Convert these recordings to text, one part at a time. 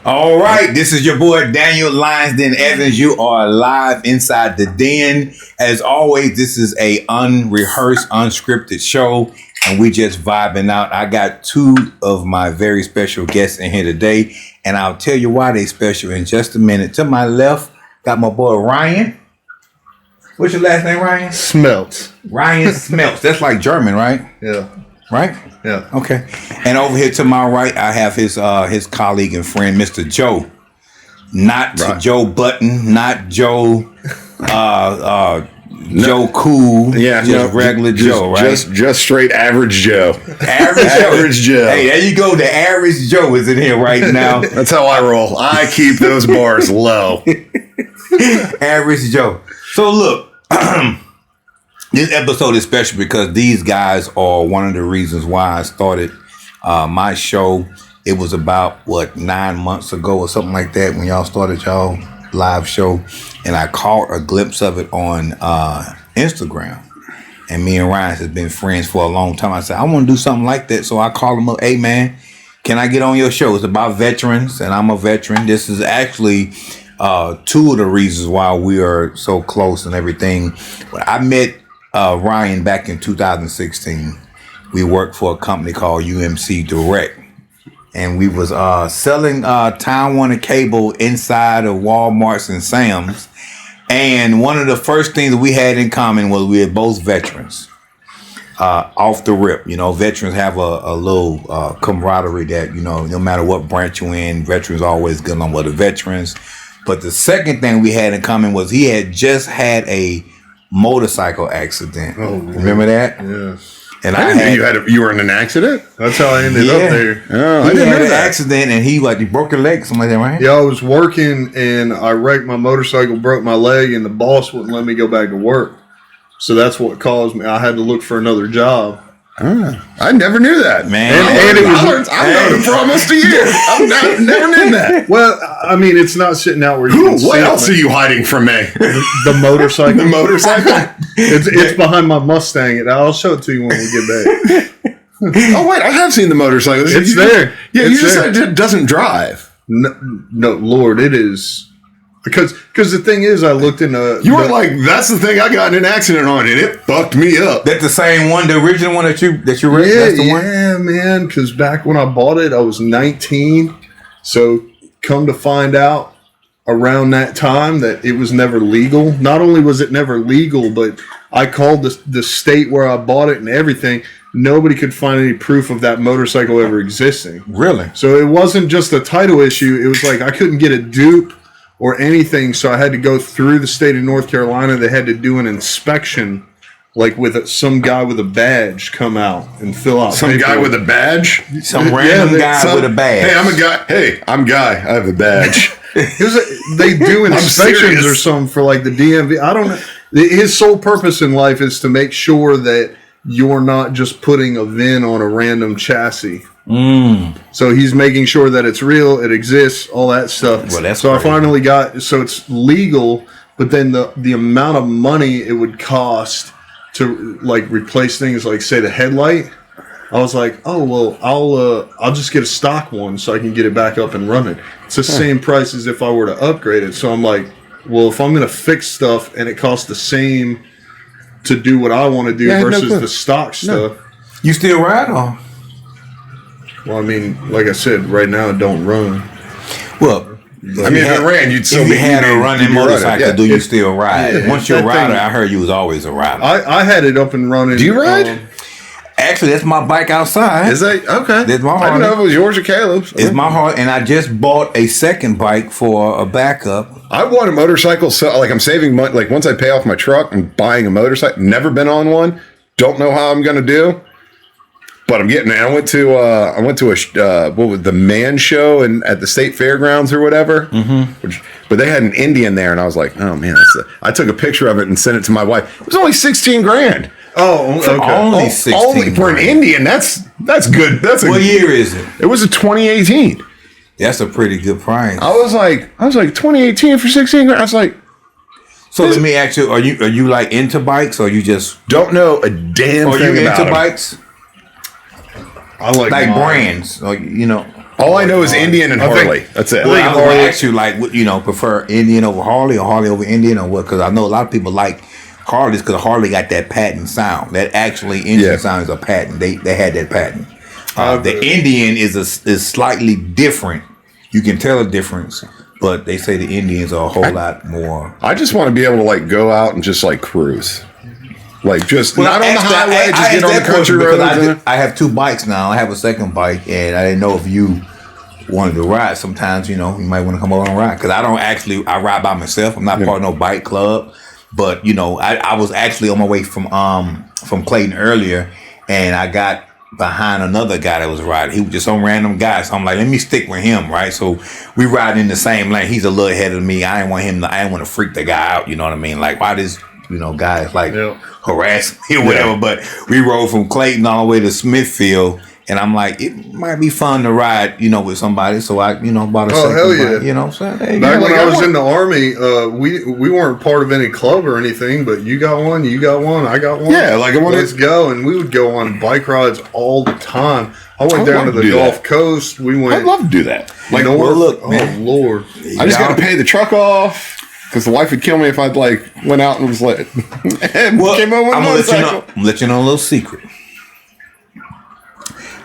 All right, this is your boy Daniel Lyonsden Evans. You are live inside the den. As always, this is a unrehearsed, unscripted show, and we just vibing out. I got two of my very special guests in here today, and I'll tell you why they special in just a minute. To my left, got my boy Ryan. What's your last name, Ryan? Smelts. Ryan Smelts. That's like German, right? Yeah. Right? Yeah. Okay. And over here to my right, I have his colleague and friend, Mr. Joe. Not right. Joe Button, not Joe Joe Cool. Yeah, just regular Joe, right? Just straight average Joe. Average Joe. Hey, there you go. The average Joe is in here right now. That's how I roll. I keep those bars low. Average Joe. So look, this episode is special because these guys are one of the reasons why I started my show. It was about 9 months ago or something like that when y'all started y'all live show, and I caught a glimpse of it on Instagram. And me and Ryan has been friends for a long time. I said, I want to do something like that. So I called him up, hey man, can I get on your show? It's about veterans, and I'm a veteran. This is actually two of the reasons why we are so close and everything. But I met Ryan back in 2016. We worked for a company called UMC Direct. And we was selling Time Warner cable inside of Walmarts and Sam's. And one of the first things that we had in common was we were both veterans. Off the rip, veterans have a little camaraderie that, no matter what branch you're in, veterans always get on with the veterans. But the second thing we had in common was he had just had a motorcycle accident. Oh, remember that? Yeah. And I didn't know you were in an accident. That's how I ended up there. Oh, he had an accident, and he broke your leg, something like that, right? Yeah, I was working, and I wrecked my motorcycle, broke my leg, and the boss wouldn't let me go back to work. So that's what caused me. I had to look for another job. I never knew that, man. And it was. I've known it for almost a year. I've never knew that. Well, I mean, it's not sitting out where you can see. What else are you hiding from me? The motorcycle. The motorcycle. It's behind my Mustang, and I'll show it to you when we get back. Oh wait, I have seen the motorcycle. It's there. Yeah, you just said it doesn't drive. No, Lord, it is. Because the thing is, I looked in you were like, that's the thing I got in an accident on, and it fucked me up. That's the same one, the original one that you read? Yeah, that's the one? Yeah, man. Because back when I bought it, I was 19. So come to find out around that time that it was never legal. Not only was it never legal, but I called the state where I bought it and everything. Nobody could find any proof of that motorcycle ever existing. Really? So it wasn't just a title issue. It was like I couldn't get a dupe or anything, so I had to go through the state of North Carolina. They had to do an inspection, like with some guy with a badge come out and fill out. Some paperwork. Guy with a badge? Some random guy with a badge. Hey, I'm a guy. Hey, I'm Guy. I have a badge. They do inspections or something for like the DMV. I don't know. His sole purpose in life is to make sure that you're not just putting a VIN on a random chassis. So he's making sure that it's real, it exists, all that stuff. Well, that's so crazy. I finally got, so it's legal, but then the amount of money it would cost to like replace things like say the headlight, I was like, oh well, I'll just get a stock one so I can get it back up and running. It's the same price as if I were to upgrade it. So I'm like, well, if I'm gonna fix stuff and it costs the same to do what I want to do versus the stock stuff. You still ride or? Well, I mean, like I said, right now it don't run. Well, I mean, if it ran, you'd still if be you had a running motorcycle. Do you still ride? Yeah, Once you're a rider, I heard you was always a rider. I had it up and running. Do you ride? Actually, that's my bike outside. Is that okay? That's my Harley. I didn't know if it was yours or Caleb's. It's my Harley, and I just bought a second bike for a backup. I want a motorcycle, so like I'm saving money. Like once I pay off my truck, I'm buying a motorcycle. Never been on one. Don't know how I'm gonna do. But I'm getting there. I went to what was the Man Show at the State Fairgrounds or whatever. Mm-hmm. But they had an Indian there, and I was like, oh man, I took a picture of it and sent it to my wife. It was only $16,000. Oh, okay. Only 16. Only for an Indian. That's good. What year is it? It was a 2018. That's a pretty good price. I was like 2018 for $16,000. I was like. So let me ask you: Are you like into bikes, or you just don't know a damn thing about them? Are you into bikes? I like brands, or, you know. All I know is Indian and Harley. That's it. Well, I was going to ask you, like, prefer Indian over Harley or Harley over Indian or what? Because I know a lot of people like Harleys because Harley got that patent sound. That actually engine sound is a patent. They had that patent. The Indian is slightly different. You can tell the difference, but they say the Indians are a whole lot more. I just want to be able to like go out and just like cruise. Like just not on the highway, just get on the country road. I have 2 bikes now. I have a second bike, and I didn't know if you wanted to ride. Sometimes, you might want to come over and ride. Because I ride by myself. I'm not part of no bike club. But, I was actually on my way from Clayton earlier, and I got behind another guy that was riding. He was just some random guy. So I'm like, let me stick with him, right? So we ride in the same lane. He's a little ahead of me. I didn't want to freak the guy out, you know what I mean? Like, why this, guys like harass me or whatever. But we rode from Clayton all the way to Smithfield. And I'm like, it might be fun to ride, with somebody. So I, bought a second bike, so hey, back when I was in the Army, we weren't part of any club or anything, but you got one, I got one. Yeah, let's go. And we would go on bike rides all the time. I went down to the Gulf Coast. We went. I'd love to do that. Like, look, man. Lord. I just got to pay the truck off. Because the wife would kill me if I'd went out and was like, came over with a motorcycle. I'm let you know a little secret.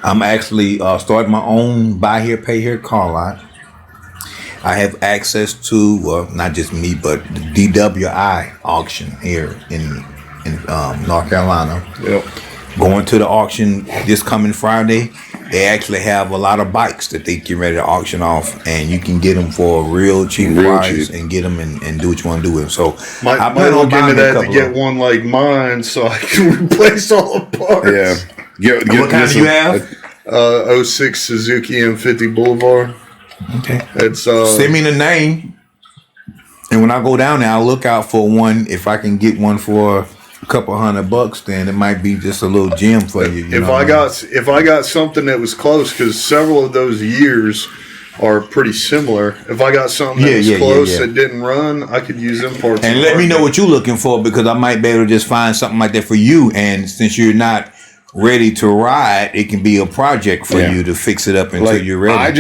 I'm actually starting my own buy here, pay here car lot. I have access to, not just me, but the DWI auction here in North Carolina. Yep. Going to the auction this coming Friday. They actually have a lot of bikes that they get ready to auction off, and you can get them for a real cheap price and get them and do what you want to do with them. So I might look into that to get one like mine so I can replace all the parts. Yeah. What kind do you have? 06 Suzuki M50 Boulevard. Okay. It's send me the name, and when I go down there, I'll look out for one. If I can get one for a couple $100, then it might be just a little gem for you. If I got something that was close, because several of those years are pretty similar. If I got something that was close that didn't run, I could use them parts. And let me know what you're looking for, because I might be able to just find something like that for you. And since you're not ready to ride, it can be a project for you to fix it up until you're ready. I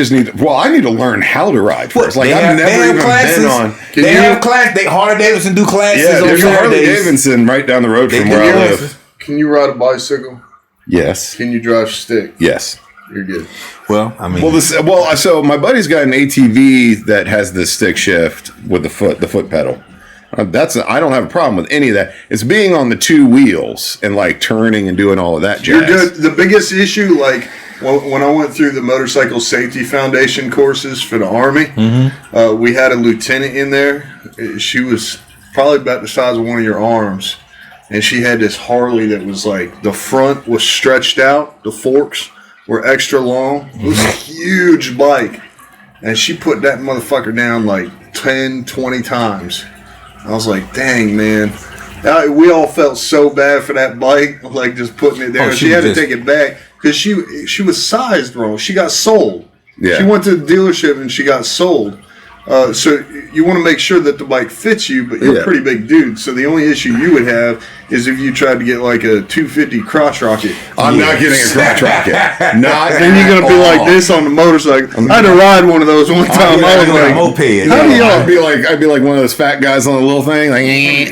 need to learn how to ride first. I've never even been on. They have classes. Harley Davidson do classes. Yeah, there's a Harley Davidson right down the road from where I live. Can you ride a bicycle? Yes. Can you drive stick? Yes. You're good. Well, I mean, so my buddy's got an ATV that has the stick shift with the foot pedal. I don't have a problem with any of that. It's being on the 2 wheels and turning and doing all of that jazz. You're good. The biggest issue, when I went through the Motorcycle Safety Foundation courses for the Army, we had a lieutenant in there. She was probably about the size of one of your arms, and she had this Harley that was the front was stretched out, the forks were extra long. It was a huge bike, and she put that motherfucker down 10, 20 times. I was like, dang, man. We all felt so bad for that bike, just putting it there. She had to take it back because she was sized wrong. She got sold. Yeah. She went to the dealership and she got sold. So you want to make sure that the bike fits you, but you're a pretty big dude. So the only issue you would have is if you tried to get a 250 crotch rocket. I'm not getting a crotch rocket. Then you're going to be like this on the motorcycle. I had to ride one of those one time. I was like, moped. How do y'all? I'd be like one of those fat guys on the little thing.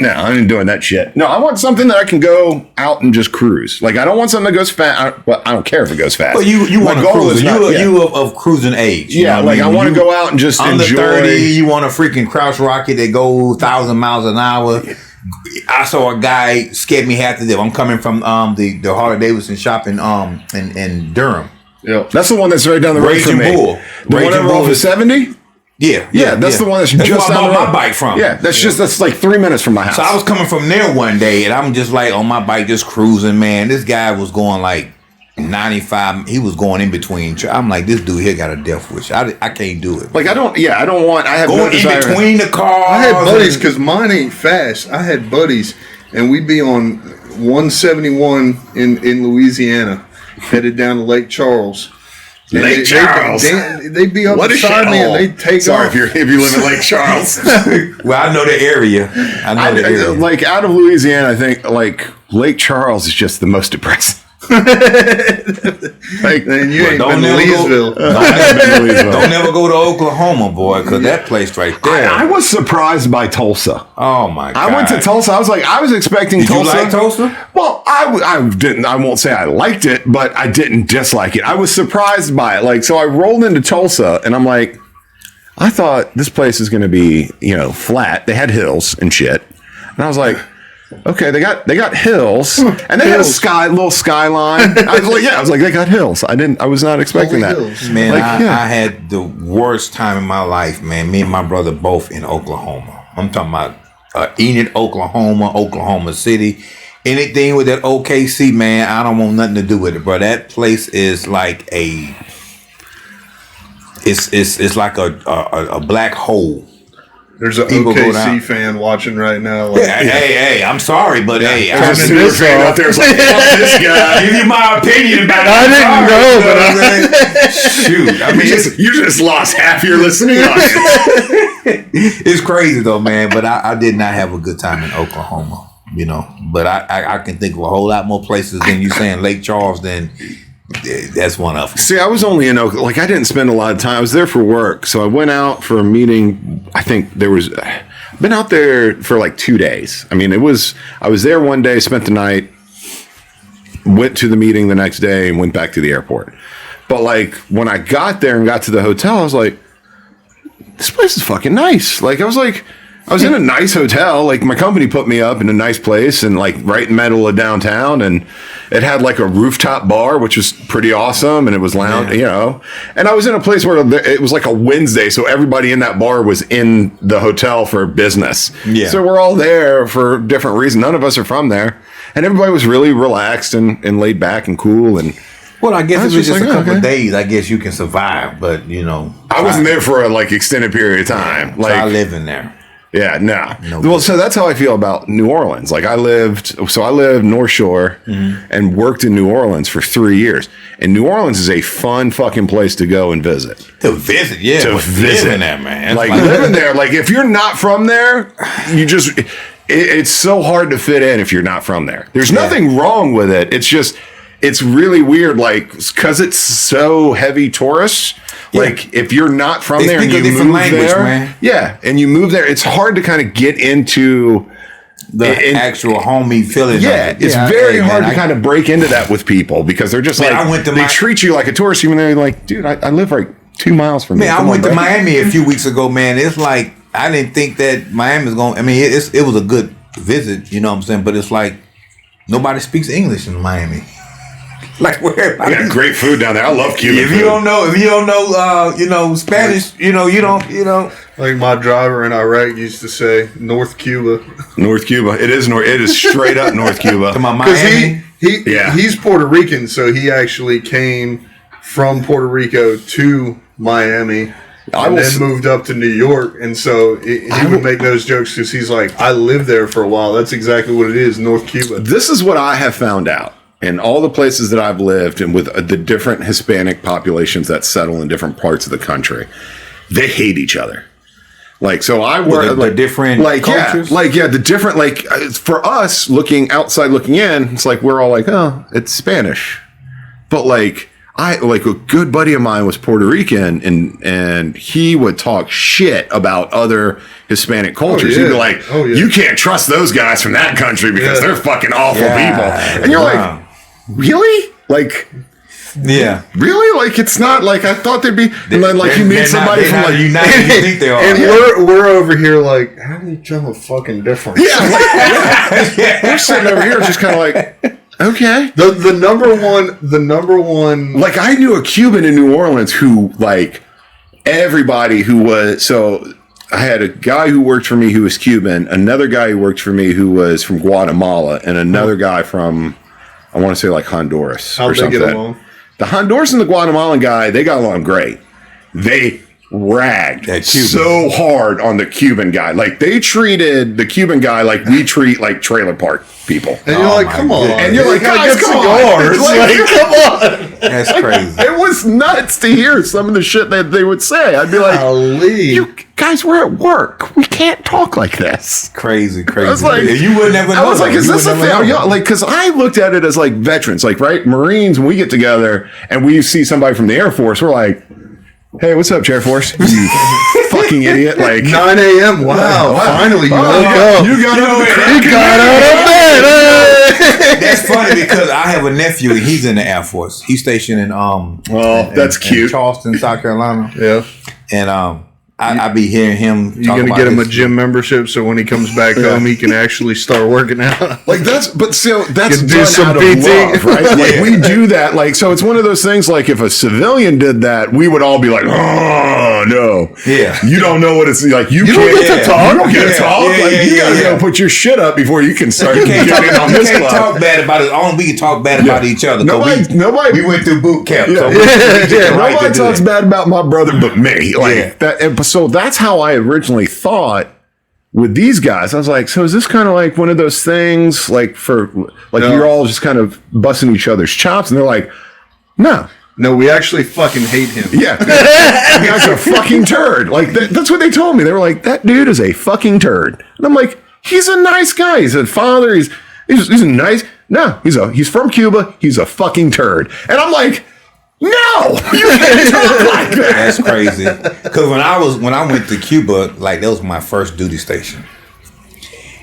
No, I ain't doing that shit. No, I want something that I can go out and just cruise. I don't want something that goes fast. I don't care if it goes fast. Well, you want to cruise. You of cruising age. Yeah, I want to go out and just enjoy. 30, you want a freaking crouch rocket that goes 1,000 miles an hour. I saw a guy scared me half to death. I'm coming from the Harley Davidson shop in Durham. Yeah, that's the one that's right down the road from me. Bull. The one over off of 70. Yeah, that's the one that's just where I down bought my bike from. Yeah, that's 3 minutes from my house. So I was coming from there one day, and I'm just on my bike, just cruising. Man, this guy was going 95. He was going in between. I'm like, this dude here got a death wish. I can't do it. I have going no desire. In between the cars. I had buddies because mine ain't fast. I had buddies, and we'd be on 171 in Louisiana, headed down to Lake Charles. Lake Charles. They'd be up beside me and they'd take off. Sorry if you live in Lake Charles. Well, I know the area. I know the area. Out of Louisiana, I think Lake Charles is just the most depressing. Like, man, you ain't don't been to Leesville. Don't never go to Oklahoma, boy, because that place right there. I was surprised by Tulsa. Oh my God! I went to Tulsa. I was expecting Did Tulsa. You like Tulsa? Well, I didn't. I won't say I liked it, but I didn't dislike it. I was surprised by it. Like, so I rolled into Tulsa, and I'm like, I thought this place is going to be, flat. They had hills and shit, and I was like, okay, they got hills, and they had a little skyline. I was like, they got hills. I was not expecting that. Hills. Man, I had the worst time in my life, man. Me and my brother both in Oklahoma. I'm talking about Enid, Oklahoma City. Anything with that OKC, man, I don't want nothing to do with it, bro. That place is like it's like a black hole. There's an OKC fan watching right now. Like, hey, I'm sorry, but hey, I was this out there. Like, fuck this guy. Give you my opinion about it. I didn't know, but shoot. I mean, you just lost half your listening audience. It's crazy though, man. But I did not have a good time in Oklahoma, But I can think of a whole lot more places than you saying Lake Charles. Then that's one of them. See, I was only in Oklahoma. Like, I didn't spend a lot of time. I was there for work, so I went out for a meeting. I think I've been out there for like 2 days. I mean, I was there one day, spent the night, went to the meeting the next day, and went back to the airport. But like, when I got there and got to the hotel, I was like, this place is fucking nice. Like, I was in a nice hotel. Like, my company put me up in a nice place and like right in the middle of downtown, and it had like a rooftop bar, which was pretty awesome, and it was lounge, And I was in a place where it was like a Wednesday, so everybody in that bar was in the hotel for business. Yeah. So we're all there for different reasons. None of us are from there, and everybody was really relaxed and laid back and cool. And well, I guess it was just a couple of days. I guess you can survive, but I wasn't there for a like extended period of time. Yeah, I live in there. Yeah, no. Well, so that's how I feel about New Orleans. Like, I lived North Shore and worked in New Orleans for 3 years. And New Orleans is a fun fucking place to go and visit. To visit, yeah. To visit. Living there, man. Like living there. Like, if you're not from there, it's so hard to fit in if you're not from there. There's nothing wrong with it. It's just, it's really weird, like, because it's so heavy tourists. Yeah. Like, if you're not from there and you move language, there, man. Yeah, and you move there, it's hard to kind of get into the actual homey feeling. Yeah, it's very hard to kind of break into that with people because they're just they treat you like a tourist, even though you're like, dude, I live like 2 miles from here. Man, I went to Miami a few weeks ago, man. It's like, I didn't think that Miami was going, I mean, it was a good visit, you know what I'm saying? But it's like, nobody speaks English in Miami. Like, where I got great food down there. I love Cuban food. If you don't know Spanish, you don't. Like my driver in Iraq used to say, North Cuba. North Cuba. It is straight up North Cuba. To my Miami. He's Puerto Rican, so he actually came from Puerto Rico to Miami. And then moved up to New York, and so he would make those jokes because he's like, I lived there for a while. That's exactly what it is, North Cuba. This is what I have found out. In all the places that I've lived and with the different Hispanic populations that settle in different parts of the country, they hate each other. Like, so I work the different cultures. The different, for us looking outside, looking in, it's like we're all like, oh, it's Spanish. But a good buddy of mine was Puerto Rican, and he would talk shit about other Hispanic cultures. He'd be like, you can't trust those guys from that country because they're fucking awful people. And you're like, really? Like, yeah, really? Like, it's not like I thought they'd be. And then, like, you meet somebody from like United, you think they are, and we're over here like, how do you tell a fucking difference? Yeah, we're sitting over here just kind of like, okay. The number one. Like, I knew a Cuban in New Orleans who, like, everybody who was so. I had a guy who worked for me who was Cuban, another guy who worked for me who was from Guatemala, and another guy from, I want to say, like, Honduras or something. How'd they get along? The Honduras and the Guatemalan guy, they got along great. They ragged so hard on the Cuban guy. Like, they treated the Cuban guy like we treat, like, trailer park people. And you're like, come on. And you're like, guys, come on. Like, come on. That's crazy. It was nuts to hear some of the shit that they would say. I'd be like, you guys, we're at work. We can't talk like this. Crazy. I was like, you would never know. I was like, is You this would a never thing? know. Like, because I looked at it as like veterans, like, right? Marines, when we get together and we see somebody from the Air Force, we're like, hey, what's up, Air Force? You fucking idiot. Like 9 a.m. Wow. Finally, you woke up. You got out of the You got out of bed. That's funny because I have a nephew and he's in the Air Force. He's stationed in that's cute. in Charleston, South Carolina. Yeah. And I be hearing him. You're gonna get him a gym membership so when he comes back home he can actually start working out. Like that's Can do done some out of PT. love, right? Like we do that. Like so, it's one of those things. Like if a civilian did that, we would all be like, "Oh no, Yeah. you don't know what it's like. You can't get to talk. You don't get to talk. Like you gotta go put your shit up before you can start getting in on this club." Talk bad about it. Only we can talk bad about each other. Nobody. We went through boot camp. Yeah. So we get the right Nobody to do talks that. bad about my brother but me. Like Yeah. that. And so that's how I originally thought with these guys. I was like, so is this kind of like one of those things, like you're all just kind of busting each other's chops? And they're like, no. No, we actually fucking hate him. Yeah, that guy's a fucking turd. Like that's what they told me. They were like, that dude is a fucking turd. And I'm like, he's a nice guy. He's a father. He's a nice. No, he's from Cuba. He's a fucking turd. And I'm like, no, you can't talk like that. That's crazy. Because when I went to Cuba, like that was my first duty station,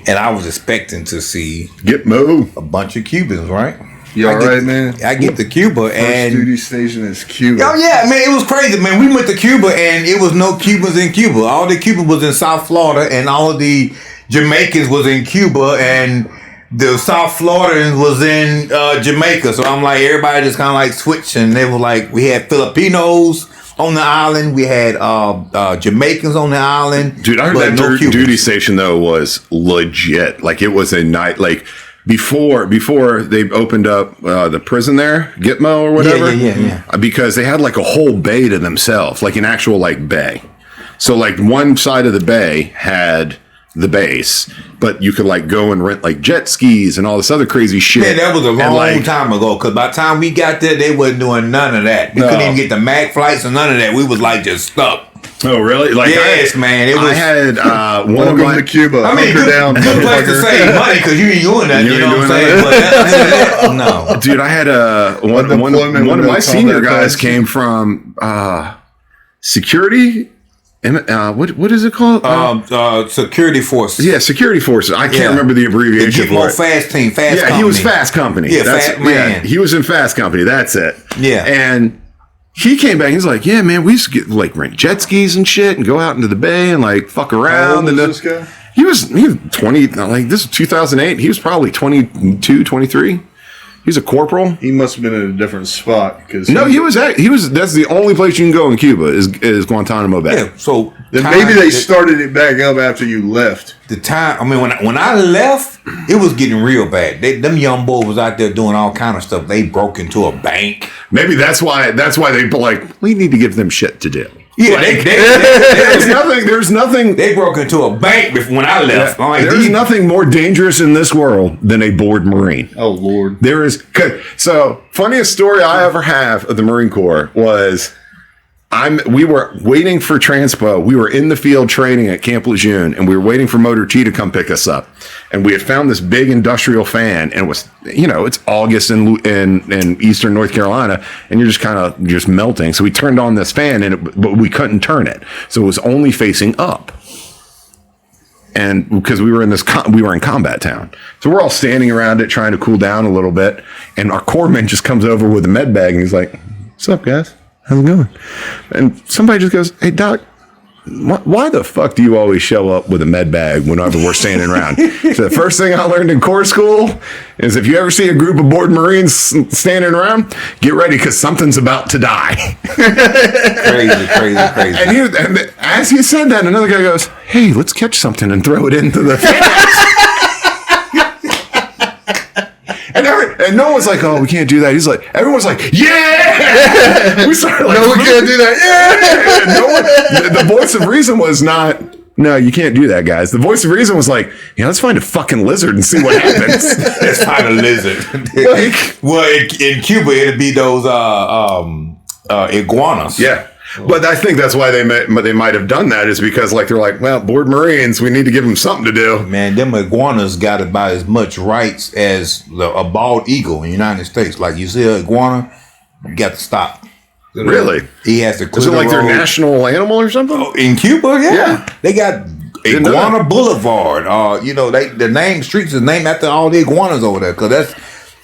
and I was expecting to see Get Mo. a bunch of Cubans, right? You all right, man? I get to Cuba First and duty station is Cuba. oh yeah, man, it was crazy, man. We went to Cuba and it was no Cubans in Cuba. All the Cubans was in South Florida, and all of the Jamaicans was in Cuba, and the South Floridans was in Jamaica. So I'm like, everybody just kind of like switched, and they were like, we had Filipinos on the island, we had Jamaicans on the island. Dude, I heard but that Cubans. duty station though was legit. Like it was a night. Like before they opened up the prison there, Gitmo or whatever. Yeah. Because they had like a whole bay to themselves, like an actual like bay. So like one side of the bay had the base, but you could like go and rent like jet skis and all this other crazy shit. Man, that was a long like, time ago. Because by the time we got there, they wasn't doing none of that. We couldn't even get the MAC flights or none of that. We was like just stuck. Oh, really? Like Yes, man. It was. I had one of Welcome my to Cuba. I mean, Hunker down, good place to motherfucker. save money because you ain't doing that. You You ain't know what I'm doing saying? But no. dude. I had one of Unemployment with my no senior combat guys tax. came from security. What is it called? Security forces. Yeah, security forces. I can't Yeah. remember the The abbreviation for Gitmo it. Fast Team. Fast Yeah, Company. he was Fast Company. Yeah, Fast Man. he was in Fast Company. That's it. Yeah. And he came back. He's like, "Yeah, man, we used to get like rent jet skis and shit, and go out into the bay and like fuck around." How old and was this guy? He was 20. Like this is 2008. He was probably 22, 23. He's a corporal. He must have been in a different spot because No, he was. That's the only place you can go in Cuba is Guantanamo Bay. Yeah. So Then time- maybe they started it back up after you left. the time. I mean, when I left, it was getting real bad. Them young boys was out there doing all kind of stuff. They broke into a bank. Maybe that's why they like we need to give them shit to do. Yeah, There's nothing. they broke into a bank before when I left. I'm like, There's these- nothing more dangerous in this world than a bored Marine. Oh Lord! There is. So funniest story I ever have of the Marine Corps was we were waiting for transpo. We were in the field training at Camp Lejeune, and we were waiting for Motor T to come pick us up. And we had found this big industrial fan, and it was, it's August in eastern North Carolina, and you're just kind of just melting. So we turned on this fan, but we couldn't turn it, so it was only facing up. And because we were in combat town, so we're all standing around it trying to cool down a little bit, and our corpsman just comes over with a med bag, and he's like, "What's up, guys? How's it going?" And somebody just goes, "Hey, Doc, why the fuck do you always show up with a med bag whenever we're standing around?" So the first thing I learned in Corps school is if you ever see a group of bored Marines standing around, get ready because something's about to die. crazy. And as he said that, another guy goes, "Hey, let's catch something and throw it into the And no one's like, "Oh, we can't do that." He's like, everyone's like, "Yeah!" We started like, No, we can't do that. yeah. And no one, the voice of reason was not, No, you can't do that, guys. The voice of reason was like, let's find a fucking lizard and see what happens. Let's find a lizard. Well, in Cuba, it'd be those iguanas. Yeah. But I think that's why they might have done that, is because like they're like, well, bored Marines, we need to give them something to do. Man, them iguanas got about as much rights as a bald eagle in the United States. Like, you see an iguana, you got to stop. Really? He has to clear Is it like the road. their national animal or something? Oh, in Cuba, yeah. They got Iguana Boulevard. The name streets is named after all the iguanas over there, because that's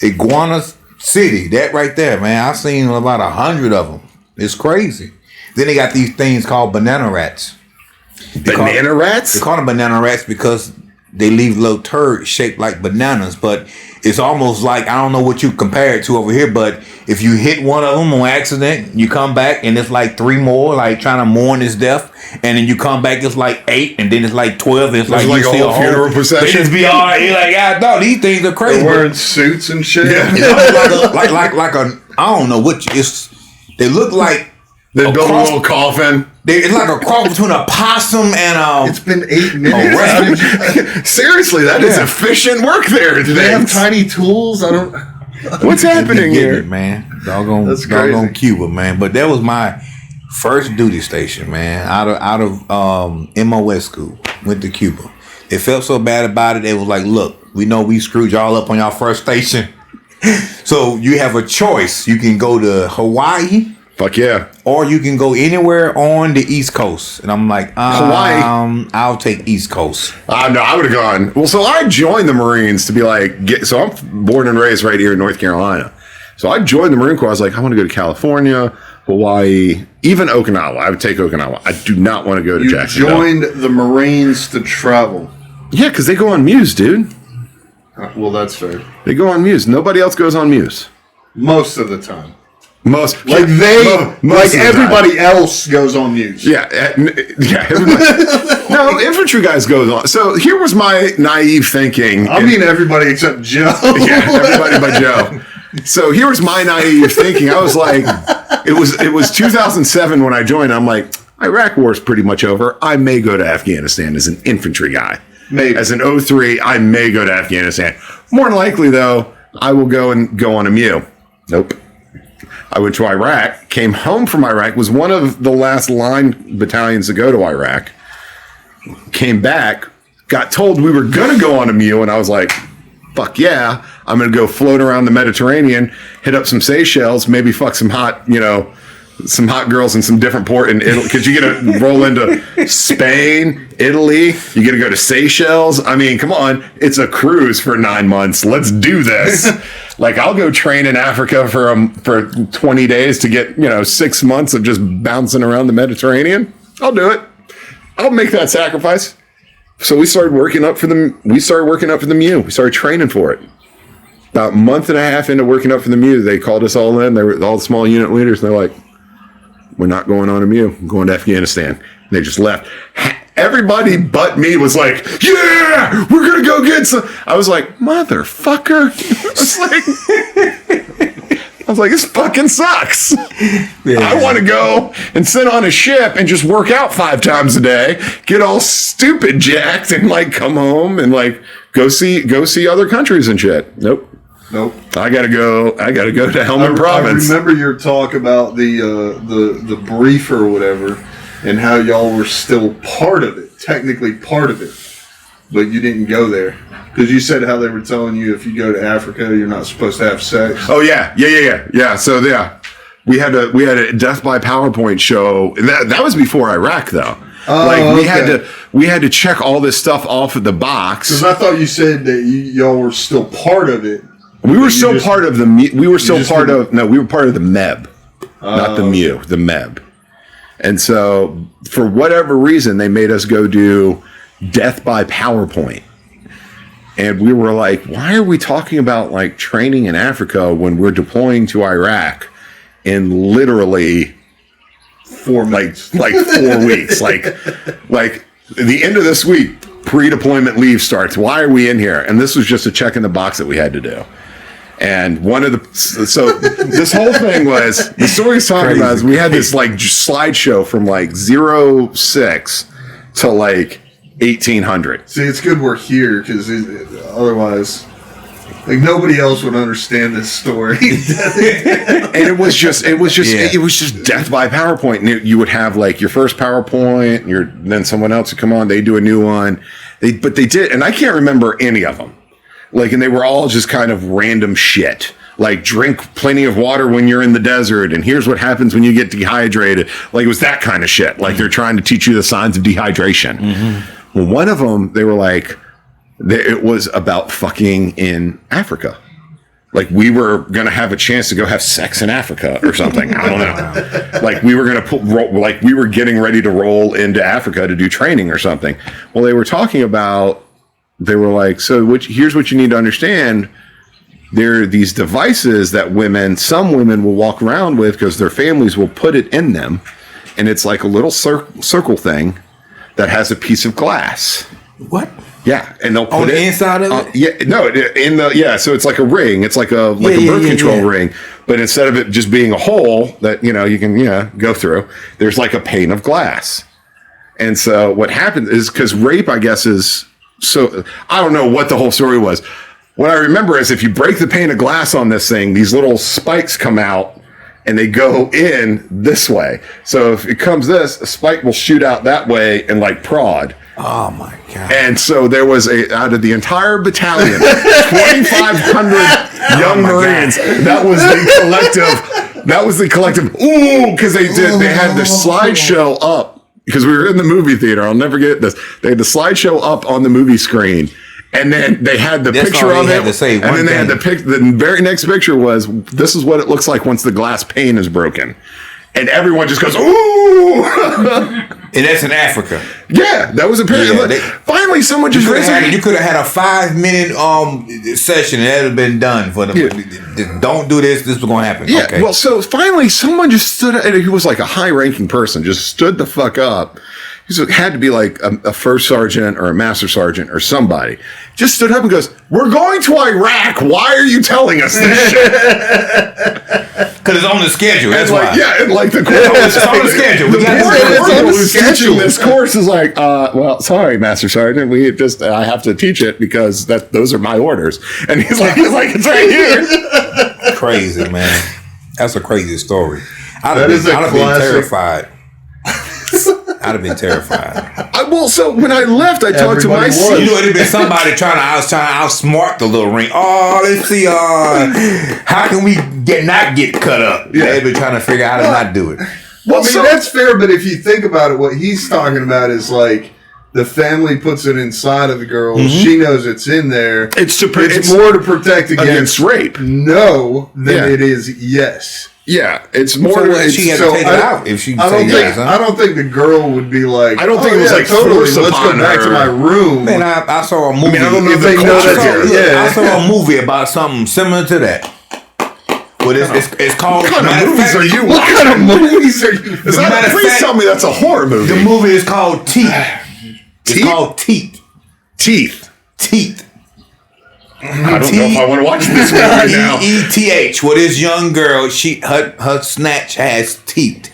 Iguana City. That right there, man. I've seen about 100 of them. It's crazy. Then they got these things called banana rats. Banana rats? They call them banana rats because they leave little turds shaped like bananas, but it's almost like, I don't know what you compare it to over here, but if you hit one of them on accident, you come back and it's like 3 more, like trying to mourn his death, and then you come back, it's like 8, and then it's like 12. It's like a whole funeral procession. They just be all right. You're like, no, these things are crazy. They're wearing suits and shit. Yeah. like a I don't know what they look like. They build a little coffin. It's like a cross between a possum and It's been 8 minutes. Seriously, that is efficient work there. They have tiny tools. I don't. What's happening here, man? Doggone crazy. Cuba, man. But that was my first duty station, man. Out of MOS school, went to Cuba. They felt so bad about it. They was like, "Look, we know we screwed y'all up on y'all first station, so you have a choice. You can go to Hawaii." Fuck yeah. Or you can go anywhere on the East Coast. And I'm like, Hawaii. I'll take East Coast. No, I would have gone. Well, so I joined the Marines to be like, so I'm born and raised right here in North Carolina. So I joined the Marine Corps. I was like, I want to go to California, Hawaii, even Okinawa. I would take Okinawa. I do not want to go to Jacksonville. You joined the Marines to travel. Yeah, because they go on Muse, dude. Well, that's fair. They go on Muse. Nobody else goes on Muse. Most of the time. Most everybody else goes on Muse. Yeah. Everybody. No, infantry guys goes on. So here was my naive thinking. I mean, everybody except Joe. Yeah, everybody but Joe. So here was my naive thinking. I was like, it was 2007 when I joined. I'm like, Iraq war is pretty much over. I may go to Afghanistan as an infantry guy. Maybe. As an 03, I may go to Afghanistan. More than likely, though, I will go on a MEU. Nope. I went to Iraq, came home from Iraq, was one of the last line battalions to go to Iraq, came back, got told we were going to go on a MEU, and I was like, fuck yeah, I'm going to go float around the Mediterranean, hit up some Seychelles, maybe fuck some hot girls in some different port in Italy, because you get to roll into Spain, Italy, you get to go to Seychelles. I mean, come on, it's a cruise for 9 months. Let's do this. Like, I'll go train in Africa for 20 days to get 6 months of just bouncing around the Mediterranean. I'll do it. I'll make that sacrifice. So we started working up for the MEU. We started training for it. About a month and a half into working up for the MEU, they called us all in. They were all the small unit leaders, and they're like, we're not going on a MEU. We're going to Afghanistan. And they just left. Everybody but me was like, yeah, we're going to go get some. I was like, motherfucker. I was like, this fucking sucks. Yeah. I want to go and sit on a ship and just work out 5 times a day, get all stupid jacked, and like come home and like go see other countries and shit. Nope. I gotta go to Helmand Province. I remember your talk about the brief or whatever, and how y'all were still part of it, technically part of it, but you didn't go there because you said how they were telling you if you go to Africa, you're not supposed to have sex. Oh yeah. So yeah, we had a death by PowerPoint show. That was before Iraq though. We had to check all this stuff off of the box. Because I thought you said that y'all were still part of it. We were still part of the MEB, not the MEU, the MEB. And so, for whatever reason, they made us go do death by PowerPoint. And we were like, why are we talking about like training in Africa when we're deploying to Iraq in literally 4 months, like 4 weeks, like the end of this week, pre-deployment leave starts. Why are we in here? And this was just a check in the box that we had to do. And so this whole thing was, the story's talking about is we had this like slideshow from like 06 to like 1800. See, it's good we're here because otherwise, like nobody else would understand this story. And it was just death by PowerPoint. And you would have like your first PowerPoint, then someone else would come on, they do a new one. But they did, and I can't remember any of them. Like, and they were all just kind of random shit. Like, drink plenty of water when you're in the desert, and here's what happens when you get dehydrated. Like, it was that kind of shit. Like, they're trying to teach you the signs of dehydration. Well, one of them, they were like, it was about fucking in Africa. Like, we were going to have a chance to go have sex in Africa or something. I don't know. Like, we were going to we were getting ready to roll into Africa to do training or something. Well, they were talking about, they were like, so here's what you need to understand. There are these devices that some women will walk around with because their families will put it in them. And it's like a little circle thing that has a piece of glass. What? Yeah, and they'll put on the inside of it. Yeah, no, so it's like a ring. It's like a birth control ring, but instead of it just being a hole that you can go through, there's like a pane of glass. And so what happened is, because rape, I guess, is so, I don't know what the whole story was. What I remember is if you break the pane of glass on this thing, these little spikes come out and they go in this way. So if it comes this, a spike will shoot out that way and like prod. Oh my God. And so there was out of the entire battalion, 2,500 young Marines. God. That was the collective. Ooh, because they had the slideshow up. Because we were in the movie theater. I'll never get this. They had the slideshow up on the movie screen. And then they had the picture of it. And then they had the very next picture was, this is what it looks like once the glass pane is broken. And everyone just goes, ooh! And that's in Africa. Yeah, that was apparently. Finally, someone just raised it. You could have had a 5-minute session and that would have been done for them. Yeah. Don't do this. This is going to happen. Yeah. Okay. Well, so finally, someone just stood. And he was like a high-ranking person. Just stood the fuck up. He had to be like a first sergeant or a master sergeant or somebody. Just stood up and goes, "We're going to Iraq. Why are you telling us this shit?" Because it's on the schedule. That's why. Yeah, and like the course, it's on the schedule. Who's teaching this course is like, well, sorry, Master Sergeant, I have to teach it because those are my orders. And he's like, it's right here. Crazy, man. That's a crazy story. I'd have been terrified. I'd have been terrified. So when I left, I talked to my son. It'd have been somebody trying to outsmart the little ring. Oh, let's see. How can we not get cut up? Yeah. They've been trying to figure out how to not do it. Well, that's fair, but if you think about it, what he's talking about is like the family puts it inside of the girl. Mm-hmm. She knows it's in there. It's more to protect against rape. No, than it is yes. Yeah, it's more. So she had to take it out. If she, I don't think the girl would be like. I don't think it was like totally. Let's go back to my room. Man, I saw a movie. I don't know if they know that. I saw a movie about something similar to that. Well, it's called. What kind of movies are you? What kind of movies are you? Please tell me that's a horror movie. The movie is called Teeth. It's called Teeth. Teeth. I don't know if I want to watch this movie right now. EETH. Well, this young girl, her snatch has teeth,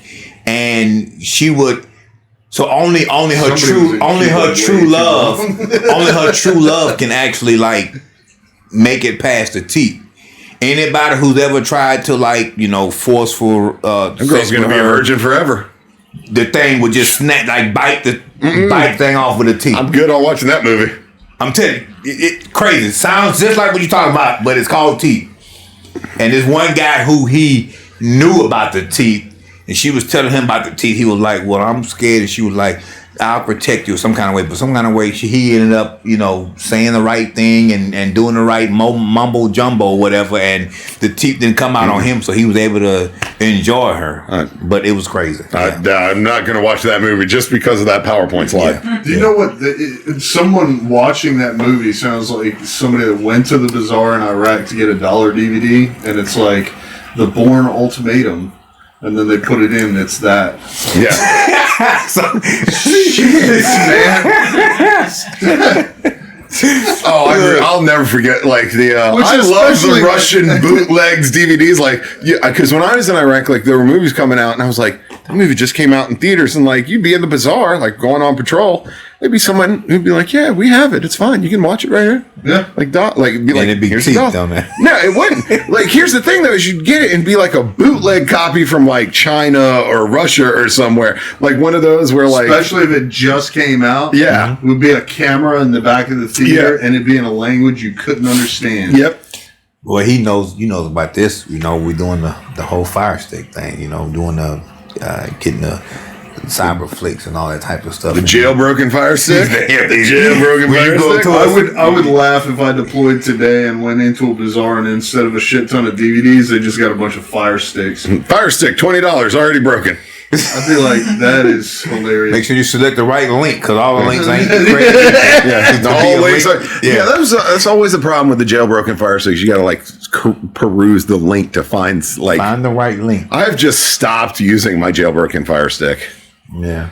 and she would. So only her true love can actually like make it past the teeth. Anybody who's ever tried to forceful that girl's gonna be a virgin forever. The thing would just snap, bite the thing off with the teeth. I'm good on watching that movie. I'm telling you, it's crazy. It sounds just like what you're talking about, but it's called teeth. And there's one guy who he knew about the teeth, and she was telling him about the teeth. He was like, well, I'm scared. And she was like, I'll protect you some kind of way. But some kind of way, he ended up, saying the right thing and doing the right mumbo jumbo or whatever. And the teeth didn't come out on him, so he was able to enjoy her. But it was crazy. I'm not going to watch that movie just because of that PowerPoint slide. Yeah. Do you know what? Someone watching that movie sounds like somebody that went to the bazaar in Iraq to get a $1 DVD, and it's like The Bourne Ultimatum. And then they put it in. It's that. Yeah. I'll never forget. Like I love the Russian bootlegs DVDs. Like, because when I was in Iraq, like there were movies coming out, and I was like, that movie just came out in theaters, and like you'd be in the bazaar, like going on patrol. There'd be someone who'd be like, "Yeah, we have it. It's fine. You can watch it right here." Yeah, like it'd be like, it'd be here's cheap the on that. No, it wouldn't. Like, here's the thing though: is you'd get it and be like a bootleg copy from like China or Russia or somewhere, like one of those where like, especially if it just came out. Yeah, it would be a camera in the back of the theater, and it'd be in a language you couldn't understand. Yep. Well, he knows about this. We're doing the whole Fire Stick thing. Doing the getting the cyber flicks and all that type of stuff. The jailbroken Fire Stick. The jailbroken Fire Stick. I would laugh if I deployed today and went into a bazaar and instead of a shit ton of DVDs, they just got a bunch of Fire Sticks. Fire Stick, $20, already broken. I'd be like, that is hilarious. Make sure you select the right link because all the links ain't great. That's always the problem with the jailbroken Fire Sticks. You got to like peruse the link to find the right link. I've just stopped using my jailbroken Fire Stick. Yeah,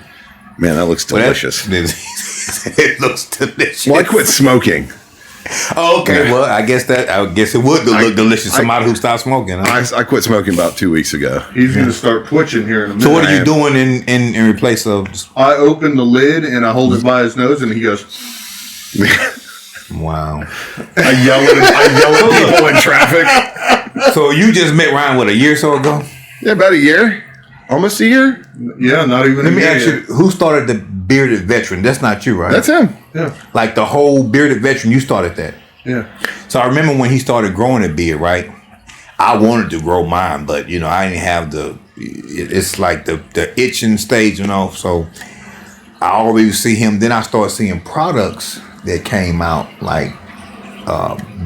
man, that looks delicious. It looks delicious. Well, I quit smoking. Oh, okay. Well, I guess it would look delicious. Somebody who stopped smoking. Huh? I quit smoking about 2 weeks ago. He's going to start twitching here in a minute. So what are you doing in replace of? I open the lid and I hold it by his nose, and he goes. Wow. I yell at people in traffic. So you just met Ryan a year or so ago? Yeah, about a year. Almost a year. Yeah, not even. Let me ask you, who started the bearded veteran? That's not you, right? That's him. Yeah. Like the whole bearded veteran, you started that. Yeah. So I remember when he started growing a beard, right? I wanted to grow mine, but I didn't have it's like the itching stage, so I always see him. Then I started seeing products that came out like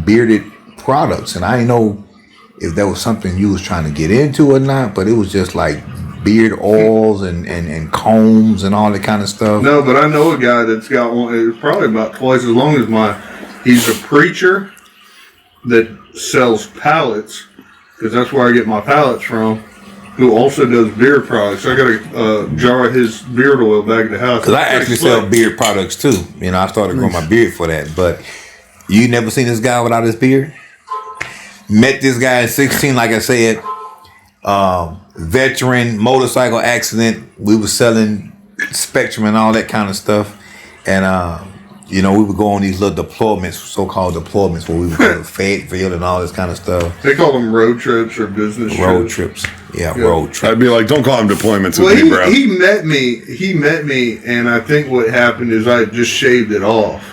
bearded products, and I didn't know if that was something you was trying to get into or not, but it was just like beard oils and combs and all that kind of stuff. No, but I know a guy that's got one. It's probably about twice as long as mine. He's a preacher that sells pallets, because that's where I get my pallets from, who also does beard products. I got a jar of his beard oil back at the house. Because I actually sell beard products too. I started growing my beard for that. But you never seen this guy without his beard? Met this guy at 16, like I said, veteran, motorcycle accident. We were selling Spectrum and all that kind of stuff. And, we would go on these little deployments, so-called deployments, where we would go to Fayetteville and all this kind of stuff. They call them road trips or business road trips. Yeah, road trips. I'd be like, don't call them deployments with me, bro. He met me, and I think what happened is I just shaved it off.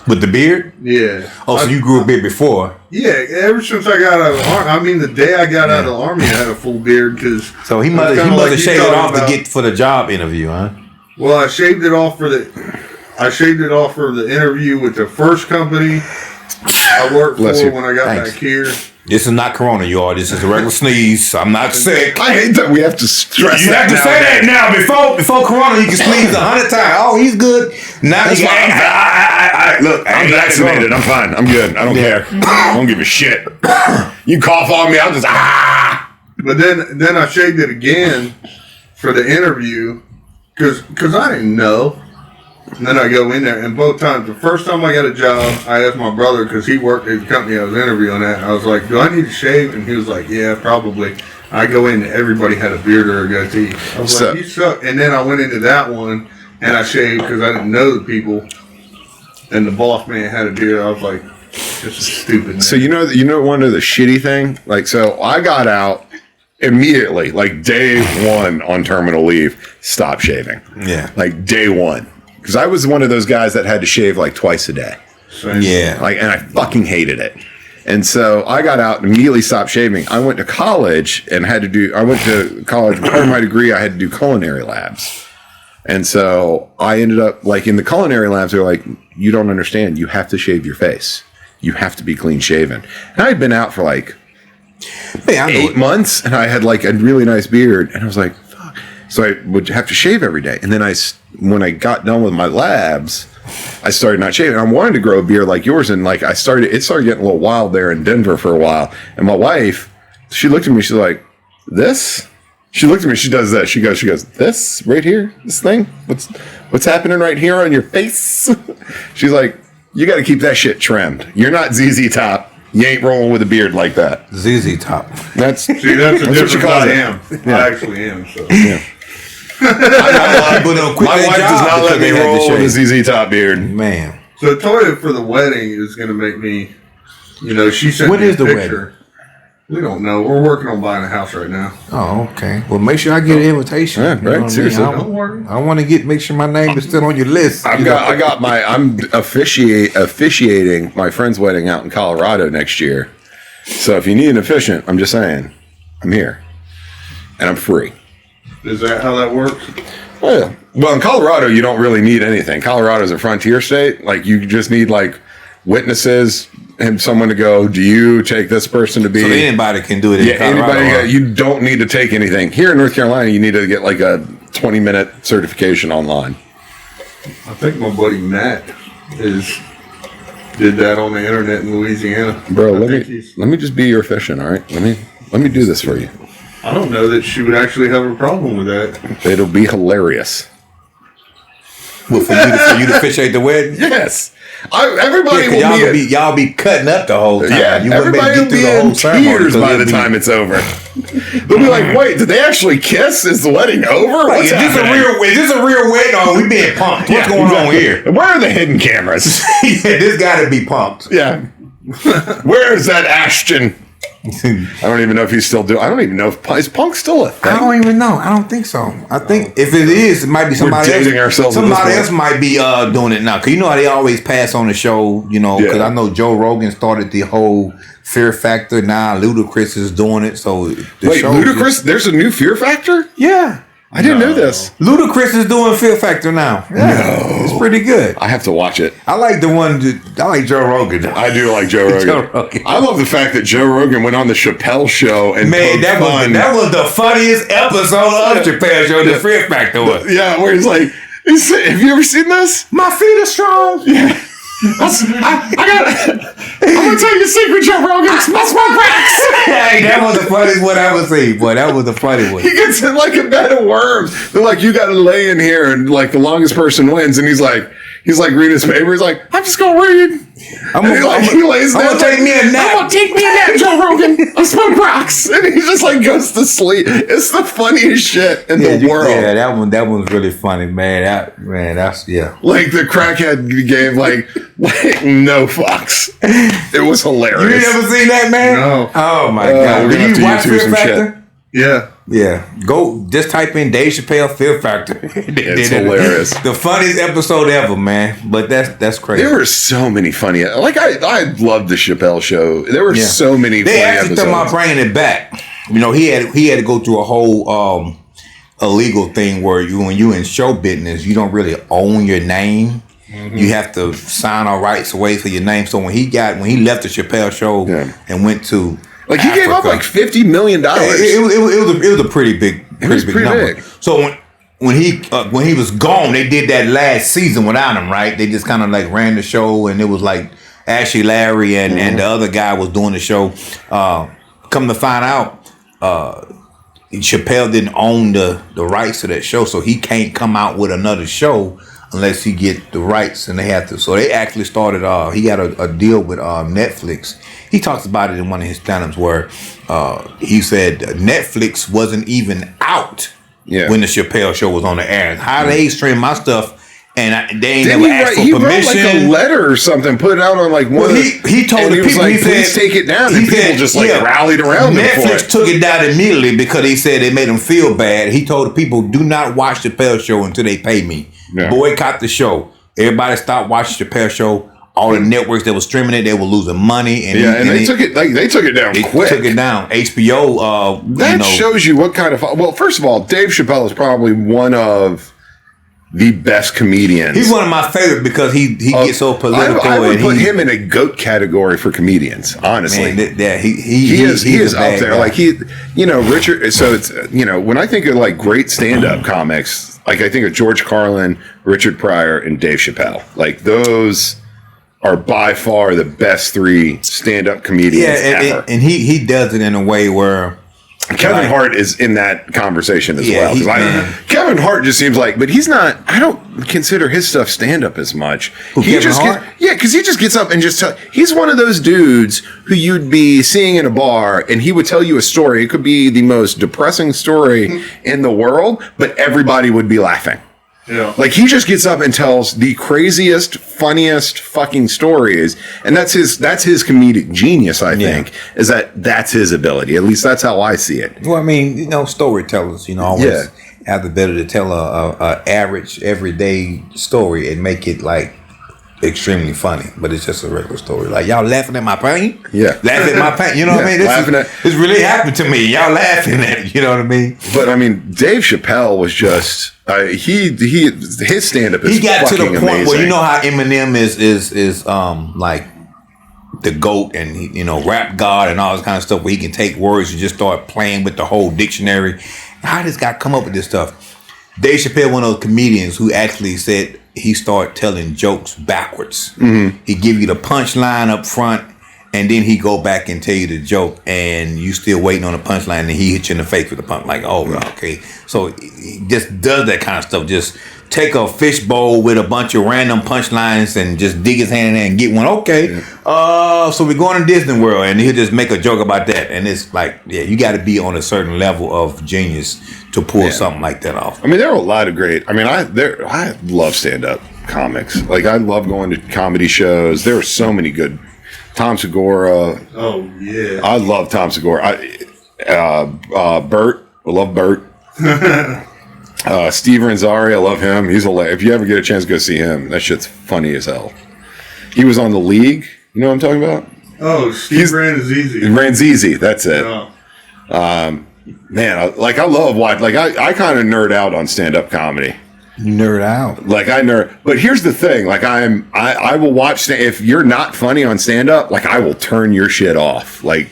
With the beard? Yeah. Oh, so you grew a beard before? Yeah, ever since I got out of the Army. I mean, the day I got out of the Army, I had a full beard. So he must have shaved it off to get for the job interview, huh? Well, I shaved it off for the interview with the first company I worked for when I got back here. This is not corona, y'all. This is a regular sneeze. I'm not sick. I hate that we have to stress you that. You have to say that now. Before corona, you can sneeze 100 times. Oh, he's good. Now he's look, I'm vaccinated. I'm fine. I'm good. I don't care. I don't give a shit. You cough on me, I'll just But then I shaved it again for the interview because I didn't know. And then I go in there, and both times, the first time I got a job, I asked my brother, because he worked at the company I was interviewing at, and I was like, do I need to shave? And he was like, yeah, probably. I go in, and everybody had a beard or a goatee. I was like, you suck. And then I went into that one, and I shaved because I didn't know the people, and the boss man had a beard. I was like, this is stupid, man. So you know one of the shitty thing? Like, so I got out immediately, like day one on terminal leave, stop shaving. Yeah. Like day one. Because I was one of those guys that had to shave like twice a day. Same. Yeah. And I fucking hated it. And so I got out and immediately stopped shaving. I went to college and part of my degree, I had to do culinary labs. And so I ended up like in the culinary labs, they're like, you don't understand. You have to shave your face. You have to be clean shaven. And I had been out for like 8 months and I had like a really nice beard. And I was like, fuck. So I would have to shave every day. And then when I got done with my labs, I started not shaving. I wanted to grow a beard like yours, and like it started getting a little wild there in Denver for a while. And my wife, she looked at me, she's like, "This?" She looked at me, she does that. She goes, "This right here, this thing? What's happening right here on your face?" She's like, "You got to keep that shit trimmed. You're not ZZ Top. You ain't rolling with a beard like that." ZZ Top. See, that's a difference I am. Yeah. I actually am. So. Yeah. People don't quit My their wife does job not let because me they had to roll with a shave. ZZ Top beard. Man, So Toya for the wedding is going to make me, she sent When me is a the picture. We don't know. We're working on buying a house right now. oh okay. Well, make sure I get an invitation. Yeah, You know right, what I mean? seriously. Don't worry. I want to make sure my name is still on your list. I'm officiating my friend's wedding out in Colorado next year. So if you need an officiant, I'm just saying, I'm here, and I'm free. Is that how that works? Oh, yeah. Well, in Colorado, you don't really need anything. Colorado's a frontier state. Like, you just need like witnesses and someone to go, do you take this person to be? So anybody can do it in Colorado. Anybody. You don't need to take anything. Here in North Carolina, you need to get like a 20-minute certification online. I think my buddy Matt did that on the internet in Louisiana. Bro, let me just be your officiant, all right? Let me do this for you. I don't know that she would actually have a problem with that. It'll be hilarious. Well, for you to officiate the wedding. Yes. Everybody Yeah, will be y'all be cutting up the whole time. Yeah, You wouldn't everybody will get through be the whole in ceremony tears because by it'll the be- time it's over. They'll be like, "Wait, did they actually kiss? Is the wedding over? Like, What's is this a real wedding or we being punked? What's going on here? Where are the hidden cameras? Yeah, this got to be punked. Yeah. Where is that Ashton? I don't even know if he's still doing. I don't even know if is Punk still a thing. I don't even know. I don't think so. I think if it is, it might be somebody dating else. ourselves at this Somebody point. else might be doing it now. Cause you know how they always pass on the show. Because Yeah. I know Joe Rogan started the whole Fear Factor. Now Ludacris is doing it. So the Wait, show Ludacris? There's a new Fear Factor? Yeah. I didn't know this. Ludacris is doing Fear Factor now. Yeah, it's pretty good. I have to watch it. I like the one. I like Joe Rogan. I do like Joe Rogan. Joe Rogan. I love the fact that Joe Rogan went on the Chappelle show and Man, poked fun. that was the funniest episode of Chappelle Show. The Fear Factor was. Yeah, where he's like, have you ever seen this? My feet are strong. Yeah. I'm gonna tell you a secret, Joe Rogan. I smoke wax. Hey, that was the funniest one I ever seen. Boy, that was the funny one. He gets in like a bed of worms. They're like, you got to lay in here, and like the longest person wins. And he's like reading his paper. He's like, I'm just gonna read. He lays down. I'm gonna take me a nap. I'm gonna take me a nap, Joe Rogan. I smoke rocks, and he just like goes to sleep. It's the funniest shit in the world. Yeah, that one's really funny, man. That's Like the crackhead gave like no fucks. It was hilarious. You never seen that, man? No. Oh my god. we're gonna have Did to you watch YouTube Fear some Factor? Yeah. Yeah. Go just type in Dave Chappelle Fear Factor. It's hilarious. The funniest episode ever, man. But that's crazy. There were so many funny. Like I loved the Chappelle show. There were so many. They funny actually episodes. thought about bringing it back. He had to go through a whole a legal thing where when you in show business, you don't really own your name. Mm-hmm. You have to sign all rights away for your name. So when he left the Chappelle show and went to like he gave up like $50 million. It was a pretty big number. Big. So when he was gone, they did that last season without him, right? They just kind of like ran the show, and it was like Ashley Larry and the other guy was doing the show. Come to find out, Chappelle didn't own the rights to that show, so he can't come out with another show unless he get the rights, and they have to. So they actually started. He got a deal with Netflix. He talks about it in one of his stand-ups where he said Netflix wasn't even out when the Chappelle show was on the air. How they stream my stuff, and they ain't never asked for permission. He wrote like a letter or something, put it out on like one. Well, he told the he people, was like, he please said, take it down, and people just like rallied around him for Netflix it. took it down immediately because he said it made him feel bad. He told the people, do not watch the Chappelle show until they pay me. Yeah. Boycott the show. Everybody stopped watching the Chappelle show. All the networks that were streaming it, they were losing money. And they took it down quick. Took it down. HBO. That shows you what kind of. Well, first of all, Dave Chappelle is probably one of the best comedians. He's one of my favorite because he gets so political. I would put him in a GOAT category for comedians. Honestly, man, he is up there. Guy. Like Richard. So it's when I think of like great stand-up comics, like I think of George Carlin, Richard Pryor, and Dave Chappelle. Like those are by far the best three stand-up comedians ever. And he does it in a way where Kevin Hart is in that conversation as well. Like, Kevin Hart just seems like, but he's not. I don't consider his stuff stand up as much. Kevin Hart? Because he just gets up and just he's one of those dudes who you'd be seeing in a bar, and he would tell you a story. It could be the most depressing story in the world, but everybody would be laughing. Yeah. Like, he just gets up and tells the craziest, funniest fucking stories. And that's his comedic genius, I think, is that's his ability. At least that's how I see it. Well, I mean, storytellers, always have the ability to tell a average, everyday story and make it, like, extremely funny. But it's just a regular story. Like, y'all laughing at my pain? Yeah. Laughing at my pain. You know what I mean? This really happened to me. Y'all laughing at it. You know what I mean? But, I mean, Dave Chappelle was just... his stand-up is he got to the point amazing. where, you know how Eminem is like the GOAT and rap god and all this kind of stuff, where he can take words and just start playing with the whole dictionary. How did this guy come up with this stuff? Dave Chappelle, one of those comedians who actually said he started telling jokes backwards. Mm-hmm. He give you the punchline up front, and then he go back and tell you the joke, and you still waiting on the punchline, and he hit you in the face with the punch. Like, oh, okay. So he just does that kind of stuff. Just take a fishbowl with a bunch of random punchlines and just dig his hand in there and get one. Okay, so we're going to Disney World, and he'll just make a joke about that. And it's like, you got to be on a certain level of genius to pull something like that off. I mean, there are a lot of great. I mean, I love stand-up comics. Like, I love going to comedy shows. There are so many good. Tom Segura. Oh, yeah. I love Tom Segura. Bert. I love Bert. Steve Renzari. I love him. He's hilarious. If you ever get a chance to go see him, that shit's funny as hell. He was on The League. You know what I'm talking about? Oh, Steve Ranzizi. Ranzizi. That's it. Oh. Man, I love watching. Like, I kind of nerd out on stand-up comedy. Nerd out. Like, I nerd. But here's the thing. Like, I will watch. If you're not funny on stand up, like, I will turn your shit off. Like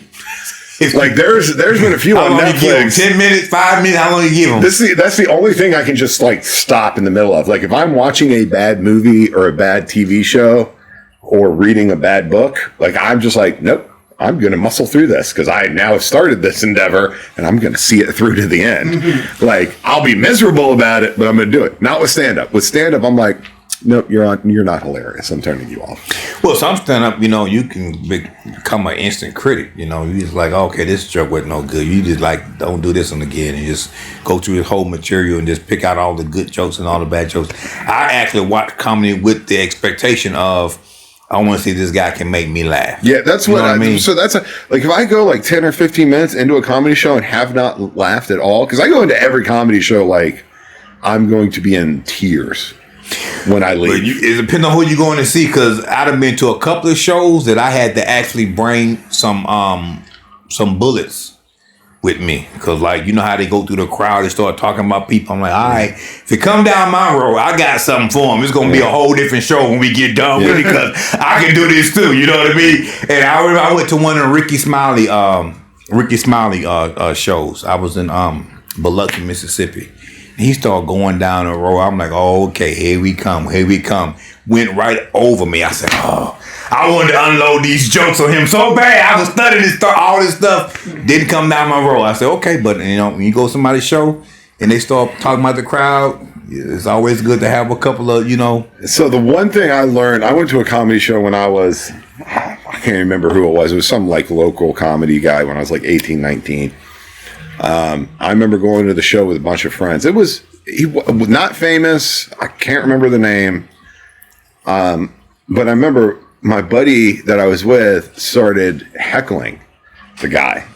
there's been a few on Netflix. 10 minutes, 5 minutes. How long you give them? That's the only thing I can just like stop in the middle of. Like, if I'm watching a bad movie or a bad TV show or reading a bad book, like, I'm just like, nope. I'm going to muscle through this because I now have started this endeavor and I'm going to see it through to the end. Like, I'll be miserable about it, but I'm going to do it. Not with stand-up. With stand-up, I'm like, nope, you're not hilarious. I'm turning you off. Well, some stand-up, you can become an instant critic. You just like, okay, this joke wasn't no good. You just like, don't do this one again, and just go through the whole material and just pick out all the good jokes and all the bad jokes. I actually watch comedy with the expectation of, I want to see this guy can make me laugh. Yeah, that's what I mean. So that's like, if I go like 10 or 15 minutes into a comedy show and have not laughed at all, because I go into every comedy show like I'm going to be in tears when I leave. It depends on who you're going to see, because I've been to a couple of shows that I had to actually bring some bullets with me, because like, you know how they go through the crowd and start talking about people. I'm like, all right, if you come down my road, I got something for him. It's gonna be a whole different show when we get done with it, because I can do this too. You know what I mean? And I remember I went to one of Ricky Smiley shows. I was in Biloxi, Mississippi. And he started going down the road. I'm like, oh, okay, here we come. Went right over me. I said, oh, I wanted to unload these jokes on him so bad. I was studying all this stuff. Didn't come down my road. I said, okay, but when you go to somebody's show and they start talking about the crowd, it's always good to have a couple of, So the one thing I learned, I went to a comedy show when I was, I can't remember who it was. It was some like local comedy guy when I was like 18, 19. I remember going to the show with a bunch of friends. He was not famous. I can't remember the name. But I remember my buddy that I was with started heckling the guy.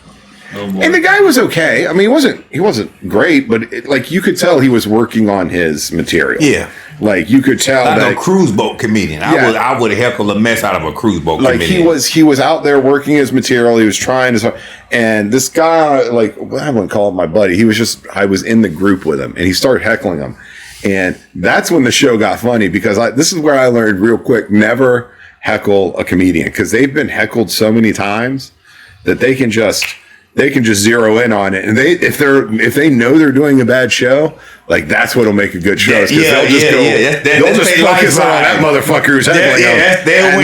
Oh, and the guy was okay. I mean, he wasn't great, but like, you could tell he was working on his material. Yeah. Like, you could tell that a cruise boat comedian. I would heckle a mess out of a cruise boat comedian. Like, he was out there working his material. He was trying to, and this guy, like, I wouldn't call him my buddy. I was in the group with him, and he started heckling him. And that's when the show got funny, because this is where I learned real quick, never heckle a comedian, because they've been heckled so many times that they can just zero in on it. And if they know they're doing a bad show, Like that's what'll make a good show. Yeah, They'll just focus on that motherfucker who's heckling them. They'll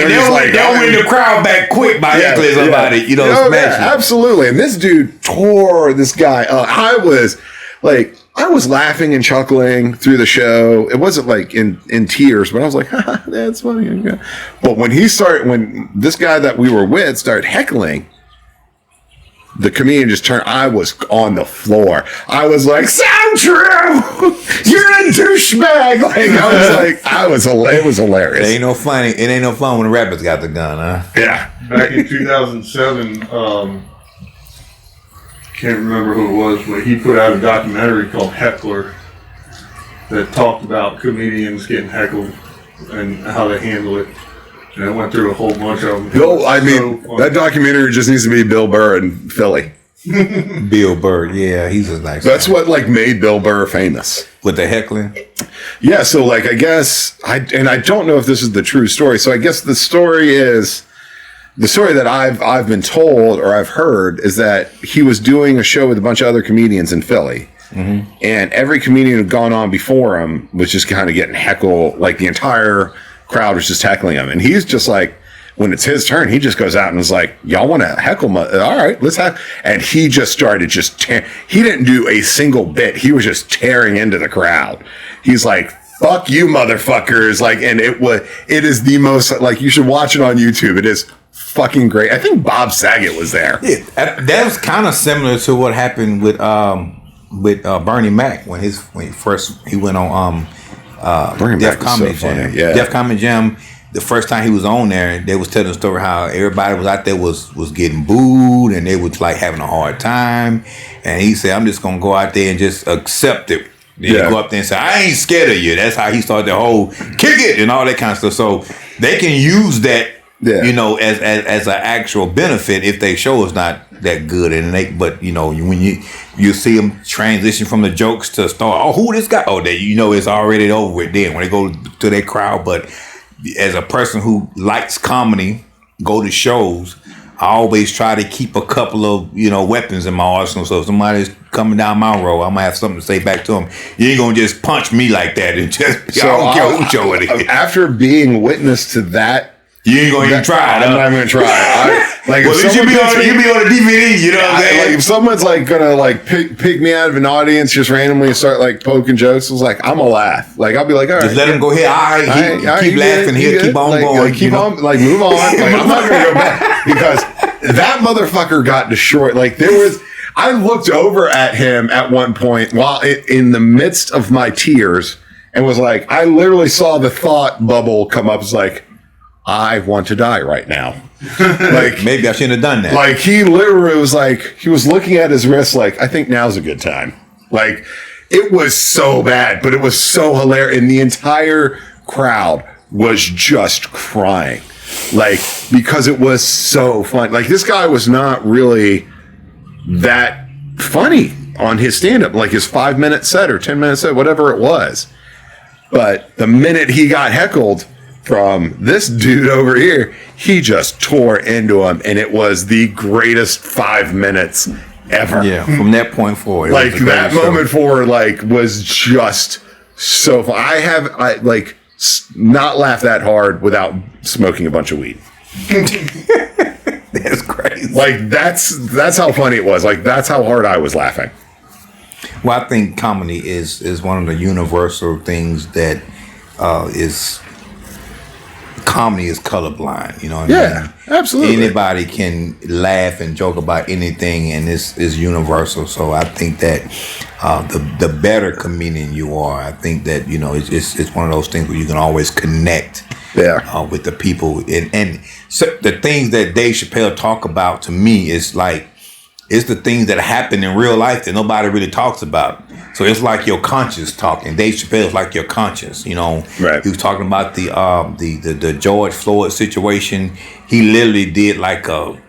win the crowd back quick by heckling somebody. You know, absolutely. And this dude tore this guy up. I was laughing and chuckling through the show. It wasn't like in tears, but I was like, that's funny. But when this guy that we were with started heckling, the comedian just turned. I was on the floor. I was like, "Sound true? You're a douchebag!" It was hilarious. It ain't no fun when the rappers got the gun, huh? Yeah. Back in 2007, can't remember who it was, but he put out a documentary called Heckler that talked about comedians getting heckled and how they handle it. And I went through a whole bunch of them. That documentary just needs to be Bill Burr in Philly. Bill Burr, yeah, he's a nice That's guy. what made Bill Burr famous. With the heckling? Yeah, so I guess, I don't know if this is the true story. So I guess the story that I've been told or I've heard is that he was doing a show with a bunch of other comedians in Philly. Mm-hmm. And every comedian who'd gone on before him was just kind of getting heckled. Like the entire crowd was just heckling him. And he's just like, when it's his turn, he just goes out and is like, y'all want to heckle? All right, let's have. And he just started he didn't do a single bit. He was just tearing into the crowd. He's like, fuck you motherfuckers. And it is the most, you should watch it on YouTube. It is fucking great. I think Bob Saget was there. Yeah, that was kind of similar to what happened with Bernie Mac when he went on Def Comedy Jam. Yeah. Def Comedy Jam. The first time he was on there, they was telling the story how everybody was out there was getting booed and they was having a hard time. And he said, "I'm just gonna go out there and just accept it." Then he go up there and say, "I ain't scared of you." That's how he started the whole kick it and all that kind of stuff. So they can use that. Yeah. As an actual benefit if they show is not that good, but when you see them transition from the jokes to start, oh, who this guy? Oh, it's already over with. Then when they go to their crowd, but as a person who likes comedy, go to shows, I always try to keep a couple of weapons in my arsenal. So if somebody's coming down my road, I'm gonna have something to say back to them. You ain't gonna just punch me like that and just. I don't care who show it is. After being witness to that. You ain't gonna even try. I'm not even gonna try. Well, at least you be on the DVD. You know what I'm saying? If someone's gonna pick me out of an audience just randomly and start poking jokes, it's I'm gonna laugh. I'll be like, all right, just let him go ahead. All right, keep laughing. He'll keep on going. Keep on, move on. I'm not gonna go back because that motherfucker got destroyed. I looked over at him at one point while in the midst of my tears and was like, I literally saw the thought bubble come up. It's I want to die right now. Maybe I shouldn't have done that. He literally was he was looking at his wrist I think now's a good time. It was so bad, but it was so hilarious. And the entire crowd was just crying. Because it was so fun. This guy was not really that funny on his stand-up. His 5-minute set or 10-minute set, whatever it was. But the minute he got heckled from this dude over here, he just tore into him, and it was the greatest 5 minutes ever. Yeah, from that point forward. That moment forward, was just so fun. I not laughed that hard without smoking a bunch of weed. That's crazy. That's how funny it was. That's how hard I was laughing. Well, I think comedy is one of the universal things that is. Comedy is colorblind, you know what I mean? Absolutely. Anybody can laugh and joke about anything, and this is universal. So I think that the better comedian you are, I think that it's one of those things where you can always connect with the people. And so the things that Dave Chappelle talk about to me is it's the things that happen in real life that nobody really talks about. So it's like your conscience talking. Dave Chappelle is like your conscience, Right. He was talking about the George Floyd situation. He literally did a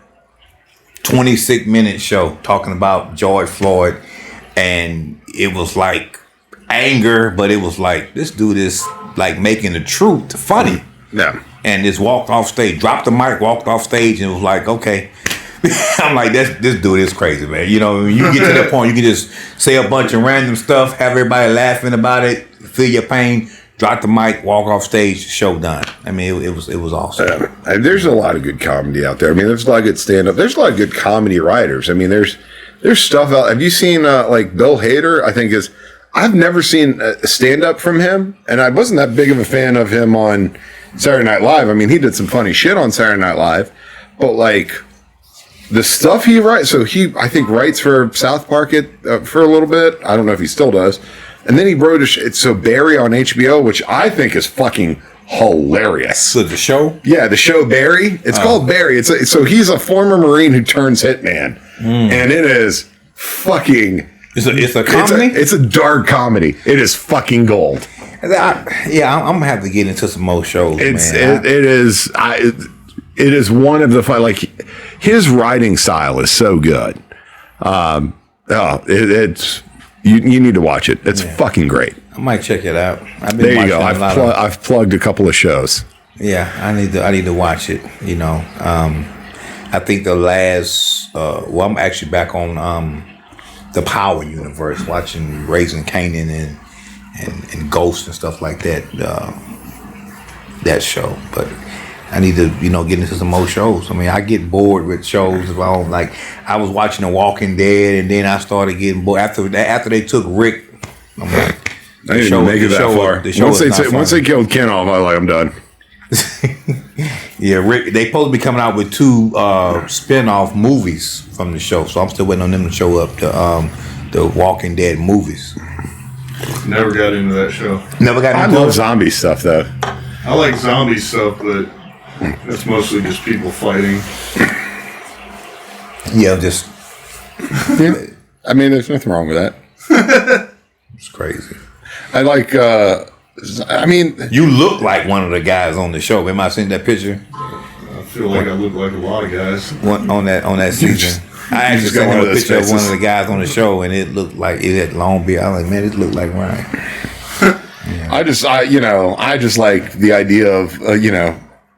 26-minute show talking about George Floyd, and it was anger, but it was this dude is making the truth funny. Yeah. And just walked off stage, dropped the mic, walked off stage, and it was okay. I'm like, this dude is crazy, man. You know, when you get to that point, you can just say a bunch of random stuff, have everybody laughing about it, feel your pain, drop the mic, walk off stage, show done. I mean, it was awesome. There's a lot of good comedy out there. I mean, there's a lot of good stand-up. There's a lot of good comedy writers. I mean, there's stuff out. Have you seen like Bill Hader? I think I've never seen a stand-up from him, and I wasn't that big of a fan of him on Saturday Night Live. I mean, he did some funny shit on Saturday Night Live, but like the stuff he writes. So I think writes for South Park for a little bit. I don't know if he still does. And then he wrote so Barry on HBO, which I think is fucking hilarious. So the show? Yeah, the show Barry. It's called Barry. So he's a former Marine who turns hitman, and it is fucking. It's a comedy. It's a dark comedy. It is fucking gold. I'm gonna have to get into some more shows. It is one of the like his writing style is so good. It's. You need to watch it. It's fucking great. I might check it out. There you go. I've plugged a couple of shows. Yeah, I need to watch it. You know, I think the last. I'm actually back on the Power universe, watching Raising Kanan and Ghost and stuff like that. That show, but I need to get into some more shows. I mean, I get bored with shows if I don't like. I was watching The Walking Dead, and then I started getting bored after they took Rick. I'm like, I didn't even make it that far. Once they killed Ken off, I was like, I'm done. Yeah, Rick. They supposed to be coming out with 2 spin-off movies from the show, so I'm still waiting on them to show up. The Walking Dead movies. Never got into that show. Never got into. I love zombie stuff though. I like zombie stuff, but it's mostly just people fighting. Yeah, just. I mean, there's nothing wrong with that. It's crazy. I like. I mean, you look like one of the guys on the show. Am I seeing that picture? I feel like I look like a lot of guys. On that season. I actually saw a picture of one of the guys on the show, and it looked like it had long beard. I was like, man, it looked like Ryan. Yeah. I just like the idea of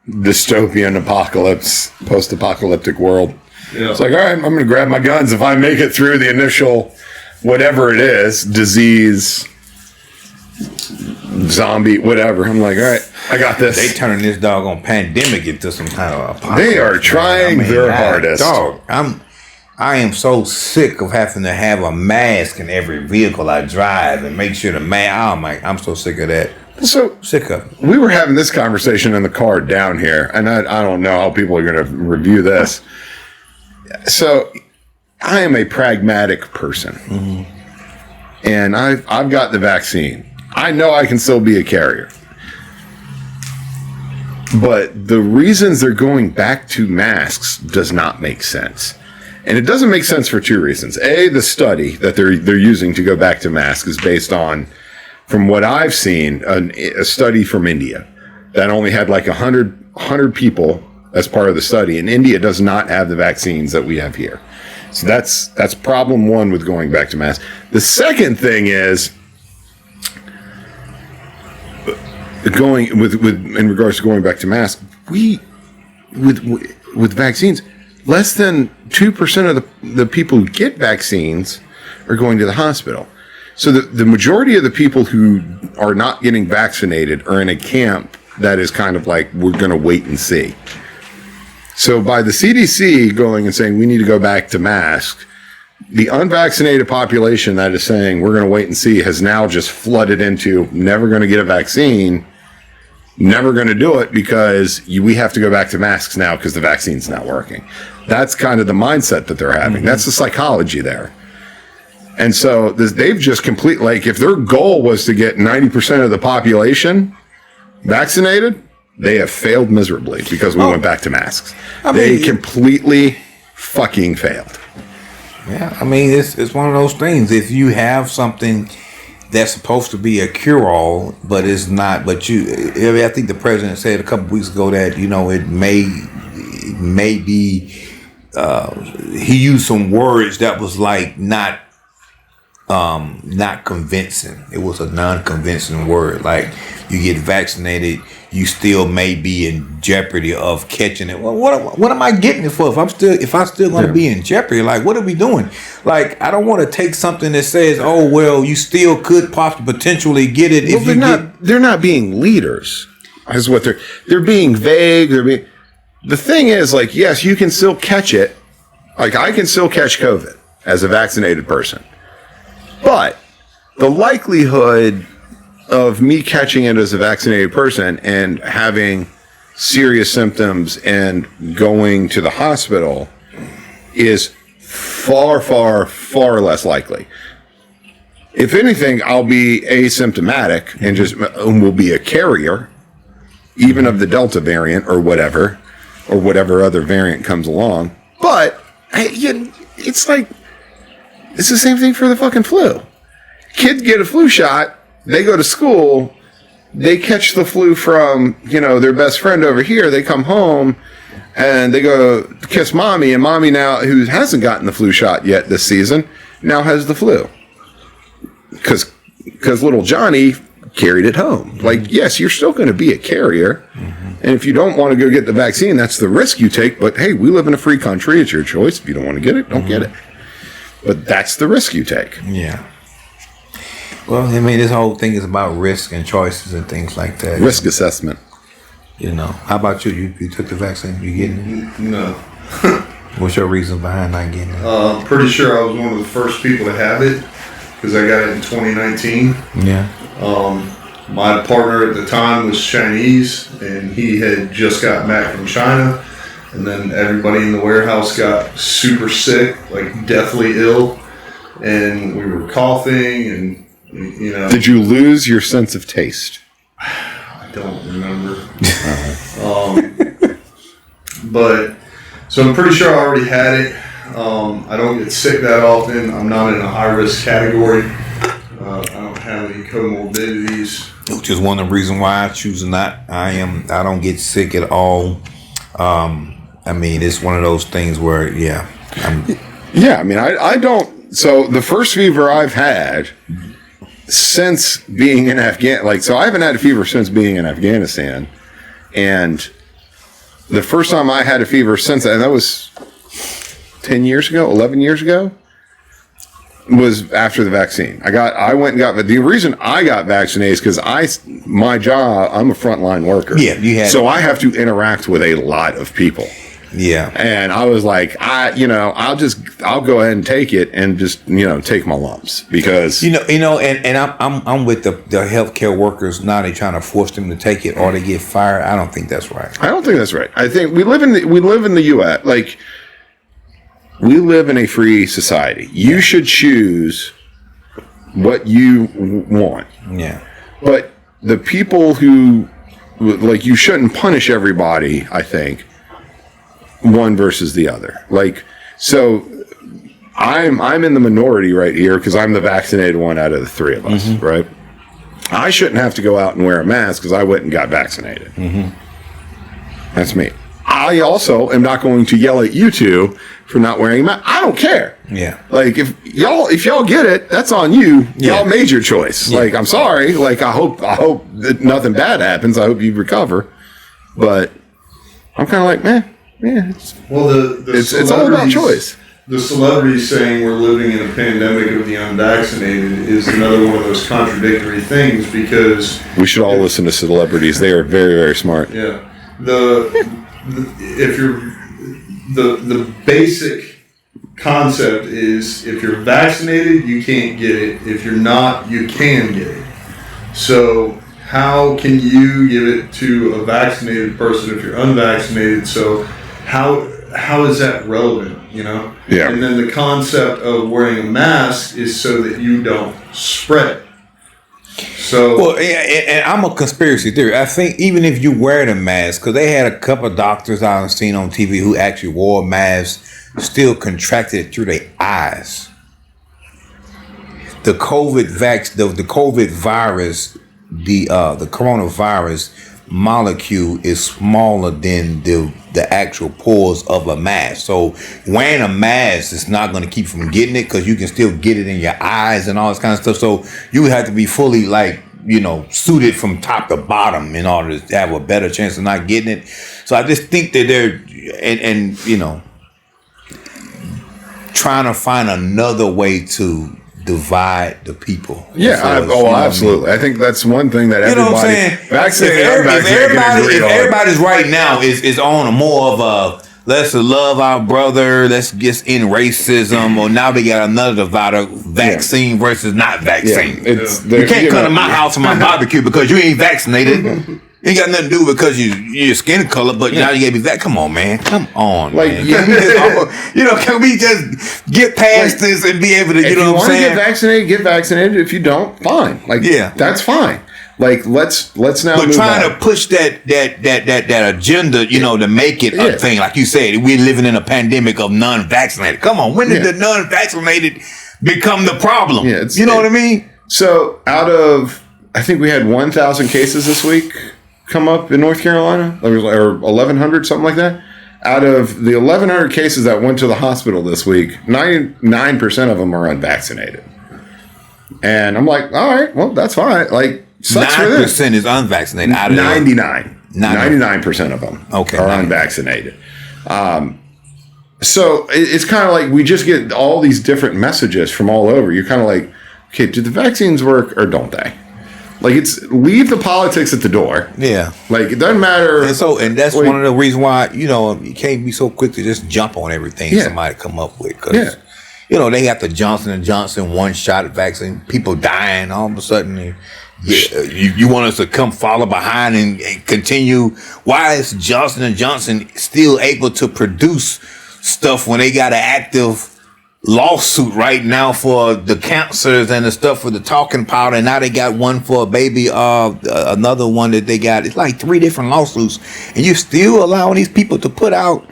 dystopian apocalypse, post-apocalyptic world. Yeah. It's like, all right, I'm going to grab my guns. If I make it through the initial, whatever it is, disease, zombie, whatever, I'm like, all right, I got this. They turning this doggone pandemic into some kind of apocalypse. They are trying their hardest. Dog, I am so sick of having to have a mask in every vehicle I drive and make sure the I'm so sick of that. So sick of it. We were having this conversation in the car down here, and I don't know how people are going to review this. So I am a pragmatic person, and I've got the vaccine. I know I can still be a carrier. But the reasons they're going back to masks does not make sense. And it doesn't make sense for 2 reasons. A, the study that they're using to go back to masks is based on, from what I've seen, a study from India that only had like 100 people as part of the study. And India does not have the vaccines that we have here. So that's problem 1 with going back to masks. The second thing is going with in regards to going back to masks. With vaccines, less than 2% of the people who get vaccines are going to the hospital. So the majority of the people who are not getting vaccinated are in a camp that is kind of like, we're going to wait and see. So by the CDC going and saying we need to go back to masks, the unvaccinated population that is saying we're going to wait and see has now just flooded into never going to get a vaccine, never going to do it because we have to go back to masks now because the vaccine's not working. That's kind of the mindset that they're having. That's the psychology there. And so they've just if their goal was to get 90% of the population vaccinated, they have failed miserably because we went back to masks. They completely fucking failed. Yeah, I mean, it's one of those things. If you have something that's supposed to be a cure-all, but it's not, I think the president said a couple weeks ago that, it may be, he used some words that was like not not convincing. It was a non-convincing word. Like, you get vaccinated, you still may be in jeopardy of catching it. Well, what am I getting it for? If I'm still going to be in jeopardy, like, what are we doing? Like, I don't want to take something that says, oh, well, you still could potentially get it. Well, they're not being leaders. Is what they're being vague. The thing is, like, yes, you can still catch it. Like, I can still catch COVID as a vaccinated person. But the likelihood of me catching it as a vaccinated person and having serious symptoms and going to the hospital is far, far, far less likely. If anything, I'll be asymptomatic and will be a carrier, even of the Delta variant or whatever other variant comes along. But it's the same thing for the fucking flu. Kids get a flu shot, they go to school, they catch the flu from, their best friend over here, they come home and they go kiss mommy, and mommy now, who hasn't gotten the flu shot yet this season, now has the flu. Because little Johnny carried it home. Like, yes, you're still going to be a carrier. And if you don't want to go get the vaccine, that's the risk you take. But hey, we live in a free country. It's your choice. If you don't want to get it, don't get it. But that's the risk you take. Yeah. Well, I mean, this whole thing is about risk and choices and things like that. Risk assessment. How about you? You took the vaccine? You getting it? No. What's your reason behind not getting it? I'm pretty sure I was one of the first people to have it because I got it in 2019. Yeah. My partner at the time was Chinese, and he had just got back from China. And then everybody in the warehouse got super sick, like deathly ill. And we were coughing and, Did you lose your sense of taste? I don't remember. But, so I'm pretty sure I already had it. I don't get sick that often. I'm not in a high-risk category. I don't have any comorbidities. Which is one of the reasons why I choose not. I don't get sick at all. I mean, it's one of those things where, I don't. So the first fever I've had since being in Afghanistan, so I haven't had a fever since being in Afghanistan. And the first time I had a fever since that was 10 years ago, 11 years ago, was after the vaccine. I went and got, the reason I got vaccinated is because my job, I'm a frontline worker. Yeah, you had. So I have to interact with a lot of people. Yeah. And I was like, I'll go ahead and take it and just, take my lumps because. And I'm with the healthcare workers now. They're trying to force them to take it or they get fired. I don't think that's right. I don't think that's right. I think we live in the U.S. Like, we live in a free society. You should choose what you want. Yeah. But the people who, like, you shouldn't punish everybody, I think, one versus the other. Like, so I'm in the minority right here because I'm the vaccinated one out of the three of us, right? I shouldn't have to go out and wear a mask because I went and got vaccinated. That's me. I also am not going to yell at you two for not wearing a mask. I don't care. Yeah. Like, if y'all get it, that's on you. Yeah. Y'all made your choice. Yeah. Like, I'm sorry. Like, I hope that nothing bad happens. I hope you recover. But I'm kind of like, man. Yeah, it's all about choice. The celebrities saying we're living in a pandemic of the unvaccinated is another one of those contradictory things because we should all listen to celebrities. They are very, very smart. Yeah, the basic concept is if you're vaccinated, you can't get it. If you're not, you can get it. So how can you give it to a vaccinated person if you're unvaccinated? So how is that relevant, Yeah. And then the concept of wearing a mask is so that you don't spread it. So, well, and I'm a conspiracy theory. I think even if you wear the mask, because they had a couple of doctors I've seen on TV who actually wore masks, still contracted it through their eyes. The COVID virus, the coronavirus, molecule is smaller than the actual pores of a mask. So wearing a mask is not going to keep you from getting it, because you can still get it in your eyes and all this kind of stuff. So you have to be fully suited from top to bottom in order to have a better chance of not getting it. So I just think that they're trying to find another way to divide the people. Yeah, absolutely. I think that's one thing that everybody. If everybody's right now is on more of a let's love our brother, let's just end racism, or now we got another divider: vaccine versus not vaccine. Yeah, you can't come to my house for my barbecue because you ain't vaccinated. You ain't got nothing to do because your skin color, but now you gotta be that. Come on, man. Come on, man. Can we just get past this and be able to, if you want to get vaccinated. If you don't, fine. That's fine. Let's now. But trying to push that agenda, to make it a thing, like you said, we're living in a pandemic of non-vaccinated. Come on, when did the non-vaccinated become the problem? Yeah, you know what I mean? So I think we had 1,000 cases this week come up in North Carolina, or 1,100, something like that. Out of the 1,100 cases that went to the hospital this week, 99% of them are unvaccinated. And I'm like, all right, well, that's fine. 9% is unvaccinated. Out of 99% of them are unvaccinated. So it's kind of like we just get all these different messages from all over. You're kind of like, okay, do the vaccines work or don't they? It's leave the politics at the door. Yeah. It doesn't matter. And that's one of the reasons why, you can't be so quick to just jump on everything somebody come up with. Because, they got the Johnson & Johnson one-shot vaccine. People dying all of a sudden. You want us to come follow behind and continue. Why is Johnson & Johnson still able to produce stuff when they got an active lawsuit right now for the cancers and the stuff for the talking powder, and now they got one for a baby, another one that they got. It's like 3 different lawsuits, and you're still allowing these people to put out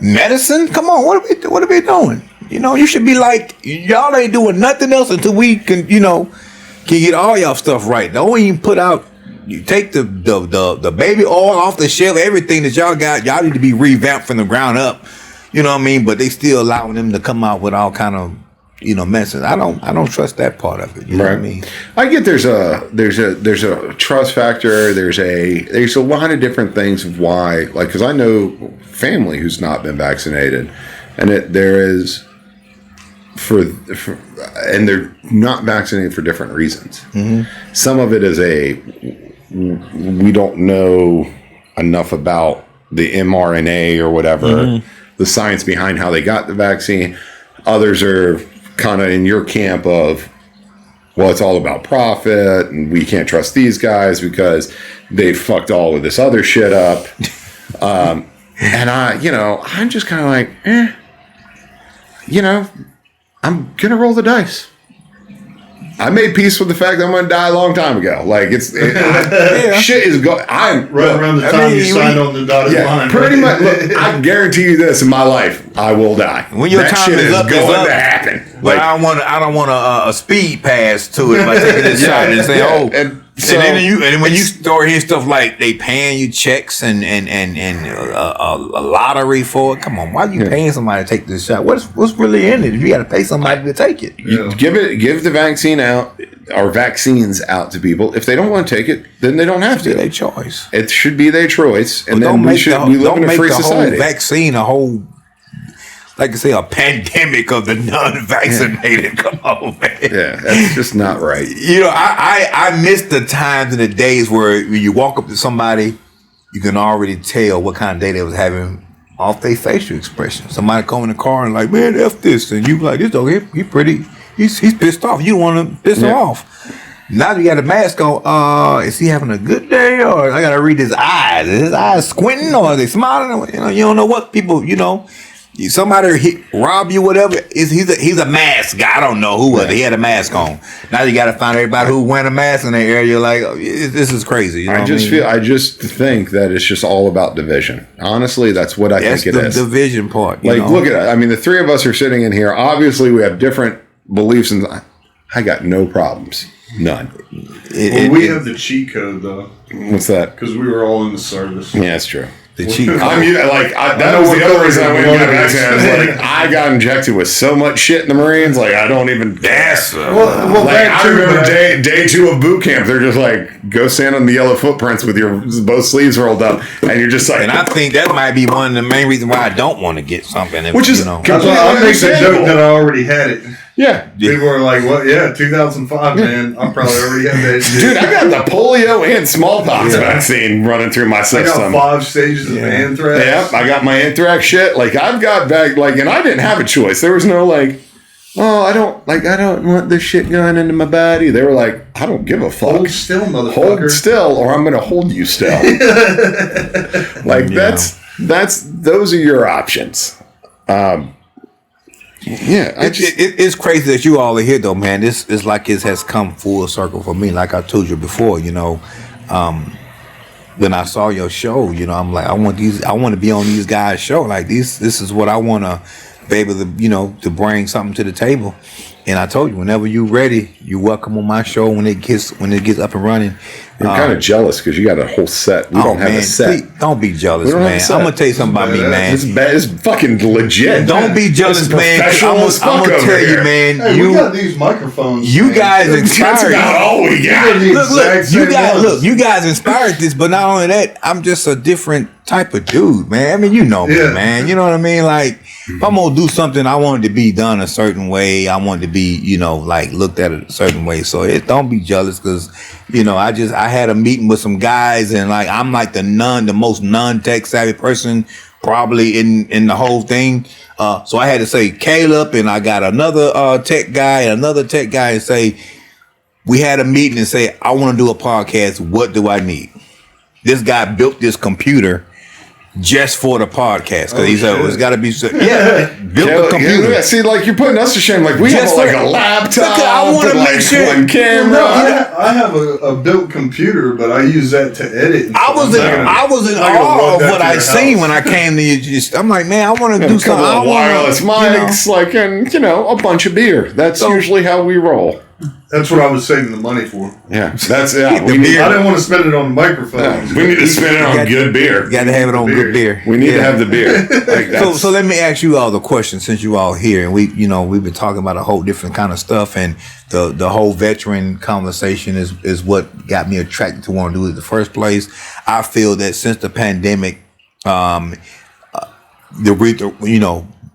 medicine? Come on, what are we doing? You should be like, y'all ain't doing nothing else until we can get all y'all stuff right. Don't even put out. You take the baby oil off the shelf. Everything that y'all got, y'all need to be revamped from the ground up. You know what I mean? But they still allowing them to come out with all kind of, messes. I don't trust that part of it. You know what I mean? I get there's a trust factor. There's a lot of different things of why. Because I know family who's not been vaccinated, and there is and they're not vaccinated for different reasons. Mm-hmm. Some of it is we don't know enough about the mRNA or whatever. Mm-hmm. The science behind how they got the vaccine. Others are kind of in your camp of, well, it's all about profit and we can't trust these guys because they fucked all of this other shit up. And I'm just kind of like, I'm going to roll the dice. I made peace with the fact that I'm going to die a long time ago. Shit is going. Around the time you signed on the dotted line. Pretty much. Look, I guarantee you this: in my life, I will die. When your time is up, going to happen. But I don't want a speed pass to it by taking this shot and say, and when you start hearing stuff like they paying you checks and a lottery for it, come on, why are you paying somebody to take this shot? What's really in it? If you got to pay somebody to take it, give the vaccine out or vaccines out to people. If they don't want to take it, then they don't have to. Their choice. It should be their choice, and then we live in a free society. Whole vaccine a whole. Like I say, a pandemic of the non-vaccinated. Yeah. Come on, man. Yeah, that's just not right. I miss the times and the days where when you walk up to somebody, you can already tell what kind of day they was having off their facial expression. Somebody come in the car and like, man, F this. And you be like, this dog, he's pissed off. You don't want to piss him off. Now you got a mask on. Is he having a good day? Or I got to read his eyes. Is his eyes squinting or are they smiling? You don't know what people, somebody rob you, whatever. He's a mask guy. I don't know who was it. He had a mask on. Now you got to find everybody who wearing a mask in the area. You're like, this is crazy. I just think that it's just all about division. Honestly, that's what I think it is. The division part. Look at it. I mean, the three of us are sitting in here. Obviously, we have different beliefs, and I got no problems None. We have the cheat code though. What's that? Because we were all in the service. Yeah, that's true. The cheat code. That was the other reason I went to back to. I was like, I got injected with so much shit in the Marines. Like, I don't even. That's well, like, I remember day 2 of boot camp. They're just like, go stand on the yellow footprints with your both sleeves rolled up, and you're just like. And I think that might be one of the main reasons why I don't want to get something. Which is, that's why I make the joke that I already had it. Yeah. People are like, "What? Yeah, 2005, man. I probably already had that shit." Dude, I got the polio and smallpox vaccine running through my system. I got 5 stages of anthrax. Yep, I got my anthrax shit. Like, I've got back, like, and I didn't have a choice. There was no, like, oh, I don't want this shit going into my body. They were like, I don't give a fuck. Hold still, motherfucker. Hold still, or I'm going to hold you still. Like, those are your options. Yeah, it's crazy that you all are here though, man. This is like it has come full circle for me. Like I told you before, when I saw your show, I'm like, I want to be on these guys' show. Like this is what I want to be able to, to bring something to the table. And I told you, whenever you're ready, you're welcome on my show when it gets up and running. I'm kind of jealous because you got a whole set. We don't have a set. Please, don't be jealous, man. I'm gonna tell you something about me, man. It's fucking legit. Don't be jealous, man. I'm gonna tell you, man. Hey, we got these microphones. You guys inspired. That's about all we got. Look, you guys inspired this, but not only that, I'm just a different type of dude, man. I mean, you know me, man. You know what I mean? Like, if I'm gonna do something, I want it to be done a certain way. I want it to be, like looked at a certain way. So don't be jealous because, I had a meeting with some guys and like I'm like the most non-tech savvy person probably in the whole thing. So I had to say Caleb, and I got another tech guy and another tech guy and say, we had a meeting and say, I want to do a podcast. What do I need? This guy built this computer just for the podcast because he said it's got to be built the computer. Yeah, see, like you're putting us to shame. Like we have like a laptop. I want to make sure. One camera. I have a built computer, but I use that to edit. I was in awe of what I seen when I came to you. I'm like, man, I want to do something. I wireless mics, like, and a bunch of beer. That's usually how we roll. That's what I was saving the money for. Yeah, that's I didn't want to spend it on microphones. We need to spend it on good beer. You got to have it on good beer. We need to have the beer. So let me ask you all the question since you all here, and we've been talking about a whole different kind of stuff, and the whole veteran conversation is what got me attracted to want to do it in the first place. I feel that since the pandemic,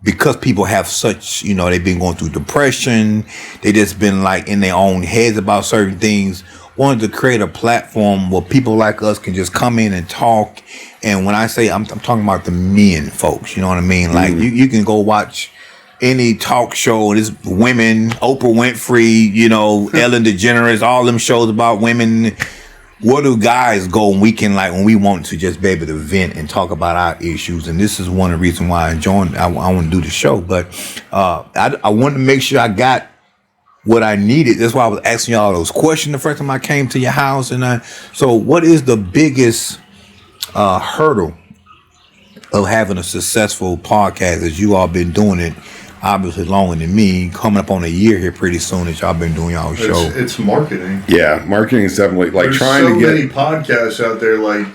because people have such, they've been going through depression. They just been like in their own heads about certain things. Wanted to create a platform where people like us can just come in and talk. And when I say I'm talking about the men folks, you know what I mean? Like you can go watch any talk show. There's women, Oprah Winfrey, Ellen DeGeneres, all them shows about women. Where do guys go when we want to just be able to vent and talk about our issues? And this is one of the reasons why I want to do the show. But I wanted to make sure I got what I needed. That's why I was asking y'all those questions the first time I came to your house. So what is the biggest hurdle of having a successful podcast as you all been doing it? Obviously longer than me, coming up on a year here pretty soon that y'all been doing y'all show. It's marketing. Yeah, marketing is definitely like There's trying to get so many podcasts out there, like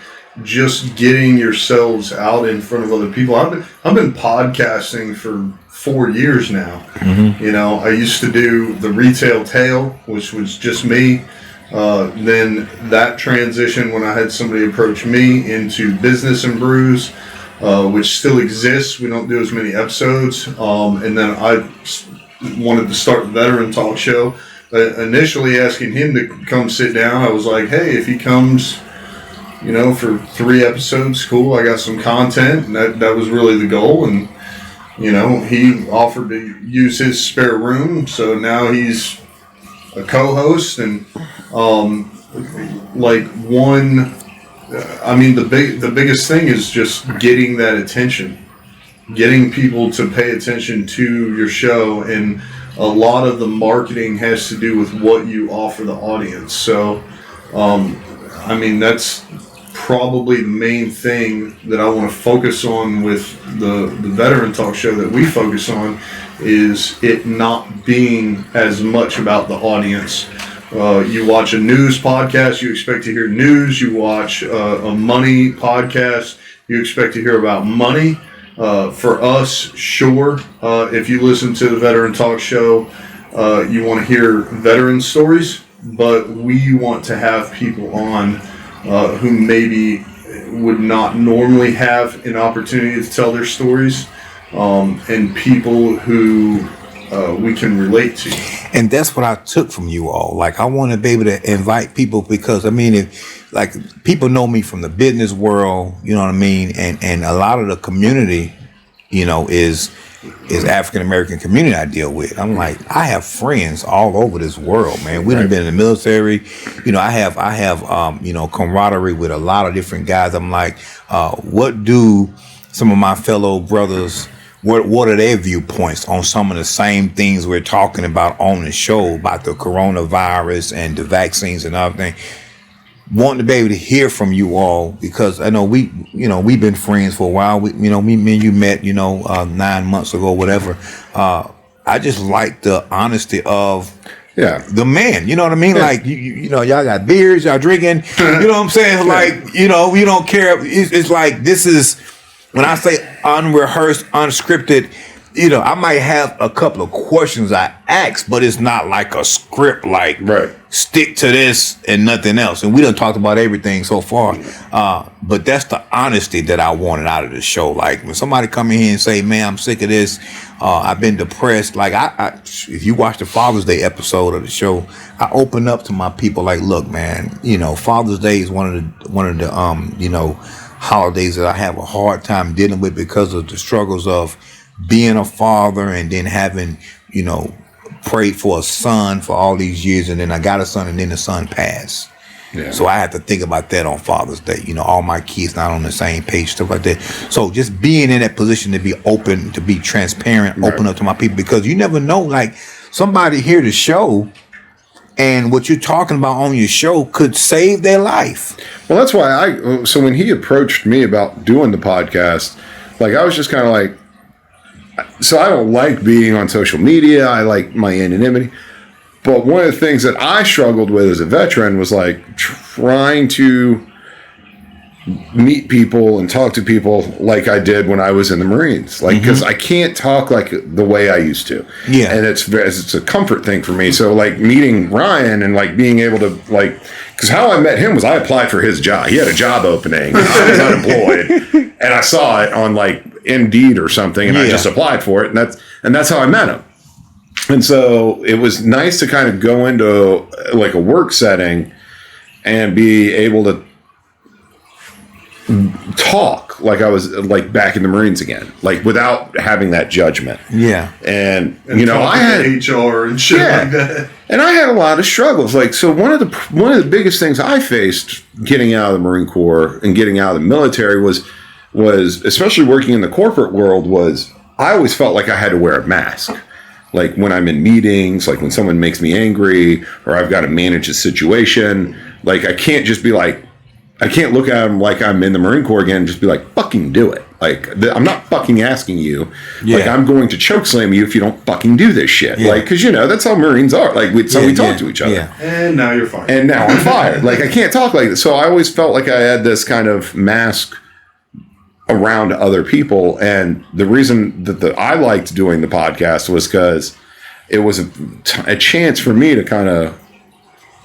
just getting yourselves out in front of other people. I've been podcasting for 4 years now. Mm-hmm. I used to do the Retail Tale, which was just me. Then that transition when I had somebody approach me into Business and Brews, which still exists. We don't do as many episodes. And then I wanted to start the Veteran Talk Show. Initially asking him to come sit down, I was like, hey, if he comes, for 3 episodes, cool. I got some content. And that was really the goal. And, he offered to use his spare room. So now he's a co-host. And, the biggest thing is just getting that attention, getting people to pay attention to your show, and a lot of the marketing has to do with what you offer the audience. So, that's probably the main thing that I want to focus on with the Veteran Talk Show that we focus on, is it not being as much about the audience. You watch a news podcast, you expect to hear news. You watch a money podcast, you expect to hear about money. For us, sure. If you listen to the Veteran Talk Show, you want to hear veteran stories, but we want to have people on who maybe would not normally have an opportunity to tell their stories, and people who we can relate to. And that's what I took from you all. Like, I want to be able to invite people because, I mean, if, like, people know me from the business world, you know what I mean? And a lot of the community, you know, is African-American community I deal with. I'm like, I have friends all over this world, man. We done been in the military. You know, I have, you know, camaraderie with a lot of different guys. I'm like, what do some of my fellow brothers, what are their viewpoints on some of the same things we're talking about on the show about the coronavirus and the vaccines and everything? Wanting to be able to hear from you all because I know we've been friends for a while. Me and you met, 9 months ago, whatever. I just like the honesty of the man. You know what I mean? Yeah. Like y'all got beers, y'all drinking. You know what I'm saying? Like we don't care. It's like this is. When I say unrehearsed, unscripted, I might have a couple of questions I ask, but it's not like a script, like stick to this and nothing else. And we done talked about everything so far. But that's the honesty that I wanted out of the show. Like when somebody come in here and say, man, I'm sick of this. I've been depressed. Like if you watch the Father's Day episode of the show, I open up to my people like, look, man, Father's Day is one of the holidays that I have a hard time dealing with because of the struggles of being a father and then having, prayed for a son for all these years. And then I got a son and then the son passed. Yeah. So I have to think about that on Father's Day. All my kids not on the same page, stuff like that. So just being in that position to be open, to be transparent, open up to my people, because you never know, like somebody hear the show and what you're talking about on your show could save their life. Well, that's why so when he approached me about doing the podcast, like I was just kind of like, so I don't like being on social media. I like my anonymity. But one of the things that I struggled with as a veteran was like trying to meet people and talk to people like I did when I was in the Marines, like because I can't talk like the way I used to. Yeah, and it's a comfort thing for me. So like meeting Ryan and like being able to like, because how I met him was I applied for his job. He had a job opening. I was unemployed, and I saw it on like Indeed or something, and I just applied for it, and that's how I met him. And so it was nice to kind of go into like a work setting and be able to talk like I was like back in the Marines again, like without having that judgment. Yeah. And I had HR and shit like that. And I had a lot of struggles. Like, so one of the biggest things I faced getting out of the Marine Corps and getting out of the military was especially working in the corporate world was I always felt like I had to wear a mask. Like when I'm in meetings, like when someone makes me angry or I've got to manage a situation, like I can't just be like, I can't look at them like I'm in the Marine Corps again and just be like, fucking do it. Like, I'm not fucking asking you. Yeah. Like, I'm going to choke slam you if you don't fucking do this shit. Yeah. Like, because, that's how Marines are. Like, we talk to each other. Yeah. And now you're fired. And now I'm fired. Like, I can't talk like this. So I always felt like I had this kind of mask around other people. And the reason that I liked doing the podcast was because it was a chance for me to kind of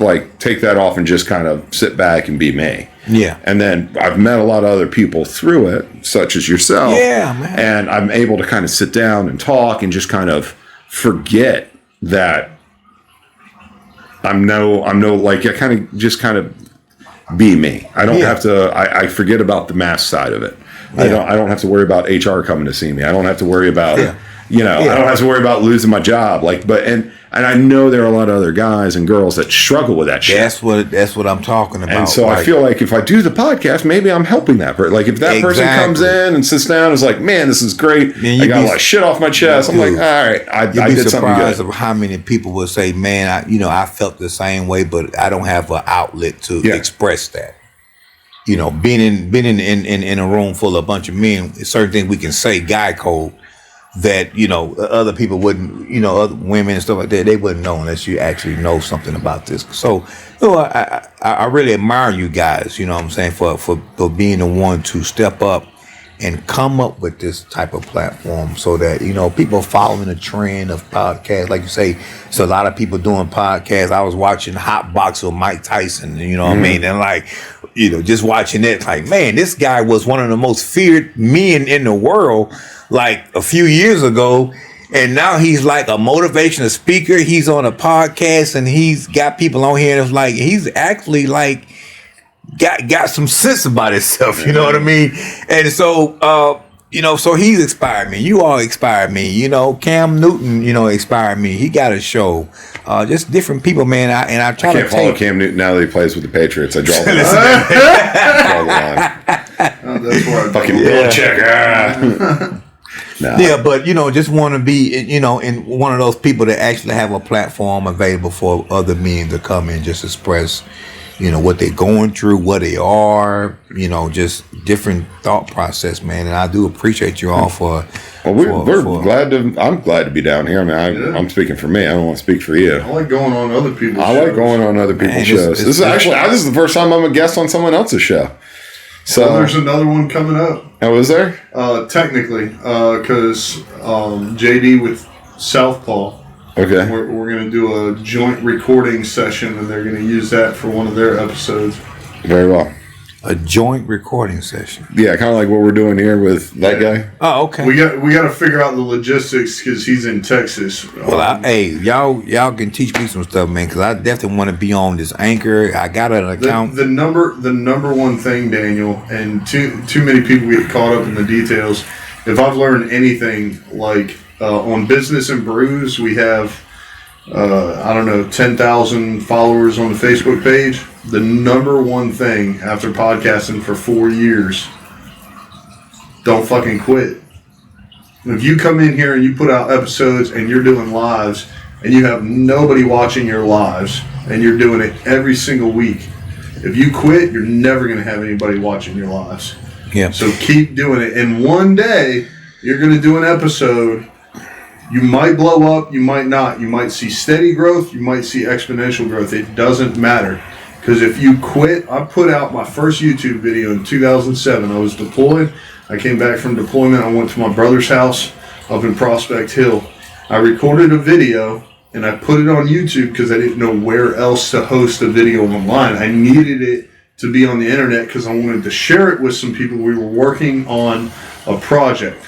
like take that off and just kind of sit back and be me. Yeah. And then I've met a lot of other people through it, such as yourself. Yeah, man. And I'm able to kind of sit down and talk and just kind of forget that I'm no like I kind of be me. I don't have to I forget about the mask side of it. Yeah. I don't have to worry about HR coming to see me. I don't have to worry about I don't have to worry about losing my job. Like, and I know there are a lot of other guys and girls that struggle with that shit. That's what I'm talking about. And so I feel like if I do the podcast, maybe I'm helping that person. Like if that person comes in and sits down and is like, man, this is great. Man, I got a lot of shit off my chest. I'm like, all right, I did something good. You'd be surprised of how many people will say, man, I felt the same way, but I don't have an outlet to express that. Being in a room full of a bunch of men, certain things we can say guy code. that, you know, other people wouldn't, you know, other women and stuff like that, they wouldn't know unless you actually know something about this. So, you know, I really admire you guys, you know what I'm saying, for being the one to step up and come up with this type of platform so that, you know, people following the trend of podcasts. Like you say, so a lot of people doing podcasts. I was watching Hot Box with Mike Tyson, you know what I mean? And like, you know, just watching it, like, man, this guy was one of the most feared men in the world, like a few years ago. And now he's like a motivational speaker. He's on a podcast and he's got people on here. And it's like, he's actually like, got some sense about himself, you know what I mean? And so, you know, so he's inspired me. You all inspired me. You know, Cam Newton, you know, inspired me. He got a show. Just different people, man. I try to follow Cam Newton now that he plays with the Patriots. I draw the line. That's where I fucking Belichick. Nah. Yeah, but you know, just want to be, you know, in one of those people that actually have a platform available for other men to come and just express, you know, what they're going through, what they are, you know, just different thought process, man. And I do appreciate you all for. Well, we're glad to. I'm glad to be down here. I mean, I'm speaking for me. I don't want to speak for you. I like going on other people's. I like going on other people's shows. This is the first time I'm a guest on someone else's show. So there's another one coming up. Oh, is there? Technically, because JD with Southpaw. Okay. We're going to do a joint recording session, and they're going to use that for one of their episodes. Very well. A joint recording session. Yeah, kind of like what we're doing here with that guy. Oh, okay. We got to figure out the logistics because he's in Texas. Well, hey, y'all can teach me some stuff, man, because I definitely want to be on this Anchor. I got an account. The number one thing, Daniel, and too many people get caught up in the details. If I've learned anything, like on Business and Brews, we have 10,000 followers on the Facebook page. The number one thing after podcasting for 4 years, don't fucking quit. If you come in here and you put out episodes and you're doing lives and you have nobody watching your lives and you're doing it every single week, if you quit, you're never going to have anybody watching your lives. Yeah. So keep doing it. And one day you're going to do an episode. You might blow up, you might not. You might see steady growth, you might see exponential growth. It doesn't matter. Because if you quit, I put out my first YouTube video in 2007. I was deployed. I came back from deployment. I went to my brother's house up in Prospect Hill. I recorded a video and I put it on YouTube because I didn't know where else to host a video online. I needed it to be on the internet because I wanted to share it with some people. We were working on a project.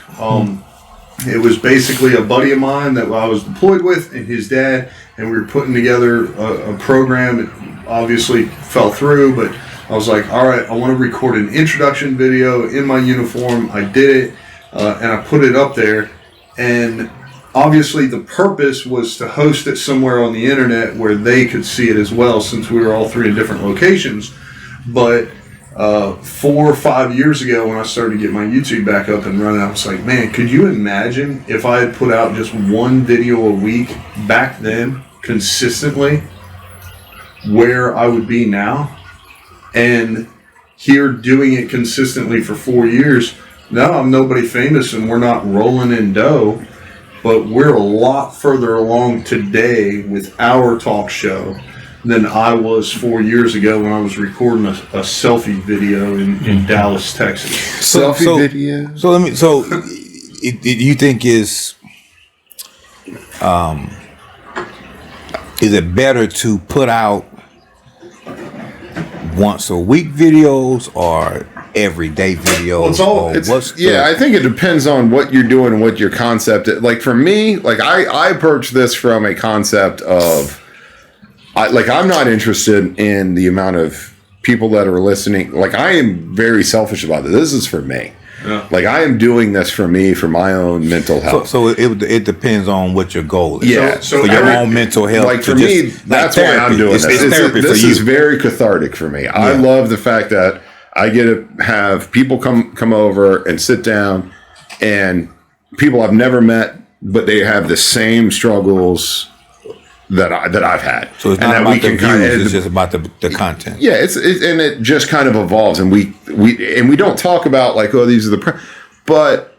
It was basically a buddy of mine that I was deployed with and his dad, and we were putting together a program. It obviously fell through, but I was like, all right, I want to record an introduction video in my uniform. I did it, and I put it up there. And obviously the purpose was to host it somewhere on the internet where they could see it as well, since we were all three in different locations. But 4 or 5 years ago when I started to get my YouTube back up and running, I was like, man, could you imagine if I had put out just one video a week back then consistently, where I would be now? And here doing it consistently for 4 years, now I'm nobody famous and we're not rolling in dough, but we're a lot further along today with our talk show than I was 4 years ago when I was recording a selfie video in Dallas, Texas. Selfie video. So you think is it better to put out once a week videos or everyday videos? I think it depends on what you're doing and what your concept is. Like for me, like I approach this from a concept of, I'm not interested in the amount of people that are listening. Like I am very selfish about this. This is for me. Yeah. Like I am doing this for me, for my own mental health. So it depends on what your goal is. Yeah. So for your own mental health. Like for me, that's why I'm doing this. It's therapy for you. This is very cathartic for me. Yeah. I love the fact that I get to have people come over and sit down, and people I've never met, but they have the same struggles that I've had. So it's not about the views, it's just about the content. Yeah, and it just kind of evolves, and we don't talk about like, oh, these are but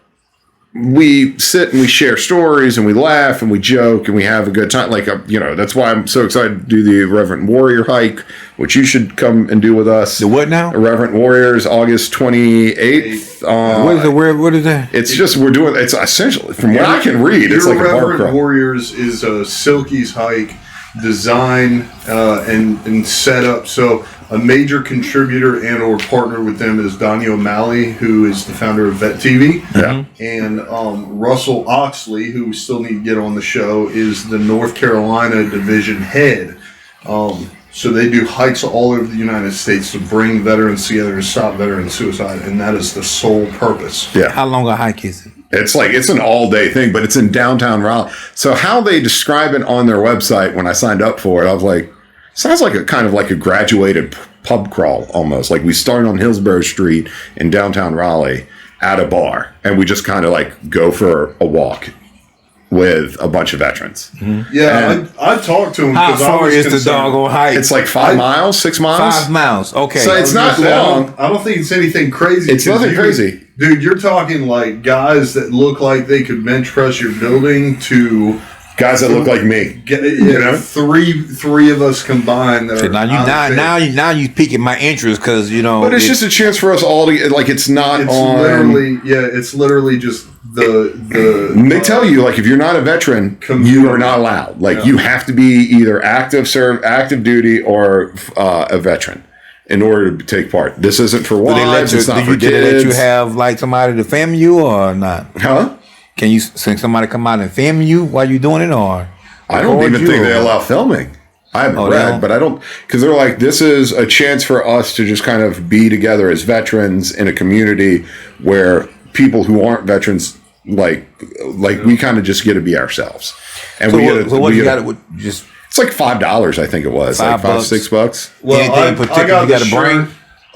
we sit and we share stories and we laugh and we joke and we have a good time. Like, that's why I'm so excited to do the Irreverent Warrior hike, which you should come and do with us. The what now? Irreverent Warriors, August 28th. What is that? It's just, it's essentially, from what I can read, it's like a bar Irreverent crawl. Warriors is a Silky's hike design and set up. So a major contributor and or partner with them is Donnie O'Malley, who is the founder of Vet TV. Yeah. And Russell Oxley, who we still need to get on the show, is the North Carolina division head. So they do hikes all over the United States to bring veterans together to stop veteran suicide, and that is the sole purpose. Yeah. How long a hike is it? It's an all-day thing, but it's in downtown Raleigh. So how they describe it on their website when I signed up for it, I was like, sounds like a kind of like a graduated pub crawl almost. Like we start on Hillsborough Street in downtown Raleigh at a bar, and we just kind of like go for a walk with a bunch of veterans. Mm-hmm. Yeah, I talked to him. How far is the doggone hike? It's like 5 miles, 6 miles. 5 miles. Okay. So it's not long. I don't think it's anything crazy. It's nothing crazy. Dude, you're talking like guys that look like they could bench press your building to guys that look like me. Three of us combined. That so now you piquing my interest because But it's just a chance for us all to like. It's not it's on. It's literally just the. They tell you like if you're not a veteran, you are not allowed. Like you have to be either active duty or a veteran in order to take part. This isn't for wives. It's not for kids. Did they let you have like somebody to film you or not? Huh? Can you send somebody come out and film you while you're doing it, or I don't even think they allow filming. I haven't read, but I don't, because they're like, this is a chance for us to just kind of be together as veterans in a community where people who aren't veterans, like we kind of just get to be ourselves. And so it's like $5, I think it was, like $5-6. Well, anything in particular you got to bring?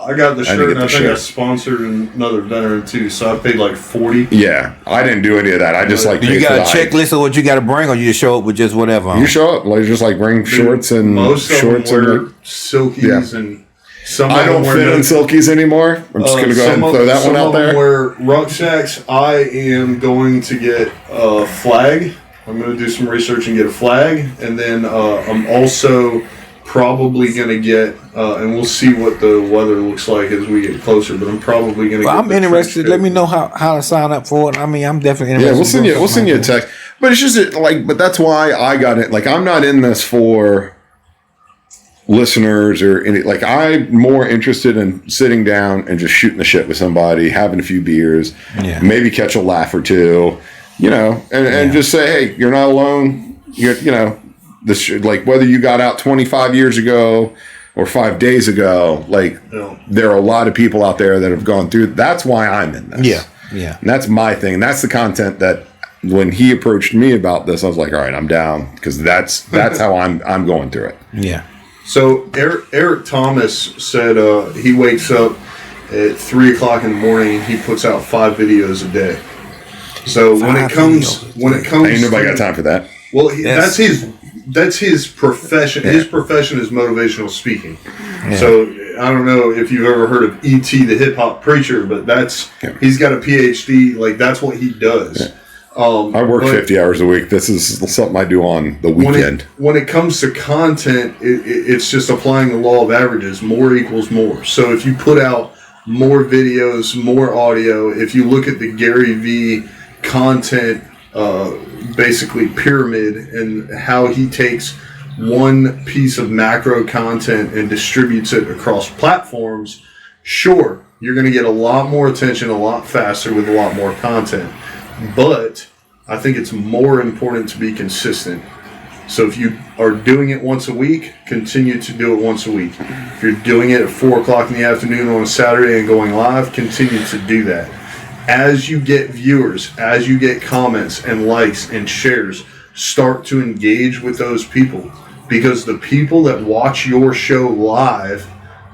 I got the shirt, and I think I sponsored another veteran too, so I paid like $40. Yeah, I didn't do any of that. I just like. Do you got a checklist of what you got to bring, or you just show up with just whatever? You show up, like just like bring shorts and most shorts of them wear silkies and some. I don't fit in silkies anymore. I'm just gonna go ahead and throw that one out there. Some wear rucksacks. I am going to get a flag. I'm going to do some research and get a flag, and then I'm also probably going to get, and we'll see what the weather looks like as we get closer, but I'm probably going to get I'm interested. Let me know how to sign up for it. I mean, I'm definitely interested. Yeah, we'll send you a text. But it's just like, but that's why I got it. Like, I'm not in this for listeners or any, like, I'm more interested in sitting down and just shooting the shit with somebody, having a few beers, maybe catch a laugh or two, and just say, hey, you're not alone. This, like, whether you got out 25 years ago or 5 days ago, like, there are a lot of people out there that have gone through. That's why I'm in this. Yeah. And that's my thing. And that's the content that when he approached me about this, I was like, all right, I'm down, because that's how I'm going through it. Yeah. So Eric Thomas said he wakes up at 3 o'clock in the morning and he puts out 5 videos a day. So when it comes, ain't nobody got time for that. Well, that's his profession. Yeah. His profession is motivational speaking. Yeah. So I don't know if you've ever heard of E.T. the hip hop preacher, but he's got a PhD. Like, that's what he does. Yeah. I work 50 hours a week. This is something I do on the weekend. When it comes to content, it's just applying the law of averages. More equals more. So if you put out more videos, more audio, if you look at the Gary V content, basically pyramid, and how he takes one piece of macro content and distributes it across platforms, sure, you're going to get a lot more attention a lot faster with a lot more content. But I think it's more important to be consistent. So if you are doing it once a week, continue to do it once a week. If you're doing it at 4 o'clock in the afternoon on a Saturday and going live, continue to do that. As you get viewers, as you get comments and likes and shares, start to engage with those people. Because the people that watch your show live,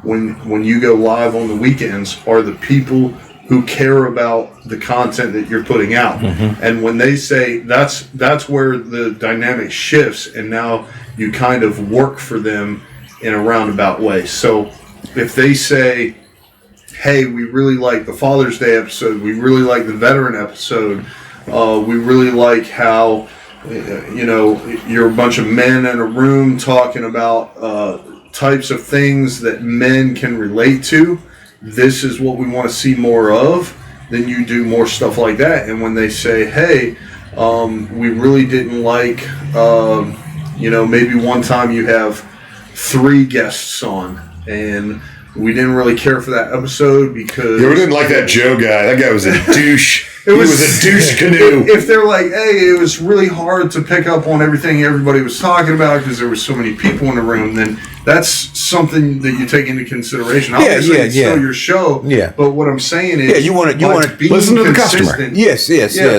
when you go live on the weekends, are the people who care about the content that you're putting out. Mm-hmm. And when they say, that's where the dynamic shifts, and now you kind of work for them in a roundabout way. So if they say, hey, we really like the Father's Day episode, we really like the veteran episode, We really like how, you're a bunch of men in a room talking about types of things that men can relate to. This is what we want to see more of. Then you do more stuff like that. And when they say, hey, we really didn't like, maybe one time you have 3 guests on, and we didn't really care for that episode because... Yeah, we didn't like that Joe guy. That guy was a douche. He was a douche canoe. If they're like, hey, it was really hard to pick up on everything everybody was talking about because there were so many people in the room, then that's something that you take into consideration. Obviously, it's still your show. Yeah. But what I'm saying is, you want to listen to the customer. Yes.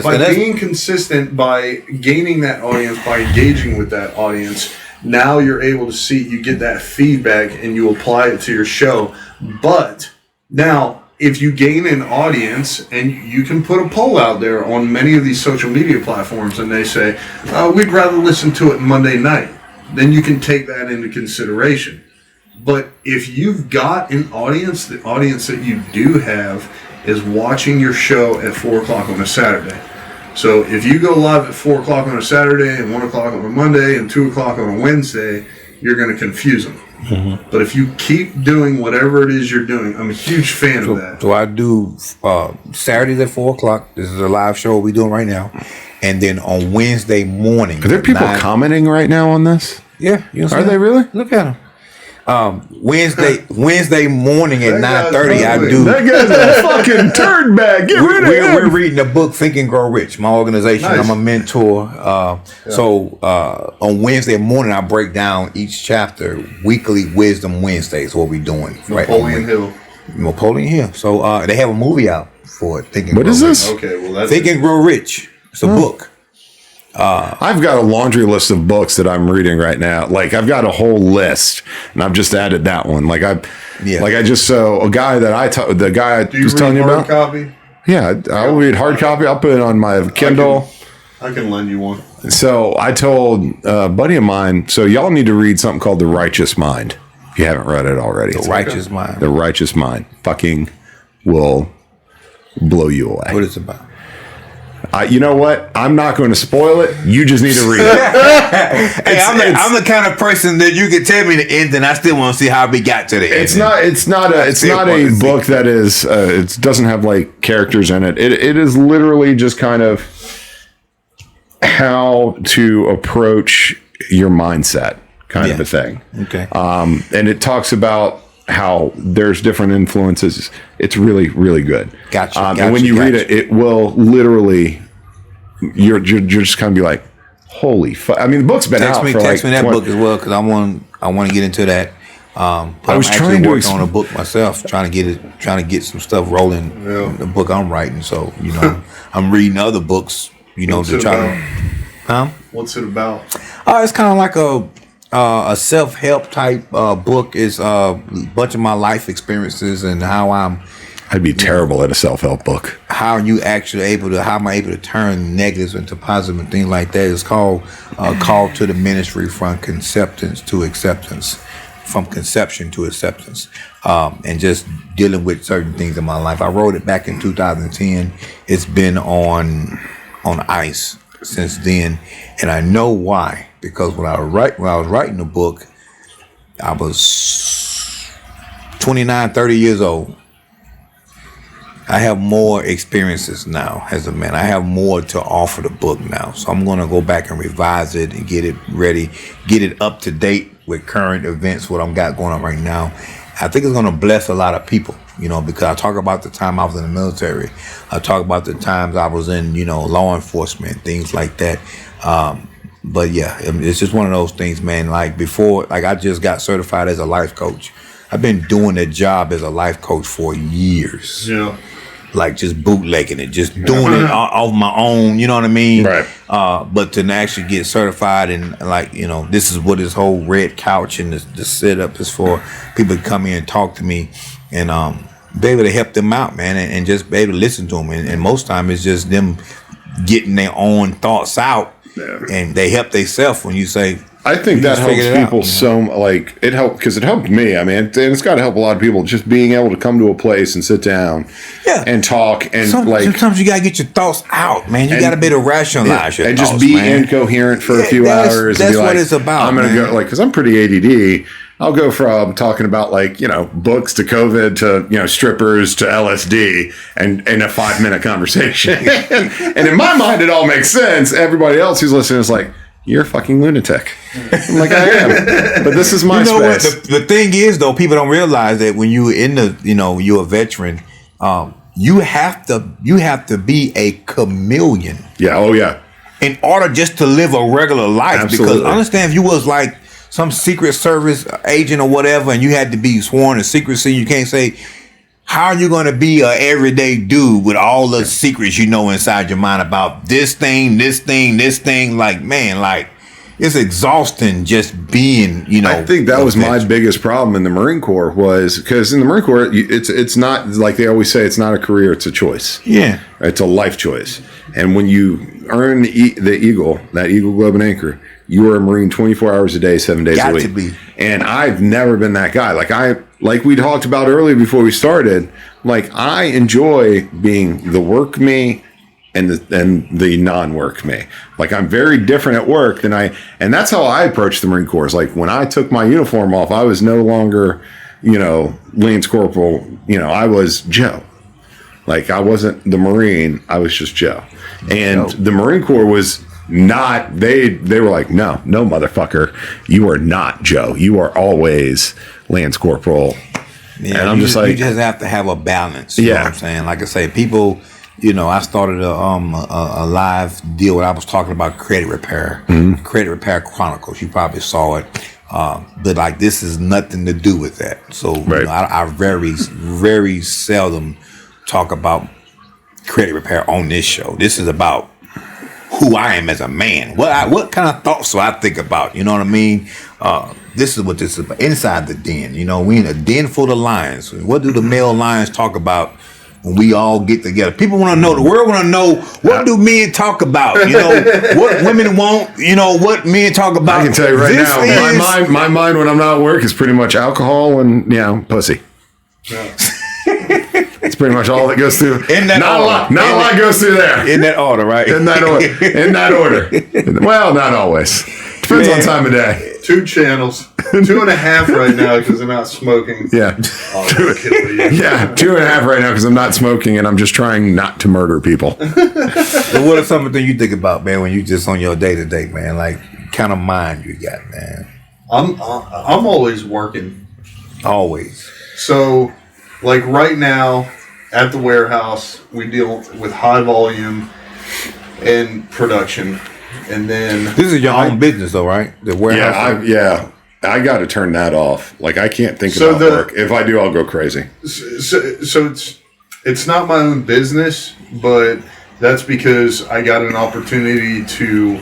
By being consistent, by gaining that audience, by engaging with that audience, now you're able to see, you get that feedback and you apply it to your show. But now, if you gain an audience, and you can put a poll out there on many of these social media platforms, and they say, we'd rather listen to it Monday night, then you can take that into consideration. But if you've got an audience, the audience that you do have is watching your show at 4 o'clock on a Saturday. So if you go live at 4 o'clock on a Saturday and 1 o'clock on a Monday and 2 o'clock on a Wednesday, you're going to confuse them. Mm-hmm. But if you keep doing whatever it is you're doing, I'm a huge fan of that. So I do Saturdays at 4 o'clock. This is a live show we're doing right now. And then on Wednesday morning. Are there people commenting right now on this? Yeah. Are they really? Look at them. Wednesday morning at 9:30, I do. That guy's a fucking turd bag. Get rid of him. We're reading a book, Think and Grow Rich. My organization. Nice. I'm a mentor. So on Wednesday morning, I break down each chapter. Weekly Wisdom Wednesdays. What we're doing. Napoleon Hill. So they have a movie out for it. Think and Grow Rich. What is this? Okay, well that's Think and Grow Rich. It's a book. I've got a laundry list of books that I'm reading right now. Like I've got a whole list, and I've just added that one. A guy that the guy I was telling you about. Copy? Yeah, I'll read hard copy. I'll put it on my Kindle. I can lend you one. So I told a buddy of mine. So y'all need to read something called The Righteous Mind. If you haven't read it already, The Righteous Mind. The Righteous Mind fucking will blow you away. What is it about? You know what? I'm not going to spoil it. You just need to read it. Hey, I'm the kind of person that you can tell me the end, and I still want to see how we got to the end. It's not a book that is. It doesn't have like characters in it. It is literally just kind of how to approach your mindset, kind of a thing. Okay. And it talks about how there's different influences. It's really, really good. Gotcha. And when you read it, it will literally, you're just kind of be like, holy fuck. I mean, the book's been out for text me that book as well, because I want to get into that. I was trying to work on a book myself, trying to get some stuff rolling. Yeah. The book I'm writing, so I'm reading other books. To try to. Huh? What's it about? It's kind of like a self-help type book. Is a bunch of my life experiences and how I'd be terrible at a self-help book. How am I able to turn negatives into positive and things like that? It's called Call to the Ministry from Conception to Acceptance, and just dealing with certain things in my life. I wrote it back in 2010. It's been on ice since then, and I know why. Because when I was writing the book, I was 29, 30 years old. I have more experiences now as a man. I have more to offer the book now. So I'm going to go back and revise it and get it ready, get it up to date with current events, what I've got going on right now. I think it's going to bless a lot of people, because I talk about the time I was in the military. I talk about the times I was in, law enforcement, things like that. But yeah, it's just one of those things, man. Like before, I just got certified as a life coach. I've been doing that job as a life coach for years. Yeah. Like just bootlegging it, just doing it off my own, you know what I mean? Right. But to actually get certified and this is what this whole red couch and the setup is for. People to come in and talk to me and be able to help them out, man, and just be able to listen to them. And most time it's just them getting their own thoughts out. Yeah. And they help themselves when you say, I think that helps people it helped because it helped me. I mean, and it's got to help a lot of people just being able to come to a place and sit down and talk and sometimes you got to get your thoughts out, man. You got to be able to rationalize your thoughts, just be incoherent for a few hours. That's and be what like, it's about. I'm going to go because I'm pretty ADD. I'll go from talking about books to COVID to strippers to LSD and in a 5-minute conversation. and in my mind, it all makes sense. Everybody else who's listening is like, you're a fucking lunatic. I'm like, I am. But this is my space. What? The thing is, though, people don't realize that when you're you're a veteran, you have to be a chameleon. Yeah. Oh, yeah. In order just to live a regular life. Absolutely. Because understand, if you was like some Secret Service agent or whatever, and you had to be sworn to secrecy, you can't say, how are you going to be an everyday dude with all the secrets you know inside your mind about this thing? Like, man, like, it's exhausting just being, I think that was my biggest problem in the Marine Corps was because in the Marine Corps, it's not like they always say, it's not a career, it's a choice. Yeah. It's a life choice. And when you earn the Eagle, that Eagle Globe and Anchor, you are a Marine 24 hours a day, 7 days a week. Got to be. And I've never been that guy. Like we talked about earlier before we started, I enjoy being the work me and the non-work me. I'm very different at work and that's how I approach the Marine Corps. When I took my uniform off, I was no longer, Lance Corporal, I was Joe. I wasn't the Marine, I was just Joe. And the Marine Corps was not, they were like, no motherfucker, you are not Joe. You are always Lance Corporal. Yeah, and I'm just you just have to have a balance. You know what I'm saying? Like I say, people, I started a live deal where I was talking about credit repair, Credit Repair Chronicles. You probably saw it. But this is nothing to do with that. So I very, very seldom talk about credit repair on this show. This is about who I am as a man. What kind of thoughts do I think about? You know what I mean? This is what this is about. Inside the den. We in a den full of lions. What do the male lions talk about when we all get together? People want to know. The world want to know, what do men talk about? What women want. What men talk about. I can tell you right now, my mind when I'm not at work is pretty much alcohol and pussy. Yeah. It's pretty much all that goes through. Not a lot goes through there. In that order, right? In that order. Well, not always. Depends on time of day. 2 channels. 2.5 right now because I'm not smoking. Yeah. Yeah, 2.5 right now because I'm not smoking and I'm just trying not to murder people. So what are some of the things you think about, man, when you just on your day-to-day, man? Kind of mind you got, man? I'm always working. Always. So, right now at the warehouse, we deal with high volume and production. And then this is your own business, though, right? The warehouse. I got to turn that off. I can't think about work. If I do, I'll go crazy. So it's not my own business, but that's because I got an opportunity to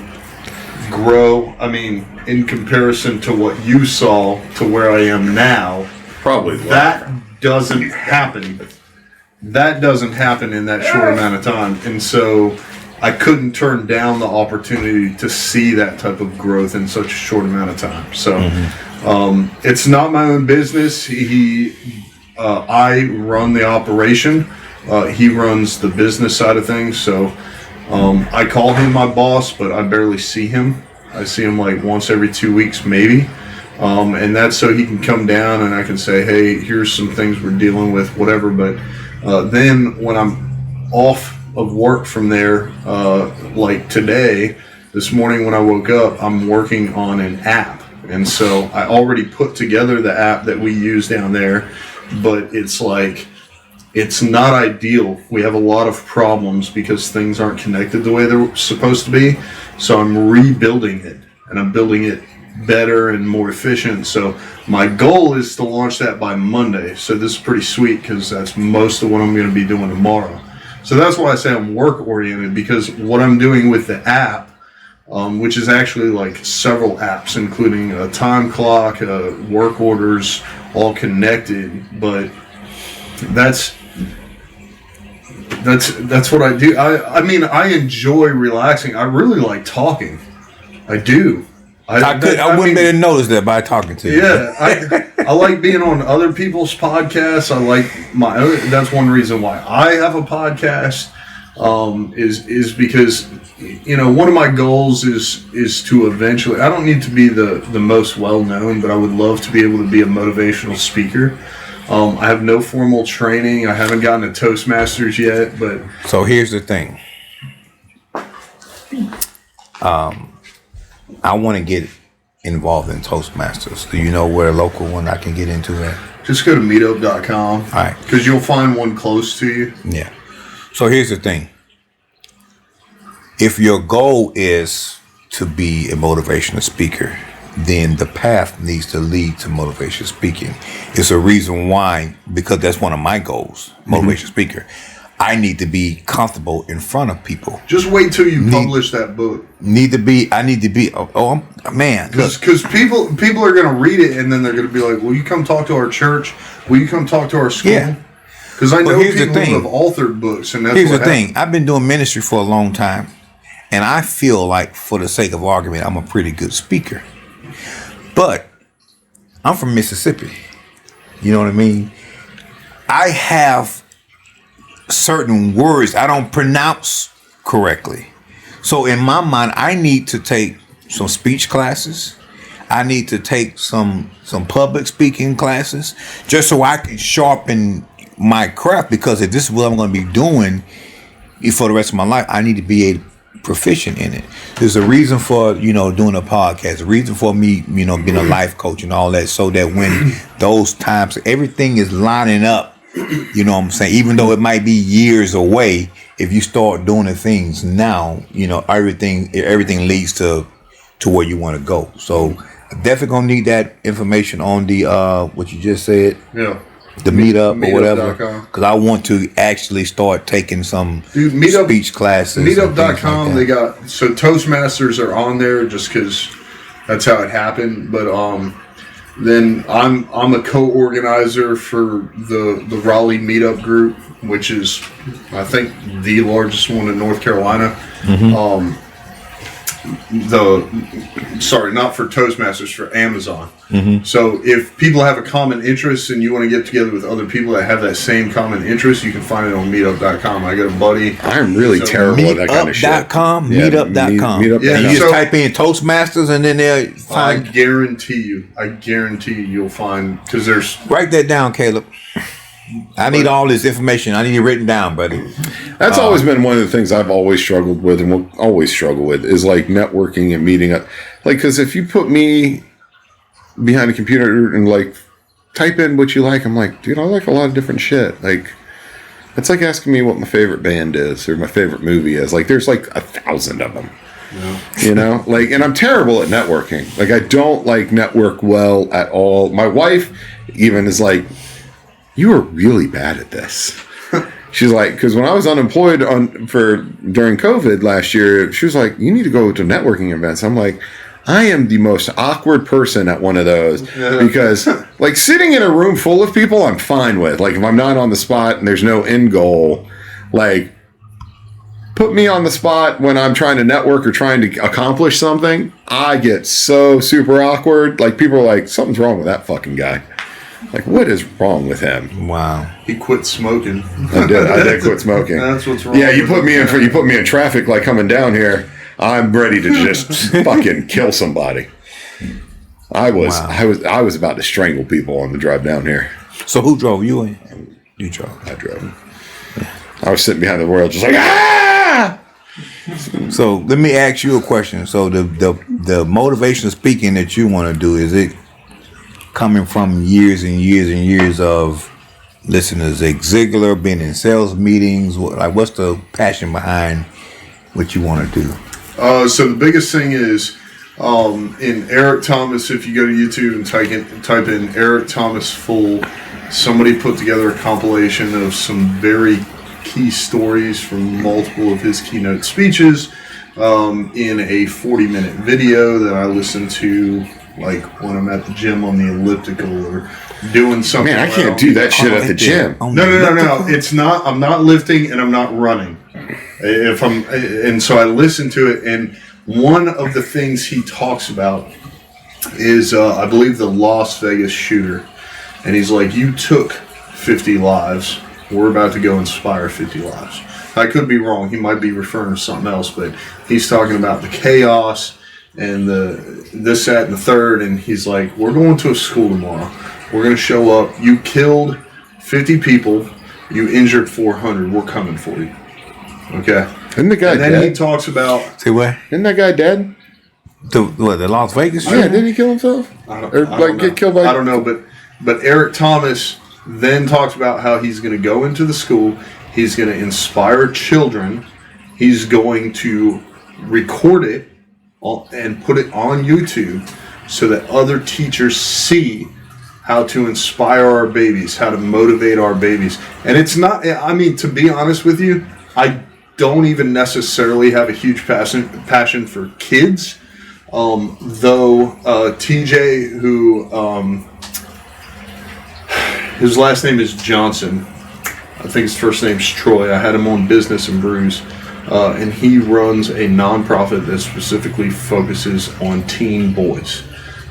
grow. I mean, in comparison to what you saw to where I am now, probably that doesn't happen. That doesn't happen in that short amount of time, and so I couldn't turn down the opportunity to see that type of growth in such a short amount of time. So it's not my own business. I run the operation. He runs the business side of things. So I call him my boss, but I barely see him. I see him once every 2 weeks, maybe. And that's so he can come down and I can say, hey, here's some things we're dealing with, whatever. But then when I'm off of work from there, today, this morning when I woke up, I'm working on an app. And so I already put together the app that we use down there, but it's not ideal. We have a lot of problems because things aren't connected the way they're supposed to be. So I'm rebuilding it and I'm building it better and more efficient. So my goal is to launch that by Monday. So this is pretty sweet because that's most of what I'm going to be doing tomorrow. So that's why I say I'm work-oriented, because what I'm doing with the app, which is actually several apps, including a time clock, work orders, all connected. But that's what I do. I mean, I enjoy relaxing. I really like talking. I do. I wouldn't be able to notice that by talking to you. Yeah, I like being on other people's podcasts. I like my own. That's one reason why I have a podcast. Is because one of my goals is to eventually. I don't need to be the most well known, but I would love to be able to be a motivational speaker. I have no formal training. I haven't gotten a Toastmasters yet, but so here's the thing. I want to get involved in Toastmasters. Do you know where a local one I can get into at? Just go to meetup.com. All right. Because you'll find one close to you. Yeah. So here's the thing. If your goal is to be a motivational speaker, then the path needs to lead to motivational speaking. It's a reason why, because that's one of my goals, motivational speaker. I need to be comfortable in front of people. Just wait till you publish that book. I need to be. Man. Because people are going to read it and then they're going to be like, will you come talk to our church? Will you come talk to our school? Yeah. Because I know people who have authored books. And that's here's the thing. I've been doing ministry for a long time. And I feel like, for the sake of argument, I'm a pretty good speaker. But I'm from Mississippi. You know what I mean? I have certain words I don't pronounce correctly. So in my mind, I need to take some speech classes. I need to take some public speaking classes just so I can sharpen my craft, because if this is what I'm going to be doing for the rest of my life, I need to be proficient in it. There's a reason for doing a podcast, a reason for me being a life coach and all that, so that when those times everything is lining up, you know what I'm saying, even though it might be years away, if you start doing the things now, everything leads to where you want to go. So definitely gonna need that information on the what you just said. Yeah. The meetup or whatever, because I want to actually start taking some speech classes. Meetup.com, like they got, so Toastmasters are on there just because that's how it happened. But then I'm a co-organizer for the Raleigh Meetup group, which is, I think, the largest one in North Carolina. Mm-hmm. Not for Toastmasters, for Amazon. Mm-hmm. So if people have a common interest and you want to get together with other people that have that same common interest, you can find it on meetup.com. I got a buddy. I'm really terrible at that kind of shit. Meetup.com. Meetup.com. Yeah, and you just type in Toastmasters and then they'll find. I guarantee you you'll find, because there's. Write that down, Caleb. I need all this information. I need it written down, buddy. That's always been one of the things I've always struggled with, and will always struggle with, is like networking and meeting up. Like, because if you put me behind a computer and like type in what you like, I'm like, dude, I like a lot of different shit. Like, it's like asking me what my favorite band is or my favorite movie is. Like, there's like 1,000 of them. Yeah. Like, and I'm terrible at networking. Like, I don't like network well at all. My wife even is like, you are really bad at this. She's like, because when I was unemployed during COVID last year, she was like, you need to go to networking events. I'm like, I am the most awkward person at one of those, because like sitting in a room full of people, I'm fine with. Like, if I'm not on the spot and there's no end goal, like, put me on the spot when I'm trying to network or trying to accomplish something, I get so super awkward. Like, people are like, something's wrong with that fucking guy. Like, what is wrong with him? Wow. He quit smoking. I did quit smoking. That's what's wrong. Yeah, you put me in traffic like coming down here. I'm ready to just fucking kill somebody. I was about to strangle people on the drive down here. So who drove you in? You drove. I drove. I was sitting behind the wheel just like, ah! So let me ask you a question. So the motivational speaking that you want to do, is it coming from years and years and years of listening to Zig Ziglar, being in sales meetings? Like, what's the passion behind what you want to do? So the biggest thing is in Eric Thomas. If you go to YouTube and type in Eric Thomas full, somebody put together a compilation of some very key stories from multiple of his keynote speeches in a 40-minute video that I listen to, like when I'm at the gym on the elliptical or doing something. Man, I can't do that shit at the gym. No. It's not. I'm not lifting and I'm not running. And so I listen to it, and one of the things he talks about is, I believe, the Las Vegas shooter. And he's like, you took 50 lives. We're about to go inspire 50 lives. I could be wrong. He might be referring to something else, but he's talking about the chaos and the this, that, and the third. And he's like, we're going to a school tomorrow. We're going to show up. You killed 50 people. You injured 400. We're coming for you. Okay. Isn't the guy and then dead? he talks about... Say what? Isn't that guy dead? The Las Vegas? Yeah, didn't he kill himself? Get killed by... I don't know, but Eric Thomas then talks about how he's going to go into the school. He's going to inspire children. He's going to record it and put it on YouTube so that other teachers see how to inspire our babies, how to motivate our babies. And it's not, I mean, to be honest with you, I don't even necessarily have a huge passion for kids. Though TJ, who his last name is Johnson, I think his first name's Troy. I had him on Business and Brews, and he runs a nonprofit that specifically focuses on teen boys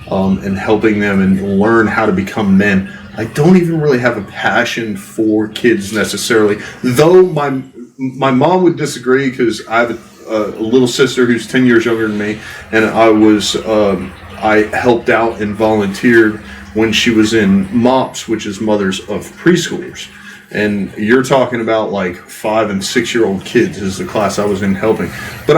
and helping them and learn how to become men. I don't even really have a passion for kids necessarily, though my mom would disagree because I have a little sister who's 10 years younger than me, and I helped out and volunteered when she was in MOPS, which is Mothers of Preschoolers. And you're talking about like 5 and 6 year old kids is the class I was in helping. But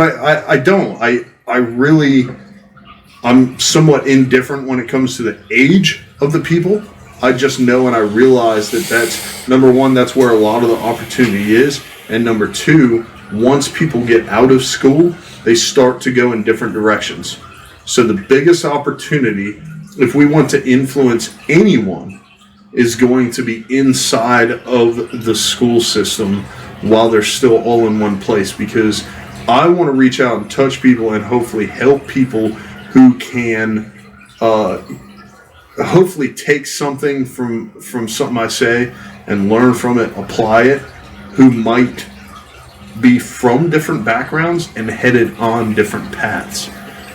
I'm somewhat indifferent when it comes to the age of the people. I just know and I realize that that's, number one, that's where a lot of the opportunity is. And number two, once people get out of school, they start to go in different directions. So the biggest opportunity, if we want to influence anyone, is going to be inside of the school system while they're still all in one place, because I want to reach out and touch people and hopefully help people who can hopefully take something from something I say and learn from it, apply it, who might be from different backgrounds and headed on different paths.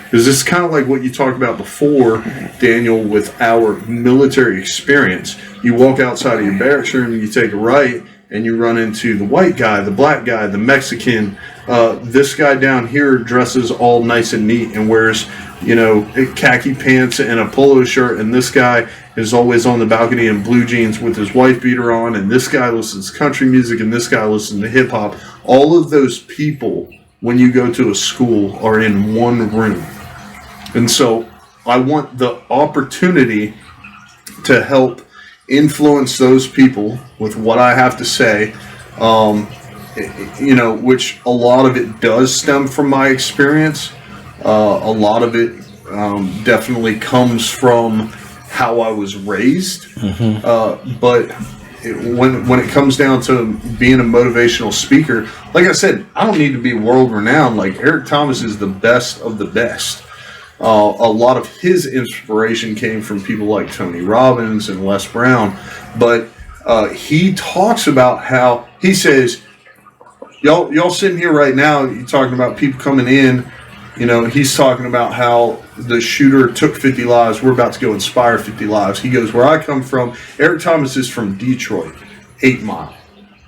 Because this is kind of like what you talked about before, Daniel, with our military experience. You walk outside of your barracks room, you take a right, and you run into the white guy, the black guy, the Mexican. This guy down here dresses all nice and neat and wears, khaki pants and a polo shirt, and this guy is always on the balcony in blue jeans with his wife beater on, and this guy listens to country music, and this guy listens to hip hop. All of those people, when you go to a school, are in one room. And so I want the opportunity to help influence those people with what I have to say, which a lot of it does stem from my experience. A lot of it definitely comes from how I was raised. Mm-hmm. But when it comes down to being a motivational speaker, like I said, I don't need to be world renowned. Like Eric Thomas is the best of the best. A lot of his inspiration came from people like Tony Robbins and Les Brown, but he talks about how, he says, y'all sitting here right now, you're talking about people coming in, he's talking about how the shooter took 50 lives, we're about to go inspire 50 lives. He goes, where I come from, Eric Thomas is from Detroit, 8 Mile.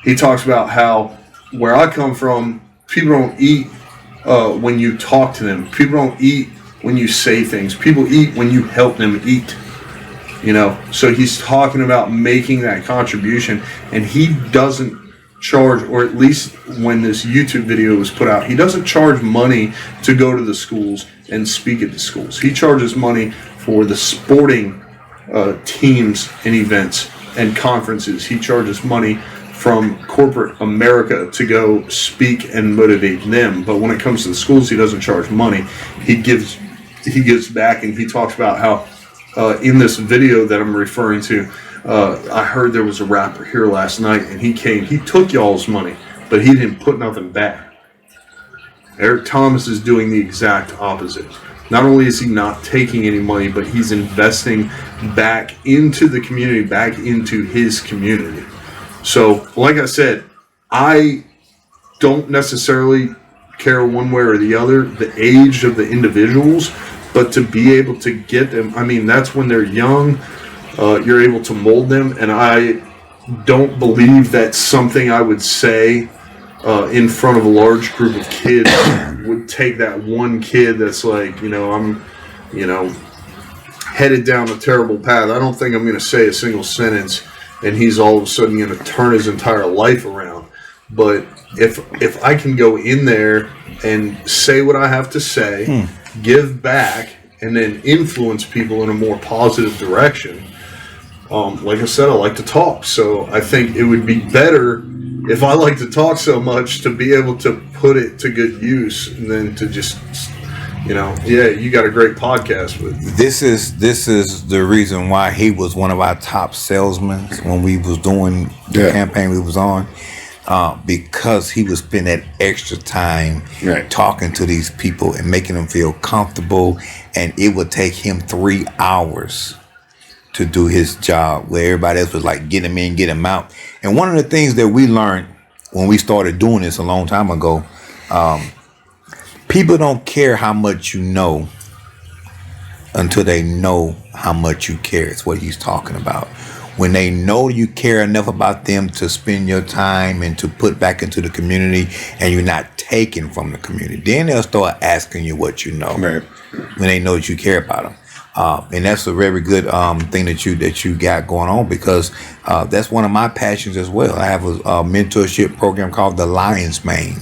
He talks about how, where I come from, people don't eat when you talk to them. People don't eat when you say things. People eat when you help them eat. So he's talking about making that contribution, and he doesn't charge, or at least when this YouTube video was put out, he doesn't charge money to go to the schools and speak at the schools. He charges money for the sporting teams and events and conferences. He charges money from corporate America to go speak and motivate them. But when it comes to the schools, he doesn't charge money. He gives back, and he talks about how in this video that I'm referring to, I heard there was a rapper here last night, and he took y'all's money, but he didn't put nothing back. Eric Thomas is doing the exact opposite. Not only is he not taking any money, but he's investing back into the community, back into his community. So, like I said, I don't necessarily care one way or the other, the age of the individuals, but to be able to get them, I mean, that's when they're young, you're able to mold them, and I don't believe that's something I would say in front of a large group of kids would take that one kid that's like, I'm, headed down a terrible path. I don't think I'm going to say a single sentence and he's all of a sudden going to turn his entire life around. But if I can go in there and say what I have to say, give back, and then influence people in a more positive direction, like I said, I like to talk. So I think it would be better if I like to talk so much to be able to put it to good use than to just, you got a great podcast with. This is the reason why he was one of our top salesmen when we was doing the campaign we was on. Because he would spend that extra time talking to these people and making them feel comfortable, and it would take him 3 hours to do his job, where everybody else was like, get him in, get him out. And one of the things that we learned when we started doing this a long time ago, people don't care how much you know until they know how much you care. It's what he's talking about. When they know you care enough about them to spend your time and to put back into the community, and you're not taking from the community, then they'll start asking you what you know. Right. When they know that you care about them. And that's a very good thing that you got going on, because that's one of my passions as well. I have a mentorship program called the Lion's Mane,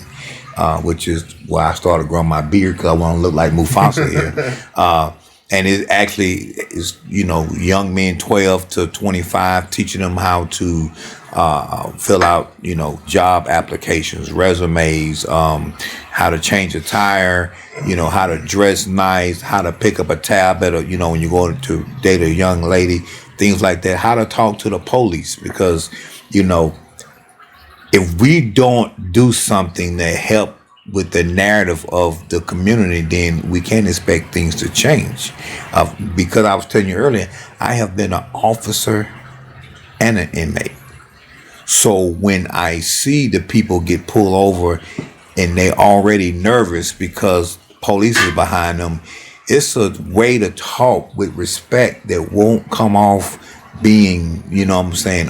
which is why I started growing my beard, because I want to look like Mufasa here. And it actually is, young men 12 to 25, teaching them how to fill out, job applications, resumes, how to change a tire, how to dress nice, how to pick up a tab at when you go to date a young lady, things like that, how to talk to the police, because, if we don't do something that help with the narrative of the community, then we can't expect things to change. Because I was telling you earlier, I have been an officer and an inmate. So when I see the people get pulled over and they already nervous because police is behind them, it's a way to talk with respect that won't come off being,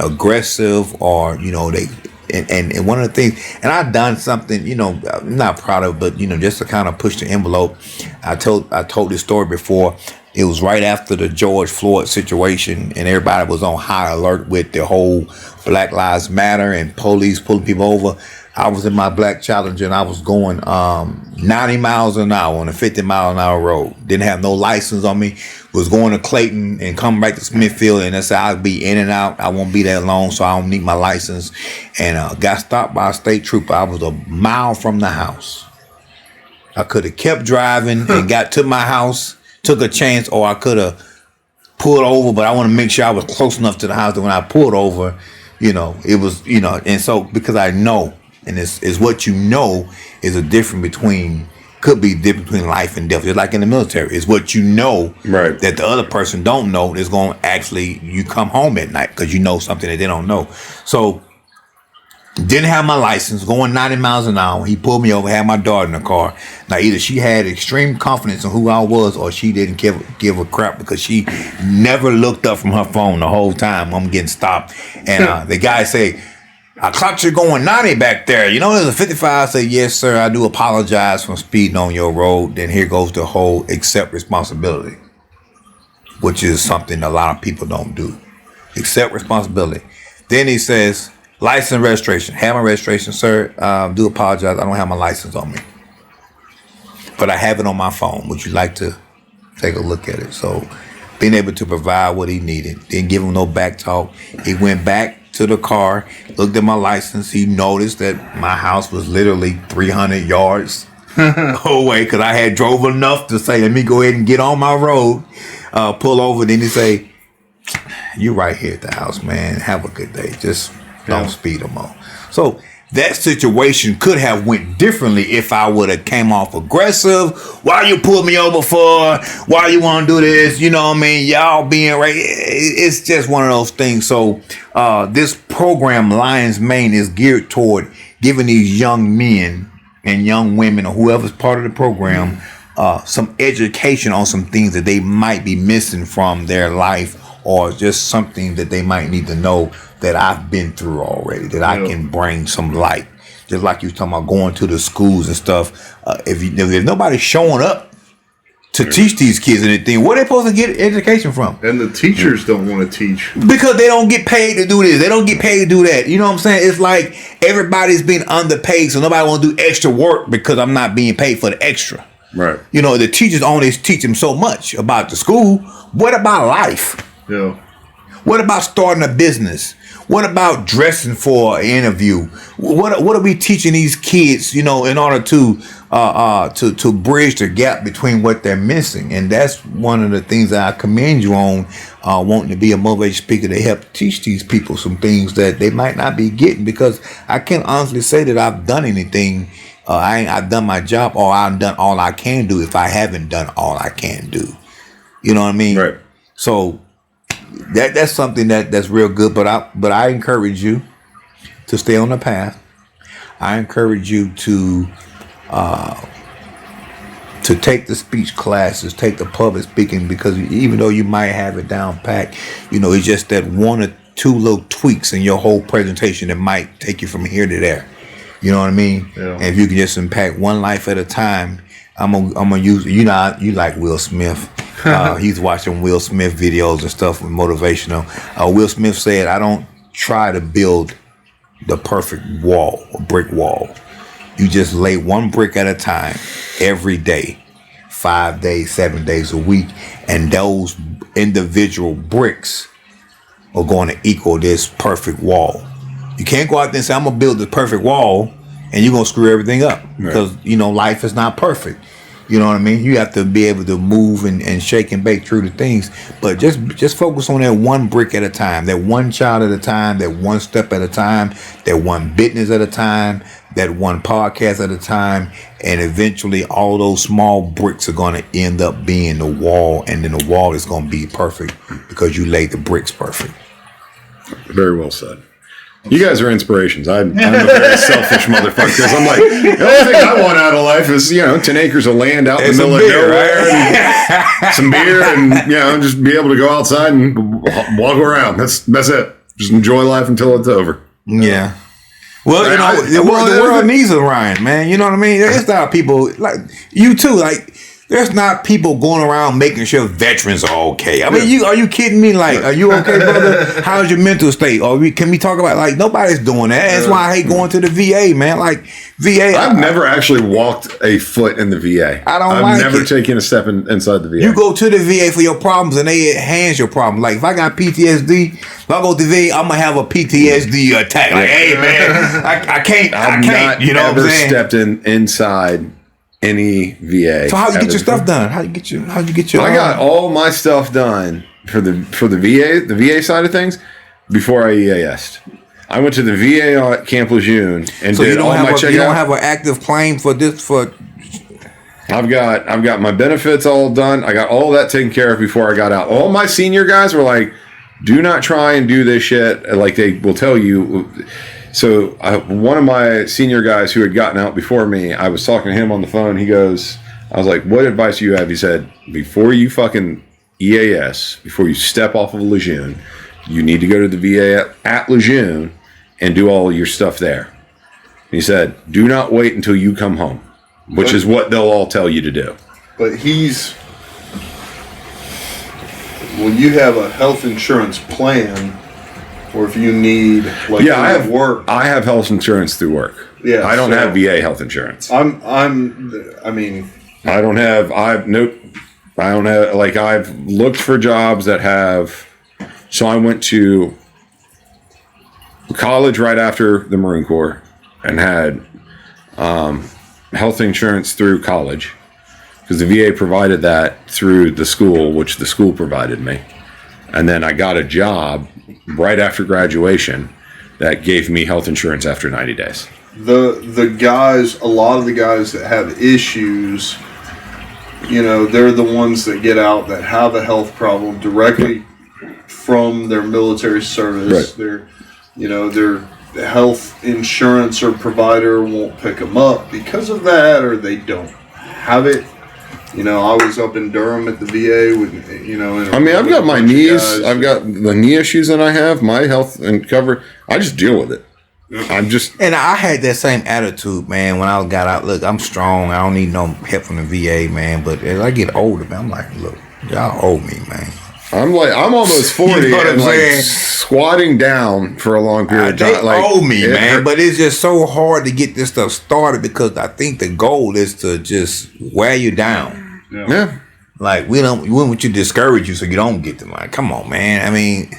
aggressive, or, they. And one of the things, and I've done something, I'm not proud of, but just to kind of push the envelope. I told this story before. It was right after the George Floyd situation, and everybody was on high alert with the whole Black Lives Matter and police pulling people over. I was in my black Challenger and I was going 90 miles an hour on a 50-mile-an-hour road. Didn't have no license on me. Was going to Clayton and coming back to Smithfield, and I said I'll be in and out. I won't be that long, so I don't need my license. And got stopped by a state trooper. I was a mile from the house. I could have kept driving and got to my house, took a chance, or I could have pulled over, but I want to make sure I was close enough to the house that when I pulled over, it was, and so because I know. And it's what you know is could be different between life and death. Just like in the military, it's what you know that the other person don't know is going to actually, you come home at night because you know something that they don't know. So didn't have my license, going 90 miles an hour. He pulled me over, had my daughter in the car. Now either she had extreme confidence in who I was, or she didn't give a crap, because she never looked up from her phone the whole time I'm getting stopped. And the guy say, I clocked you going 90 back there. There's a 55. I say, yes, sir. I do apologize for speeding on your road. Then here goes the whole accept responsibility, which is something a lot of people don't do. Accept responsibility. Then he says, license, registration. Have my registration, sir. Do apologize. I don't have my license on me, but I have it on my phone. Would you like to take a look at it? So being able to provide what he needed. Didn't give him no back talk. He went back to the car, looked at my license. He noticed that my house was literally 300 yards away, because I had drove enough to say, let me go ahead and get on my road, pull over. Then he say, you right here at the house, man. Have a good day. Just don't speed no more. So that situation could have went differently if I would have came off aggressive. Why you pull me over for? Why you want to do this? Y'all being right. It's just one of those things. So this program, Lion's Mane, is geared toward giving these young men and young women or whoever's part of the program some education on some things that they might be missing from their life, or just something that they might need to know that I've been through already, that I can bring some light. Just like you was talking about going to the schools and stuff. If nobody's showing up to teach these kids anything, where they supposed to get education from? And the teachers don't want to teach. Because they don't get paid to do this. They don't get paid to do that. You know what I'm saying? It's like everybody's being underpaid, so nobody want to do extra work because I'm not being paid for the extra. Right. You know, the teachers only teach them so much about the school. What about life? Yeah. What about starting a business? What about dressing for an interview? What are we teaching these kids, you know, in order to bridge the gap between what they're missing? And that's one of the things that I commend you on, wanting to be a motivational speaker to help teach these people some things that they might not be getting, because I can't honestly say that I've done anything. I've done my job, or I've done all I can do if I haven't done all I can do. You know what I mean? Right. So that's something that's real good. But I encourage you to stay on the path. I encourage you to take the speech classes, take the public speaking, because even though you might have it down pat, you know, it's just that one or two little tweaks in your whole presentation that might take you from here to there. You know what I mean? Yeah. And if you can just impact one life at a time, I'm gonna use, you know, you like Will Smith. He's watching Will Smith videos and stuff with motivational. Will Smith said, "I don't try to build the perfect wall, a brick wall. You just lay one brick at a time every day, 5 days, 7 days a week, and those individual bricks are going to equal this perfect wall." You can't go out there and say, "I'm going to build the perfect wall," and you're going to screw everything up. Right. Because, you know, life is not perfect. You know what I mean? You have to be able to move and shake and bake through the things. But just focus on that one brick at a time, that one child at a time, that one step at a time, that one business at a time, that one podcast at a time. And eventually all those small bricks are going to end up being the wall. And then the wall is going to be perfect because you laid the bricks perfect. Very well said. You guys are inspirations. I'm a very selfish motherfucker, because I'm like, the only thing I want out of life is, you know, 10 acres of land out in the middle of nowhere, and some beer, and, you know, just be able to go outside and walk around. That's it. Just enjoy life until it's over. Yeah. Well, you know, the world needs a Ryan, man. You know what I mean? There's not people like you too. Like, there's not people going around making sure veterans are okay. I mean, are you kidding me? Like, are you okay, brother? How's your mental state? Or can we talk about, like, nobody's doing that. That's why I hate going to the VA, man. Like, VA. I've never actually walked a foot in the VA. I've never taken a step inside the VA. You go to the VA for your problems, and they enhance your problem. Like, if I got PTSD, if I go to the VA, I'm gonna have a PTSD attack. Like, hey, man, I can't. Not you know ever what I'm saying? Stepped inside any VA. So how'd you get your stuff done? How'd you get your? I got all my stuff done for the VA side of things before I EAS'd. I went to the VA at Camp Lejeune and did all my checkout. You don't have an active claim for this for. I've got my benefits all done. I got all that taken care of before I got out. All my senior guys were like, "Do not try and do this shit." Like, they will tell you. So one of my senior guys who had gotten out before me, I was talking to him on the phone. He goes, I was like, "What advice do you have?" He said, "Before you fucking EAS, before you step off of Lejeune, you need to go to the VA at Lejeune and do all your stuff there." And he said, "Do not wait until you come home," which is what they'll all tell you to do. But you have a health insurance plan. Or if you need, like, I have work. I have health insurance through work. Yeah, I don't have VA health insurance. I don't have, like, I've looked for jobs that have. So I went to college right after the Marine Corps and had health insurance through college, because the VA provided that through the school, which the school provided me. And then I got a job right after graduation that gave me health insurance after 90 days. The guys, a lot of the guys that have issues, you know, they're the ones that get out that have a health problem directly from their military service. Right. They're the health insurance or provider won't pick them up because of that, or they don't have it. You know, I was up in Durham at the VA with, you know. I mean, I've got my knees. I've got the knee issues that I have. My health and cover. I just deal with it. I'm just. And I had that same attitude, man, when I got out. Look, I'm strong. I don't need no help from the VA, man. But as I get older, man, I'm like, look, y'all owe me, man. I'm almost 40 You know what I'm and like saying? squatting down for a long period of They time. Like, owe me, man. But it's just so hard to get this stuff started because I think the goal is to just wear you down. Yeah. Like we wouldn't want you to discourage you so you don't get them. Like, come on, man. I mean,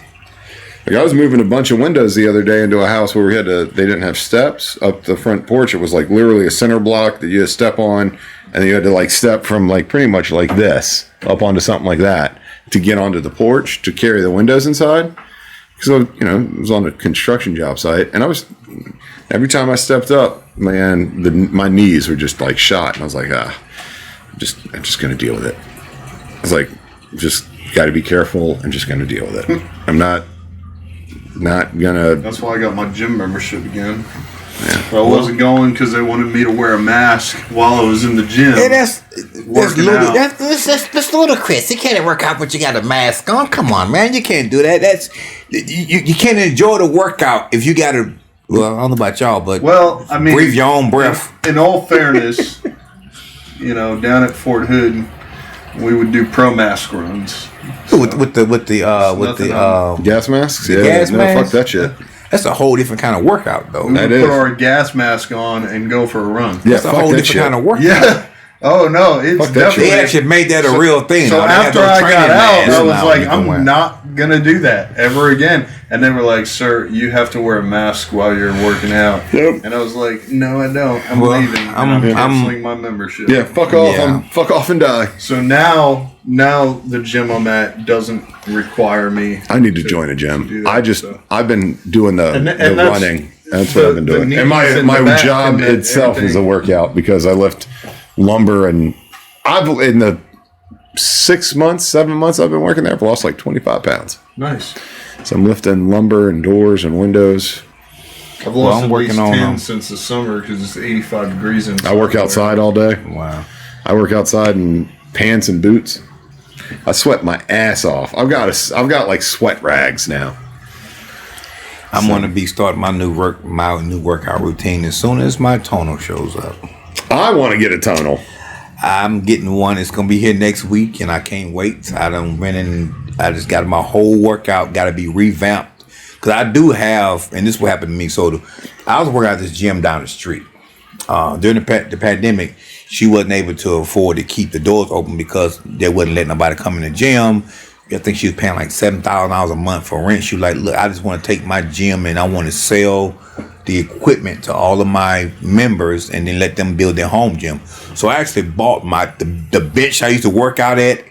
like I was moving a bunch of windows the other day into a house where they didn't have steps up the front porch. It was like literally a center block that you had to step on, and you had to like step from like pretty much like this up onto something like that to get onto the porch to carry the windows inside. Because, you know, it was on a construction job site, and every time I stepped up, man, my knees were just like shot, and I was like, I'm just gonna deal with it. I was like, just got to be careful. I'm just gonna deal with it. I'm not gonna. That's why I got my gym membership again. Yeah. I wasn't going because they wanted me to wear a mask while I was in the gym. hey, that's ludicrous. You can't work out, but you got a mask on. Come on, man, you can't do that. That's you can't enjoy the workout if you got to. Well, I don't know about y'all, but I mean, breathe your own breath. In all fairness, you know, down at Fort Hood, we would do pro mask runs. So, with the gas masks. Yeah, gas mask? Fuck that shit. That's a whole different kind of workout, though. We would put our gas mask on and go for a run. Yeah, that's a whole different kind of workout. Yeah. Oh no, it's definitely. They actually made that a real thing. So after I got out, I was like, I'm not gonna do that ever again. And they were like, "Sir, you have to wear a mask while you're working out." Yep. And I was like, "No, I don't. I'm leaving. I'm canceling my membership." Yeah, fuck off. Yeah. Fuck off and die. So now the gym I'm at doesn't require me. I need to join a gym. I've been doing the running. That's what I've been doing. And my job itself is a workout because I lift lumber, and in the 7 months I've been working there, I've lost like 25 pounds. Nice. So I'm lifting lumber and doors and windows. I've lost at least 10 since the summer because it's 85 degrees inside. I work outside all day. Wow. I work outside in pants and boots. I sweat my ass off. I've got like sweat rags now. I'm going to be starting my new workout routine as soon as my tonal shows up. I want to get a tonal. I'm getting one. It's going to be here next week, and I can't wait. I just got my whole workout got to be revamped because I do have, and this will happen to me. So I was working at this gym down the street during the pandemic. She wasn't able to afford to keep the doors open because they wouldn't let nobody come in the gym. I think she was paying like $7,000 a month for rent. She was like, look, I just want to take my gym and I want to sell the equipment to all of my members and then let them build their home gym. So I actually bought the bench I used to work out at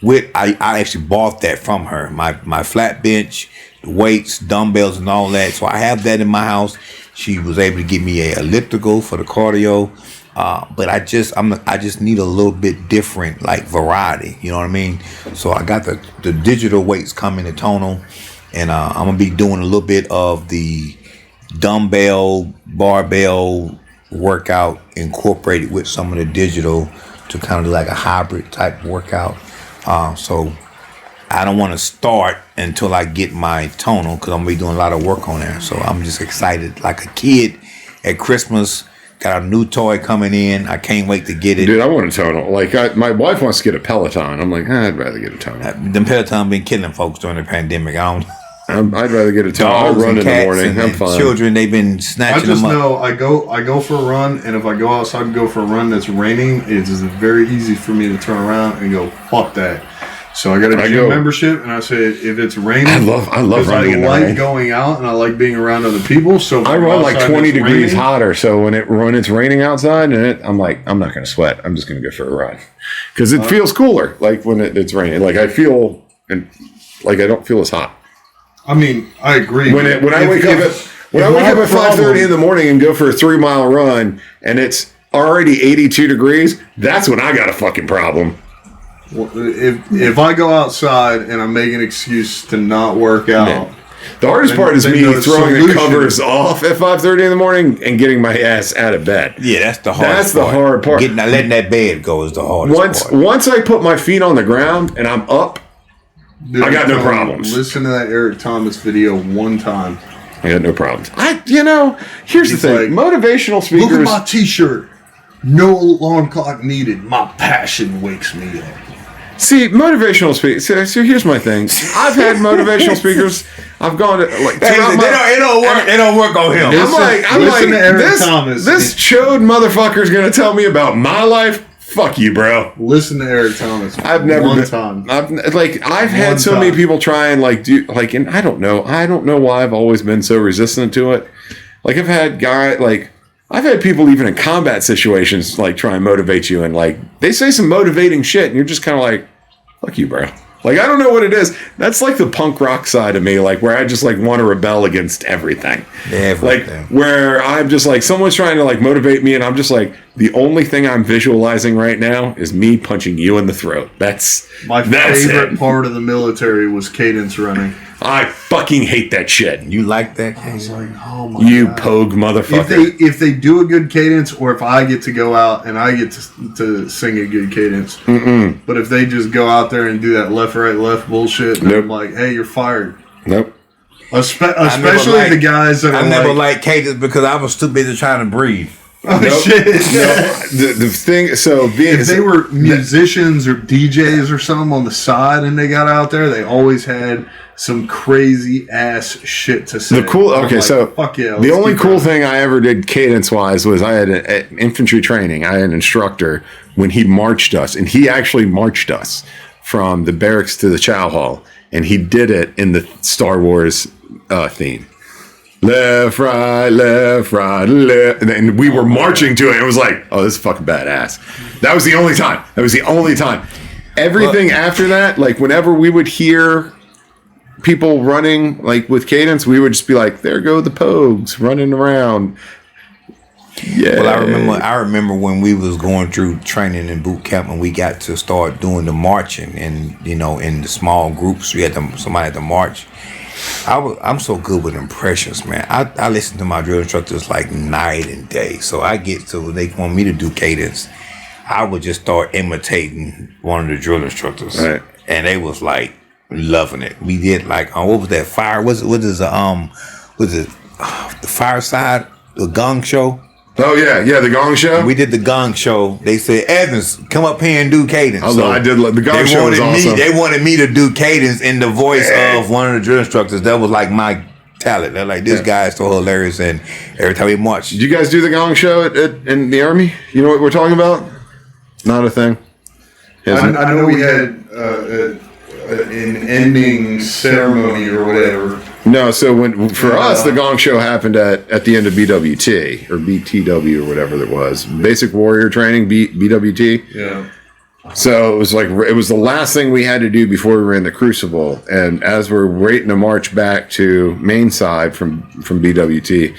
with. I actually bought that from her. My flat bench, the weights, dumbbells, and all that. So I have that in my house. She was able to give me a elliptical for the cardio. But I just need a little bit different, like variety. You know what I mean? So I got the digital weights coming to tonal, and I'm gonna be doing a little bit of the dumbbell, barbell workout incorporated with some of the digital to kind of do like a hybrid type workout. So I don't want to start until I get my tonal because I'm gonna be doing a lot of work on there. So I'm just excited, like a kid at Christmas. Got a new toy coming in. I can't wait to get it. Dude, I want a tonal. Like, my wife wants to get a Peloton. I'm like, I'd rather get a tonal. Them Peloton been killing folks during the pandemic. I'd rather get a tonal. I run in the morning. I'm fine. Children, they've been snatching them up. I just know I go for a run, and if I go outside and go for a run that's raining, it's very easy for me to turn around and go, fuck that. So I got a gym membership, and I said if it's raining, I love running in the rain. I like going out, and I like being around other people. So I run like 20 degrees hotter. So when it's raining outside, and I'm like, I'm not going to sweat. I'm just going to go for a run because it feels cooler. Like when it's raining, like I feel like I don't feel as hot. I mean, I agree. When I wake up at 5:30 in the morning and go for a 3-mile run, and it's already 82 degrees, that's when I got a fucking problem. Well, if I go outside and I make an excuse to not work out, The hardest part is they me know the throwing the solution. covers off at 5:30 in the morning and getting my ass out of bed. Yeah, that's the hard. That's the hard part. Letting that bed go is the hardest part. Once I put my feet on the ground and I'm up, Dude, I got no Tom, problems. Listen to that Eric Thomas video one time. I got no problems. Here's the He's thing: like, motivational Look at speakers. my T-shirt. No alarm clock needed. My passion wakes me up. See, motivational speakers. So here's my thing. I've had motivational speakers. I've gone to like. Hey, it don't work. It don't work on him. Listen to Eric Thomas. This chode motherfucker's gonna tell me about my life. Fuck you, bro. Listen to Eric Thomas. I've never one been, time. I've had so many people try and and I don't know why I've always been so resistant to it. Like I've had people even in combat situations like try and motivate you, and like they say some motivating shit, and you're just kind of like, fuck you, bro. Like I don't know what it is. That's like the punk rock side of me, like where I just like want to rebel against everything. Like where I'm just like someone's trying to like motivate me, and I'm just like the only thing I'm visualizing right now is me punching you in the throat. That's favorite part of the military was cadence running. I fucking hate that shit. You like that? I was like, oh my you God. pogue motherfucker. If they do a good cadence, or if I get to go out and I get to sing a good cadence, but if they just go out there and do that left, right, left bullshit, and I'm like, hey, you're fired. Nope. Especially the guys that I never liked cadence because I was too busy trying to breathe. Oh shit! No, the thing. So if they were musicians or DJs or something on the side and they got out there, they always had some crazy ass shit to say. Fuck yeah. The only cool thing I ever did cadence wise was I had an infantry training. I had an instructor when he marched us, and he actually marched us from the barracks to the chow hall, and he did it in the Star Wars theme. Left, right, left, and we were marching to it. And it was like, oh, this is fucking badass. That was the only time. Everything after that, like whenever we would hear people running like with cadence, we would just be like, there go the pogues running around. Yeah. Well, I remember when we was going through training in boot camp, and we got to start doing the marching, and in the small groups, we had somebody had to march. I'm so good with impressions, man. I listen to my drill instructors like night and day. So they want me to do cadence. I would just start imitating one of the drill instructors, right. And they was like loving it. We did like what was that fire? Was it the fireside, the gong show? Oh yeah, the gong show. We did the gong show. They said, Evans, come up here and do cadence. I did the gong show. Was awesome. They wanted me to do cadence in the voice of one of the drill instructors. That was like my talent. They're like, this guy is so hilarious, and every time we marched. Did you guys do the gong show in the Army? You know what we're talking about? Not a thing. I know we had an ending ceremony or whatever. No, so for us, the gong show happened at the end of BWT or BTW or whatever it was, Basic Warrior Training, BWT. Yeah. So it was the last thing we had to do before we were in the Crucible, and as we're waiting to march back to main side from BWT,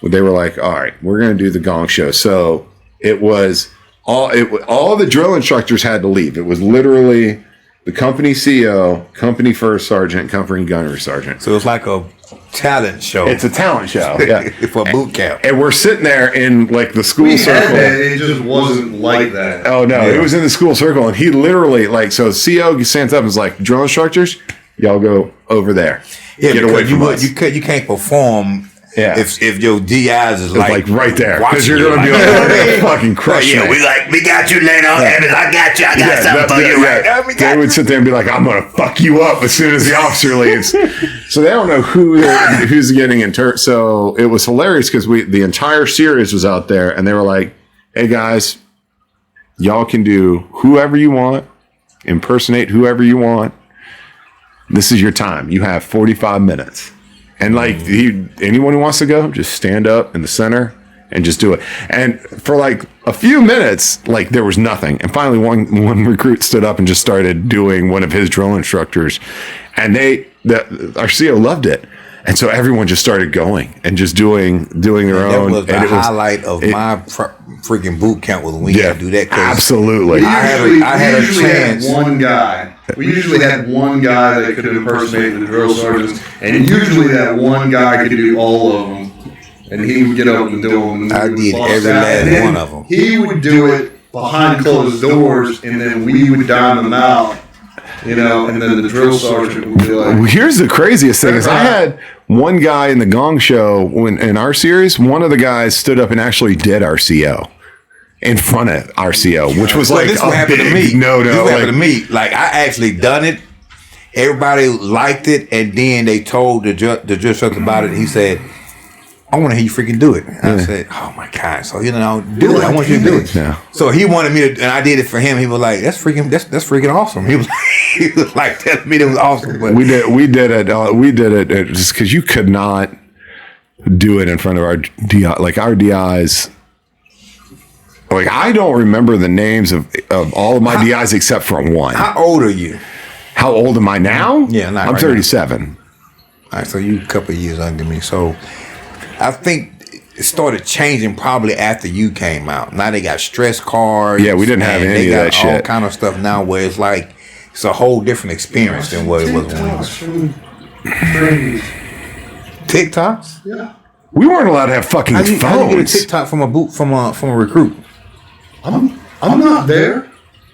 they were like, "All right, we're going to do the gong show." So it was all the drill instructors had to leave. It was literally the company CO, company first sergeant, company gunnery sergeant. So it's like a talent show. It's a talent show, yeah, for boot camp. And we're sitting there in like the school circle. It just wasn't like that. Oh no, it was in the school circle, and he literally so CO stands up and is like, "Drill instructors, y'all go over there. Get away from us. You can't perform." Yeah. If your DIs is like right there, because you're gonna be like fucking crushing. Yeah, we got you later on, Evans. I got you. I got something for you, right? They would sit there and be like, "I'm gonna fuck you up" as soon as the officer leaves. So they don't know who's getting interred. So it was hilarious because the entire series was out there, and they were like, "Hey guys, y'all can do whoever you want, impersonate whoever you want. This is your time. You have 45 minutes." And like anyone who wants to go, just stand up in the center and just do it. And for like a few minutes, like there was nothing. And finally, one recruit stood up and just started doing one of his drill instructors, and our CO loved it. And so everyone just started going and just doing their own. That was the highlight of my freaking boot camp was when we had to do that. Absolutely. I had a chance. Had one guy We usually had one guy that could impersonate the drill sergeants, and usually that one guy could do all of them. And he would get up and do them. I did every last one of them. He would do it behind closed doors, and then we would dime them out. And then the drill sergeant would be like... Well, here's the craziest thing is I had one guy in the Gong Show in our series, one of the guys stood up and actually did RCO in front of RCO, which was like this what happened to me. No. This what happened to me. Like, I actually done it. Everybody liked it, and then they told the judge about it, and he said, I want to hear you freaking do it. And I said, oh my God. So, do it. I want you to do it. Yeah. So he wanted me to, and I did it for him. He was like, that's freaking awesome. He was like telling me it was awesome. But we did it just because you could not do it in front of our DI. Like our DIs, like I don't remember the names of all of my DIs except for one. How old are you? How old am I now? Yeah, I'm 37. All right, so you a couple of years under me. So I think it started changing probably after you came out. Now they got stress cards. Yeah, we didn't have any of that shit. All kind of stuff now where it's like it's a whole different experience than what it was when it was. TikToks? Yeah. We weren't allowed to have fucking phones. How did you get a TikTok from a recruit? I'm not there.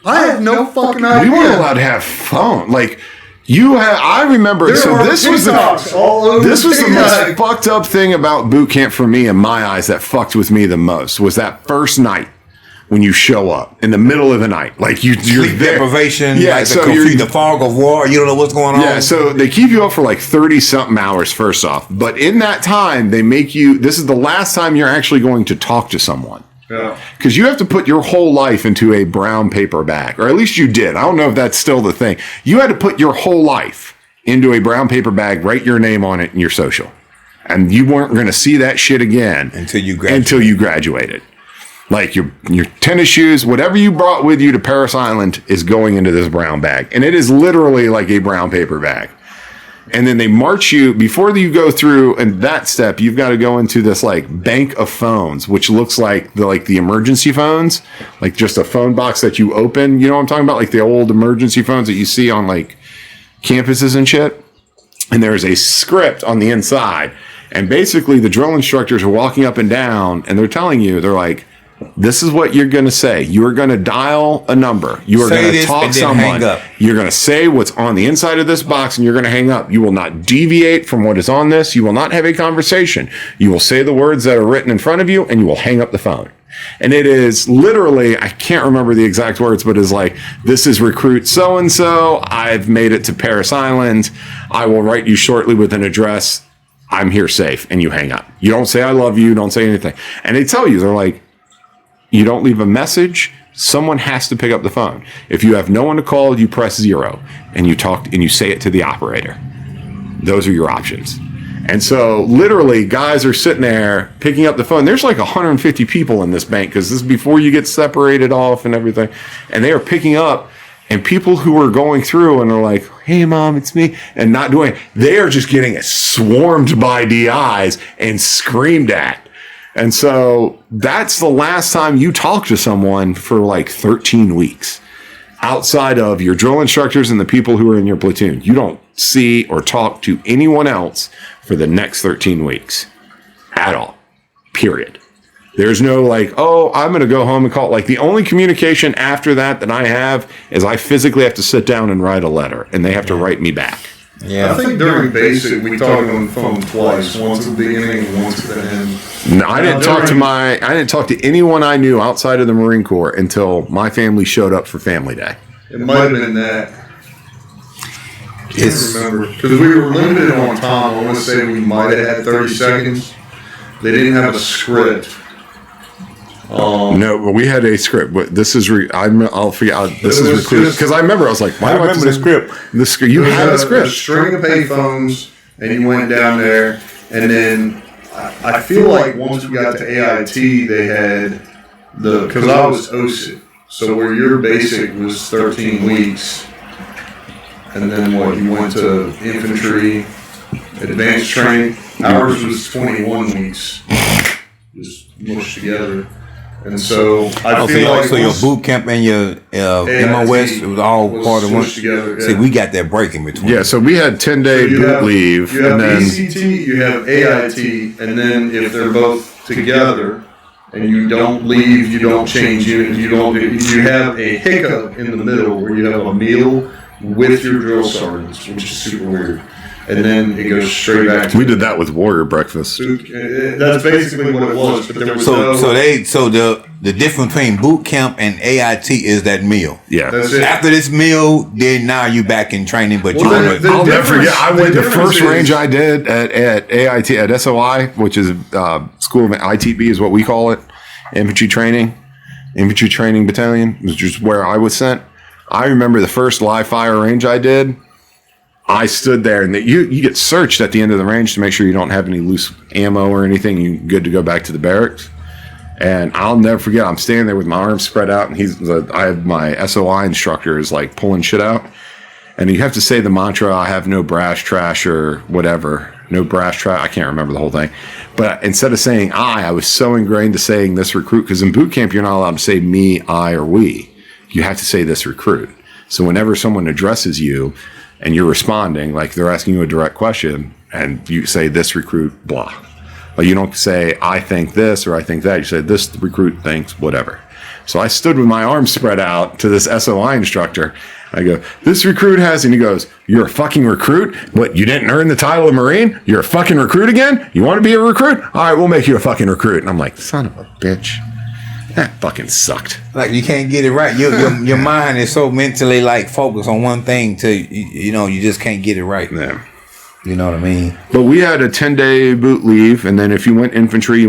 I have no fucking idea. We weren't allowed to have phone. Like I remember. This was the most fucked up thing about boot camp for me in my eyes. That fucked with me the most was that first night when you show up in the middle of the night, like you're sleep there. Deprivation. Yeah, like so the fog of war. You don't know what's going on. Yeah, so they keep you up for like 30-something hours. First off, but in that time, they make you. This is the last time you're actually going to talk to someone. Yeah. Because you have to put your whole life into a brown paper bag, or at least you did. I don't know if that's still the thing. You had to put your whole life into a brown paper bag, write your name on it and your social. And you weren't going to see that shit again until you graduated. Like your tennis shoes, whatever you brought with you to Paris Island is going into this brown bag. And it is literally like a brown paper bag. And then they march you before you go through, and that step you've got to go into this like bank of phones, which looks like the emergency phones, like just a phone box that you open. You know what I'm talking about, like the old emergency phones that you see on like campuses and shit. And there's a script on the inside, and basically the drill instructors are walking up and down, and they're telling you, they're like, this is what you're going to say. You are going to dial a number. You are going to talk to someone. You're going to say what's on the inside of this box, and you're going to hang up. You will not deviate from what is on this. You will not have a conversation. You will say the words that are written in front of you, and you will hang up the phone. And it is literally, I can't remember the exact words, but it's like, this is recruit so-and-so. I've made it to Paris Island. I will write you shortly with an address. I'm here safe. And you hang up. You don't say I love you. Don't say anything. And they tell you, they're like, you don't leave a message, someone has to pick up the phone. If you have no one to call, you press 0 and you talk and you say it to the operator. Those are your options. And so literally guys are sitting there picking up the phone. There's like 150 people in this bank because this is before you get separated off and everything. And they are picking up, and people who are going through and are like, hey mom, it's me, and not doing it, they are just getting swarmed by DIs and screamed at. And so that's the last time you talk to someone for like 13 weeks outside of your drill instructors and the people who are in your platoon. You don't see or talk to anyone else for the next 13 weeks at all, period. There's no like, oh, I'm going to go home and call. Like the only communication after that I have is I physically have to sit down and write a letter, and they have to write me back. Yeah, I think during basic we talked on the phone twice, once at the beginning and once at the end. No, I didn't talk to anyone I knew outside of the Marine Corps until my family showed up for Family Day. It might have been that. I can't remember because we were limited on time. I want to say we might have had 30 seconds. They didn't have a script. No, but we had a script. But this is I'll figure out this is recruited because I remember I was like, why do I remember the script? The script. You had a script. A string of payphones, and you went down there, and then I feel like once we got to AIT, they had because I was OSIT, so where your basic was 13 weeks, and then you went to infantry, advanced training. Ours was 21 weeks, just mushed together. And so I feel like so your boot camp and your MOS, it was all part of one. Together, yeah. See, we got that break in between. Yeah, so we had 10-day boot leave. You have ECT, you have AIT, and then if they're both together and you don't leave, you don't change units, you have a hiccup in the middle where you have a meal with your drill sergeants, which is super weird. And then it goes straight back to... We did that with Warrior Breakfast. That's basically what it was, but there was the difference between boot camp and AIT is that meal. Yeah. After this meal, then now you back in training, but I'll never forget. I went the first range I did at AIT, at SOI, which is School of ITB is what we call it, Infantry Training Battalion, which is where I was sent. I remember the first live fire range I did. I stood there, and you get searched at the end of the range to make sure you don't have any loose ammo or anything. You're good to go back to the barracks. And I'll never forget, I'm standing there with my arms spread out, and I have my SOI instructor is like pulling shit out. And you have to say the mantra, I have no brash trash or whatever. No brash trash. I can't remember the whole thing. But instead of saying I was so ingrained to saying this recruit, because in boot camp, you're not allowed to say me, I, or we. You have to say this recruit. So whenever someone addresses you, and you're responding, like they're asking you a direct question, and you say, this recruit, blah. But you don't say, I think this or I think that. You say, this recruit thinks whatever. So I stood with my arms spread out to this SOI instructor. I go, this recruit has, and he goes, you're a fucking recruit? What, you didn't earn the title of Marine? You're a fucking recruit again? You want to be a recruit? All right, we'll make you a fucking recruit. And I'm like, son of a bitch. That fucking sucked. Like, you can't get it right. Your mind is so mentally like focused on one thing till you just can't get it right. Yeah. You know what I mean? But we had a 10-day boot leave, and then if you went infantry, you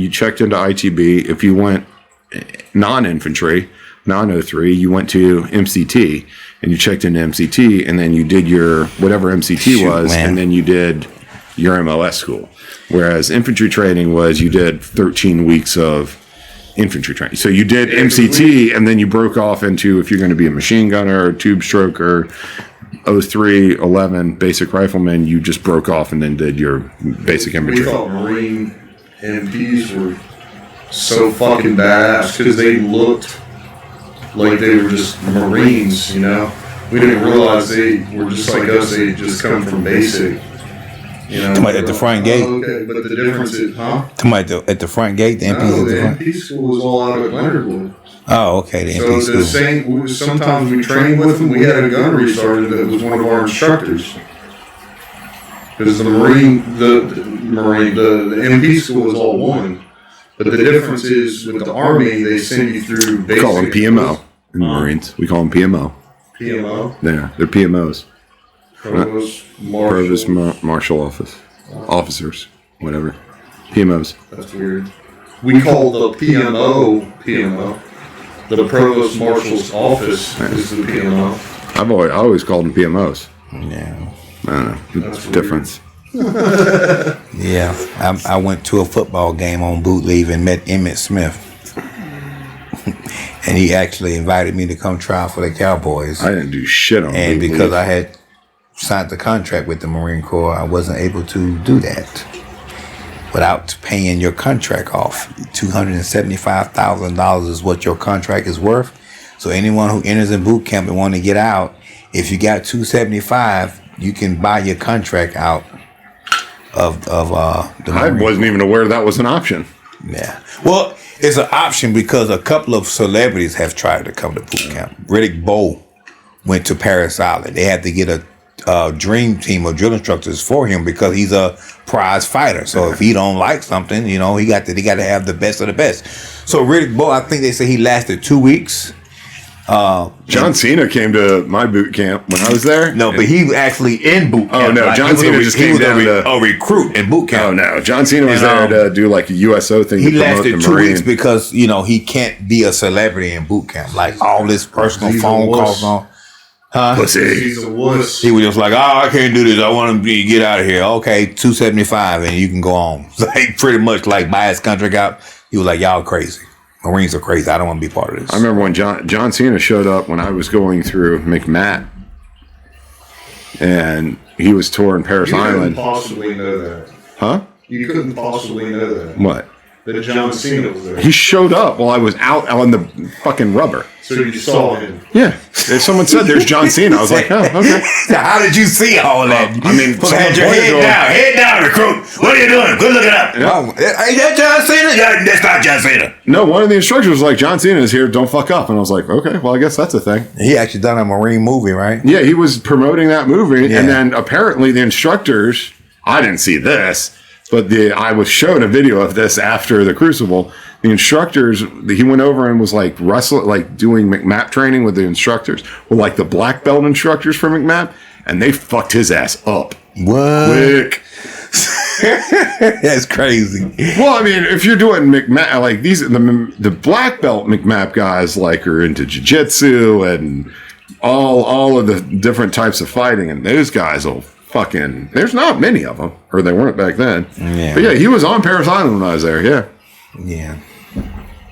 checked into ITB. If you went non-infantry, non-03, you went to MCT, and you checked into MCT, and then you did your whatever MCT was, and then you did your MOS school. Whereas infantry training was you did 13 weeks of infantry training. So you did MCT, and then you broke off into, if you're going to be a machine gunner, tube stroker, 03, 11, basic rifleman, you just broke off and then did your basic infantry. We thought Marine MPs were so fucking badass because they looked like they were just Marines, you know? We didn't realize they were just like us. They just come from basic. You know, at the front gate. Okay, but the difference is, At the front gate, the MPs the MP school was all out of Leonardwood. Oh, okay, the MP school. So sometimes we trained with them. We had a gunnery sergeant that was one of our instructors. Because the MP school was all one. But the difference is with the Army, they send you through basic. We call them PMO in the Marines. We call them PMO. PMO? Yeah, they're PMOs. Provost Marshal officers, whatever. PMOs. That's weird. We call the PMO. The Provost Marshal's office is the PMO. I always called them PMOs. Yeah. I don't know. That's the difference. Yeah. I went to a football game on boot leave and met Emmitt Smith. And he actually invited me to come try for the Cowboys. I didn't do shit on And boot because leave. I had signed the contract with the Marine Corps, I wasn't able to do that without paying your contract off. $275,000 is what your contract is worth. So anyone who enters in boot camp and want to get out, if you got $275,000, you can buy your contract out of the Marine I wasn't even aware that was an option. Yeah. Well, it's an option because a couple of celebrities have tried to come to boot camp. Riddick Bowe went to Paris Island. They had to get a dream team of drill instructors for him because he's a prize fighter. So if he don't like something, he got to have the best of the best. So Riddick Bowe, I think they say he lasted 2 weeks. John Cena came to my boot camp when I was there. No, but he was actually in boot camp. Oh no, John Cena just came down to a recruit in boot camp. Oh no, John Cena was there to do like a USO thing. He to promote lasted the 2 Marine. weeks because he can't be a celebrity in boot camp. Like all this personal phone calls on. Pussy. He's a wuss. He was just like, I can't do this. I want to get out of here. Okay, $275 and you can go on. Like pretty much like buy his contract out. He was like, y'all crazy. Marines are crazy. I don't want to be part of this. I remember when John Cena showed up when I was going through McMatt, and he was touring Paris Island. You couldn't possibly know that. Huh? You couldn't possibly know that. What? that John Cena was there. He showed up while I was out on the fucking rubber. So you saw him. Yeah. If someone said there's John Cena, I was like, oh, okay. So how did you see all that? I mean, you had your head down, recruit. What are you doing? Good looking up. Yeah. Oh, ain't that John Cena? Yeah, that's not John Cena. No, one of the instructors was like, John Cena is here, don't fuck up. And I was like, okay, well, I guess that's a thing. He actually done a Marine movie, right? Yeah, he was promoting that movie. Yeah. And then apparently the instructors, I didn't see this, but I was shown a video of this after the Crucible. The instructors, he went over and was like wrestling, like doing McMap training with the instructors, with like the black belt instructors for McMap, and they fucked his ass up. What? Quick. That's crazy. Well, I mean, if you're doing McMap, like the black belt McMap guys, like are into jiu-jitsu and all of the different types of fighting, and those guys will fucking. There's not many of them, or they weren't back then. Yeah. But yeah, he was on Paris Island when I was there. Yeah. Yeah.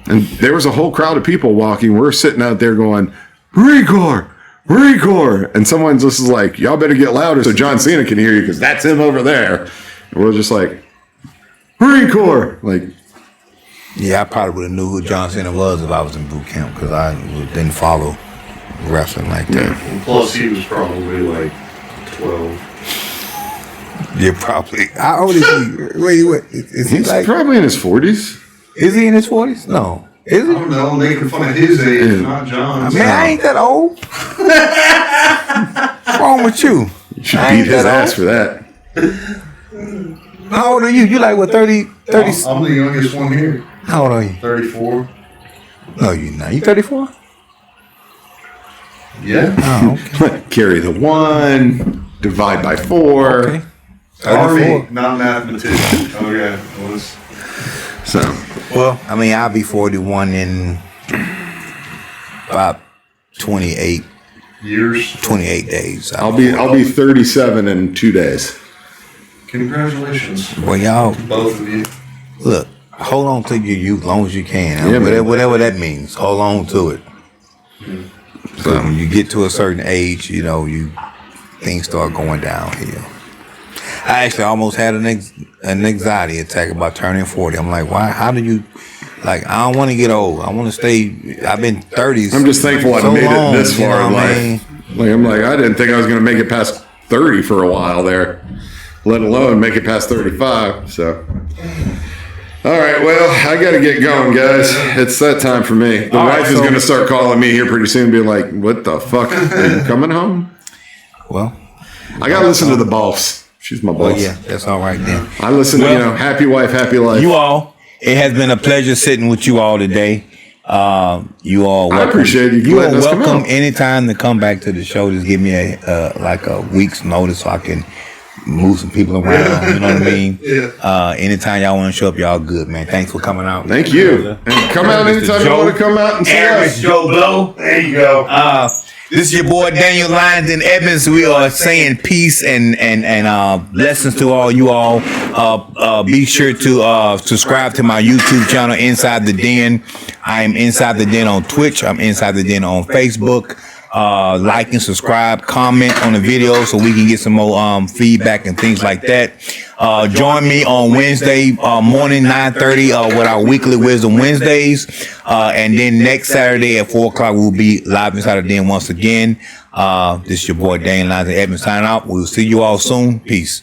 And there was a whole crowd of people walking. We're sitting out there going, Marine Corps, Marine Corps. And someone's just like, y'all better get louder so John Cena can hear you because that's him over there. And we're just like, Marine Corps. Like, yeah, I probably would have knew who John Cena was if I was in boot camp because I didn't follow wrestling like that. Yeah. And plus, he was probably like 12. Yeah, probably. How old is he? Wait. Is he he's like? probably in his 40s. Is he in his 40s? No. Is I he? don't know. I'm making fun of his age, not John's. Man, I ain't that old. What's wrong with you? You should beat his ass for that. How old are you? You like what, 30? I'm the youngest one here. How old are you? 34. No, you're not. You 34? Yeah. Oh, okay. Carry the 1, divide by 4. Okay. Army, 34. not mathematician. Okay. So, Well, I mean, I'll be 41 in about 28 days. I'll be 37 in 2 days. Congratulations, Well, y'all, both of you. look, hold on to your youth as long as you can. Yeah, whatever that means, hold on to it. So when you get to a certain age, things start going downhill. I actually almost had an anxiety attack about turning 40. I'm like, why? How do you? Like, I don't want to get old. I want to stay. I've been 30s. I'm just thankful I made it this far in life. I mean? I'm like, I didn't think I was going to make it past 30 for a while there, let alone make it past 35. So, all right, well, I got to get going, guys. It's that time for me. The wife is going to start calling me here pretty soon, being like, "What the fuck? Are you coming home?" Well, I got to listen to the boss. She's my boss. well, yeah, that's all right then. I listen to happy wife, happy life. You all, it has been a pleasure sitting with you all today. You all, welcome. I appreciate you. You are letting us come welcome out. anytime to come back to the show. Just give me a week's notice so I can move some people around. You know what I mean? Yeah. Anytime y'all want to show up, y'all good, man. Thanks for coming out. Thank you. And come out anytime you want to come out and see us. Joe Blow. There you go. This is your boy Daniel Lyons Evans. We are saying peace and blessings to all you all. Be sure to subscribe to my YouTube channel, Inside the Den. I am Inside the Den on Twitch. I'm Inside the Den on Facebook. Like and subscribe, comment on the video so we can get some more feedback and things like that. Join me on Wednesday morning 9:30 with our weekly Wisdom Wednesdays, and then next Saturday at 4:00 we'll be live Inside the Den once again. This is your boy Dane Lyons Evans signing out. We'll see you all soon. Peace.